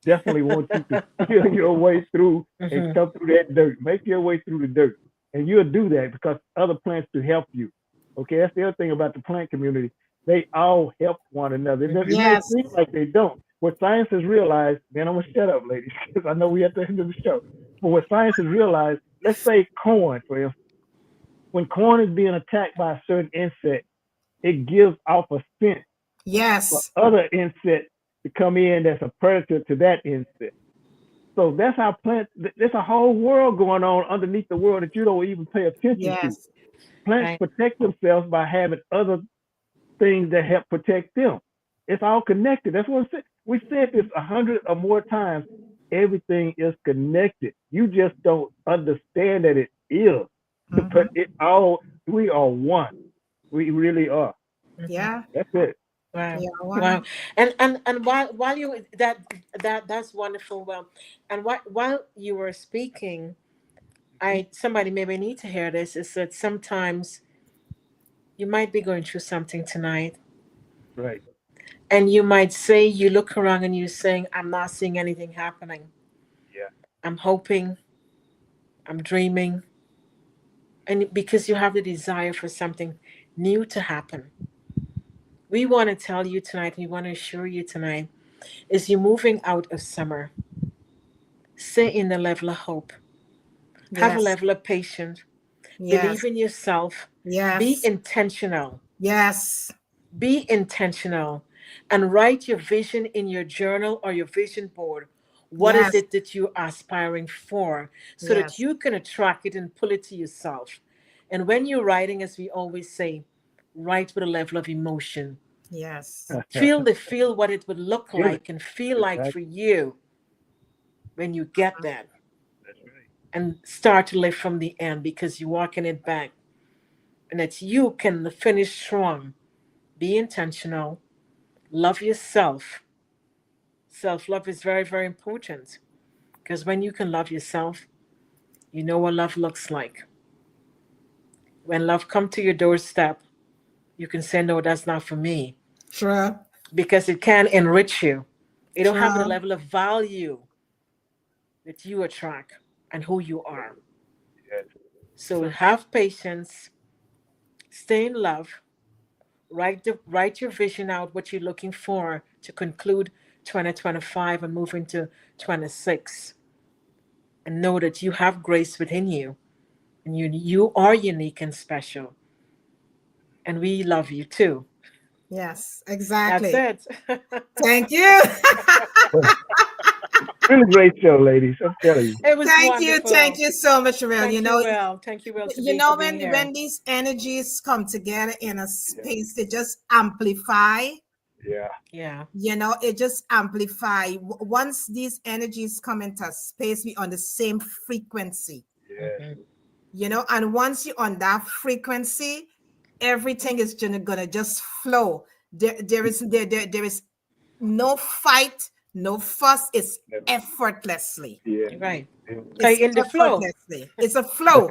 definitely want you to feel your way through and come through that dirt. Make your way through the dirt. And you'll do that because other plants to help you. Okay, that's the other thing about the plant community. They all help one another. It may seem like they don't. What science has realized, man, I'm going to shut up, ladies, because I know we're at the end of the show. But what science has realized, let's say corn, for instance. When corn is being attacked by a certain insect, it gives off a scent for other insects to come in that's a predator to that insect. So that's how plants, there's a whole world going on underneath the world that you don't even pay attention to. Plants protect themselves by having other things that help protect them. It's all connected. That's what I'm saying. We said this 100 or more times. Everything is connected. You just don't understand that it is. But it all, we are one. We really are. Yeah. That's it. Wow. Yeah, wow. And while you that's wonderful. Well, and while you were speaking, somebody maybe need to hear this, is that sometimes you might be going through something tonight. Right. And you might say, you look around and you're saying, I'm not seeing anything happening. Yeah. I'm hoping, I'm dreaming. And because you have the desire for something new to happen. We want to tell you tonight, we want to assure you tonight, is you're moving out of summer. Stay in the level of hope. Have a level of patience. Believe in yourself. Be intentional. Be intentional. And write your vision in your journal or your vision board. What is it that you're aspiring for? So that you can attract it and pull it to yourself. And when you're writing, as we always say, write with a level of emotion. Feel what it would look like and feel like for you when you get that. That's right. And start to live from the end, because you're walking it back. And that you can finish strong. Be intentional. Love yourself. Self-love is very, very important. Because when you can love yourself, you know what love looks like. When love comes to your doorstep, you can say, no, that's not for me. Sure. Because it can enrich you. It don't have the level of value that you attract and who you are. Yes. So have patience. Stay in love. Write your vision out, what you're looking for to conclude 2025 and move into 26. And know that you have grace within you. And you are unique and special. And we love you too. Yes, exactly. That's it. Thank you. Really great show, ladies. I'm telling you. It was wonderful. Thank you so much, Will. Thank you, Will. When these energies come together in a space, they just amplify. Yeah. It just amplify. Once these energies come into space, we on the same frequency. Yeah. and once you're on that frequency, everything is gonna just flow. There is no fight, no fuss. It's effortlessly. Yeah. Right. It's In the flow. effortlessly. It's a flow.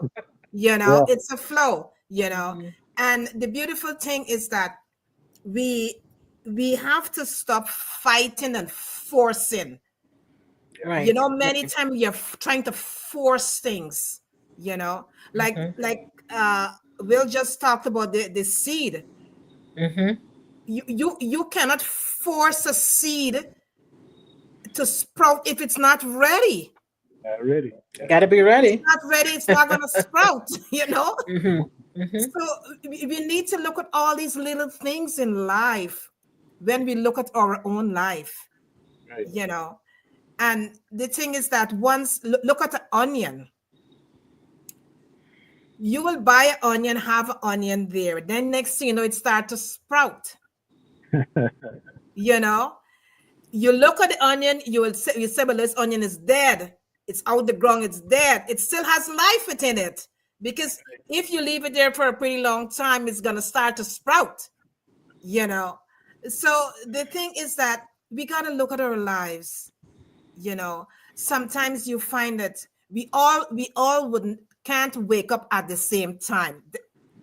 Yeah. It's a flow. Mhm. And the beautiful thing is that we we have to stop fighting and forcing. Right. Many Right. times you're trying to force things. like Mhm. like uh Will just talked about the seed. Mhm. You cannot force a seed to sprout if it's not ready. Not ready. Yeah. Got to be It's ready. not ready, it's not going to sprout. Mhm. Mhm. So we need to look at all these little things in life when we look at our own life. Right. And the thing is that once look at an onion. You will buy an onion, have an onion there. Then next thing you know, it starts to sprout. You know, you look at the onion, you say, well, this onion is dead. It's out the ground, it's dead. It still has life within it. Because if you leave it there for a pretty long time, it's gonna start to sprout, you know. So the thing is that we gotta look at our lives, you know. Sometimes you find that we all wouldn't can't wake up at the same time.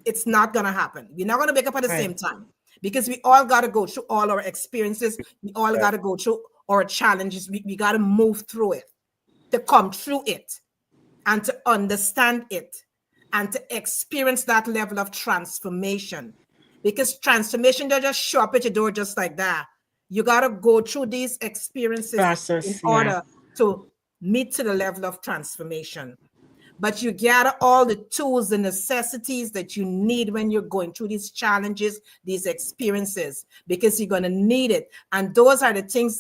It's not gonna happen. We're not gonna wake up at the Right. same time because we all gotta go through all our experiences. We all Right. gotta go through our challenges. We gotta move through it to come through it and to understand it and to experience that level of transformation. Because transformation don't just show up at your door just like that. You got to go through these experiences in Process. Yeah. order to meet to the level of transformation. But you gather all the tools, the necessities that you need when you're going through these challenges, these experiences, because you're going to need it. And those are the things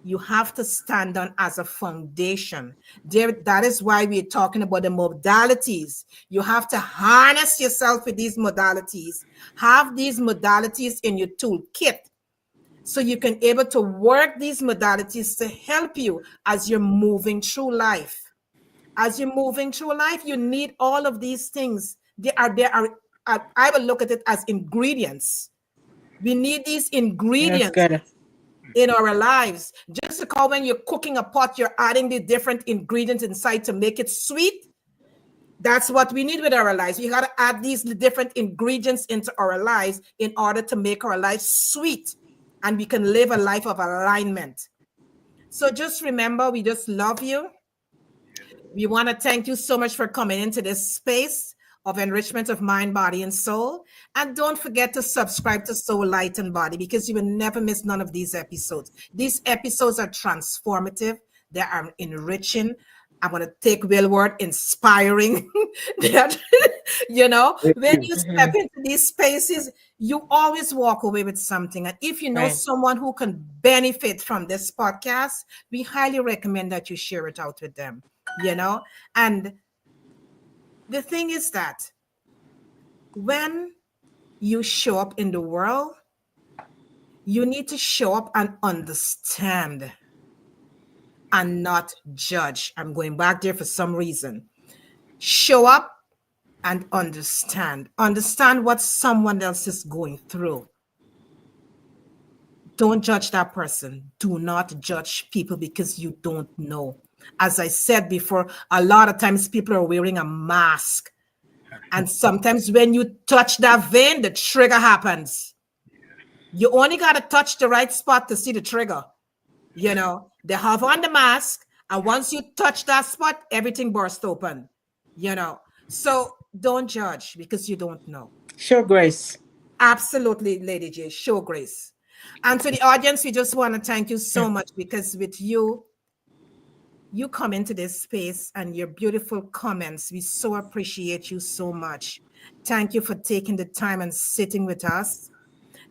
you have to stand on as a foundation. That is why we're talking about the modalities. You have to harness yourself with these modalities, have these modalities in your toolkit so you can able to work these modalities to help you as you're moving through life. As you're moving through life, you need all of these things. I will look at it as ingredients. We need these That's ingredients good. in our lives. Just because when you're cooking a pot, you're adding the different ingredients inside to make it sweet. That's what we need with our lives. We got to add these different ingredients into our lives in order to make our life sweet and we can live a life of alignment. So just remember, we just love you. We want to thank you so much for coming into this space of enrichment of mind, body, and soul. And don't forget to subscribe to Soul, Light, and Body because you will never miss none of these episodes. These episodes are transformative, they are enriching. I'm going to take Will word, inspiring. That, Thank when you. you step Mhm. into these spaces, you always walk away with something. And if you know Right. someone who can benefit from this podcast, we highly recommend that you share it out with them, And the thing is that when you show up in the world, you need to show up and understand and not judge. I'm going back there for some reason. Show up and understand. Understand what someone else is going through. Don't judge that person. Do not judge people because you don't know. As I said before, a lot of times people are wearing a mask. And sometimes when you touch that vein, the trigger happens. You only got to touch the right spot to see the trigger. They have on the mask, and once you touch that spot, everything bursts open. So don't judge because you don't know. Show grace. Absolutely, Lady J, show grace. And to the audience, we just want to thank you so much because with you come into this space and your beautiful comments. We so appreciate you so much. Thank you for taking the time and sitting with us.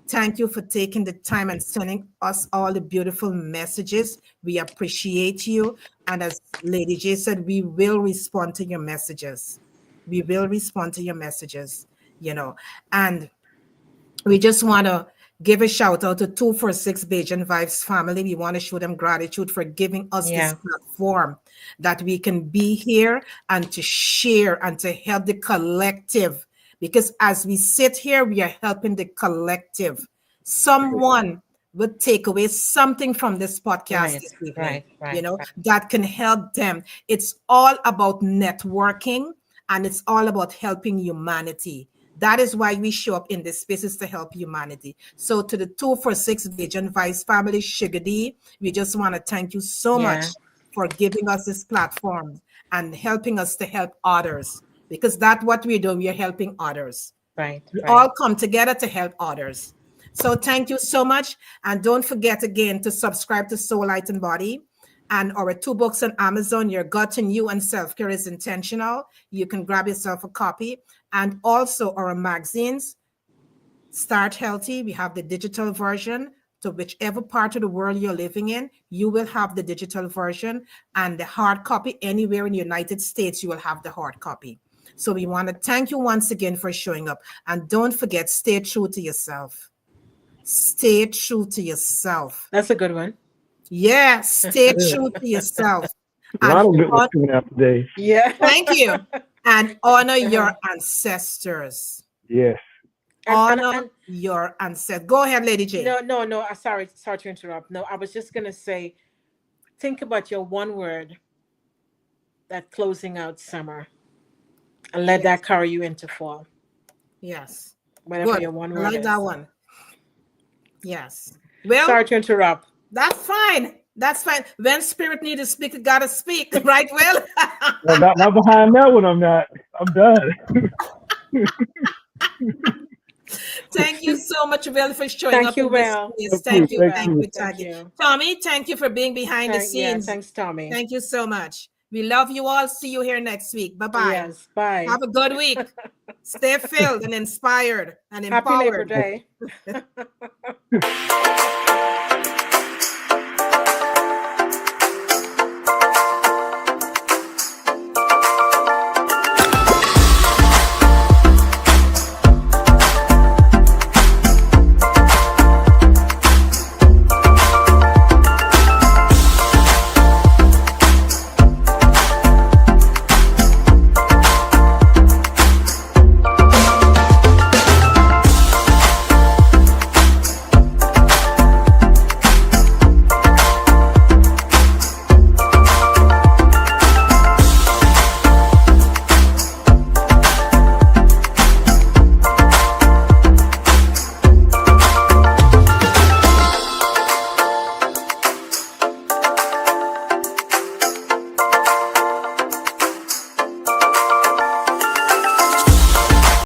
Thank you for taking the time and sending us all the beautiful messages. We appreciate you. And as Lady J said, we will respond to your messages. We will respond to your messages, And we just want to give a shout out to 246 Bajan Vibes family. We want to show them gratitude for giving us this platform that we can be here and to share and to help the collective. Because as we sit here, we are helping the collective. Someone would take away something from this podcast this evening, that can help them. It's all about networking and it's all about helping humanity. That is why we show up in this spaces to help humanity. So to the 246 Bajan Vice family, Sugar D, we just want to thank you so much for giving us this platform and helping us to help others. Because that's what we're doing. We are helping others. We all come together to help others. So thank you so much. And don't forget again to subscribe to Soul Light and Body and our 2 books on Amazon, Your Gut in You and Self-Care is Intentional. You can grab yourself a copy. And also our magazines, Start Healthy. We have the digital version. So whichever part of the world you're living in, you will have the digital version, and the hard copy anywhere in the United States, you will have the hard copy. So we want to thank you once again for showing up. And don't forget, stay true to yourself. Stay true to yourself. That's a good one. Yeah, stay true to yourself. A lot of good ones coming out today. Yeah. Thank you. And honor your ancestors. Yes. Honor your ancestors. Go ahead, Lady J. No. Sorry to interrupt. No, I was just going to say, think about your one word that closing out summer and let that carry you into fall. Yes. Whatever your one word I like is. that one. Yes. Well, sorry to interrupt. That's fine. That's fine. When spirit needs to speak, it gotta speak, right, Will? Well, not behind that one. I'm not. I'm done. Thank you so much, Will, for showing up. Thank you, Will. Thank you. Tommy, thank you for being behind the scenes. Yeah, thanks, Tommy. Thank you so much. We love you all. See you here next week. Bye-bye. Yes, bye. Have a good week. Stay filled and inspired and empowered. Happy Labor Day.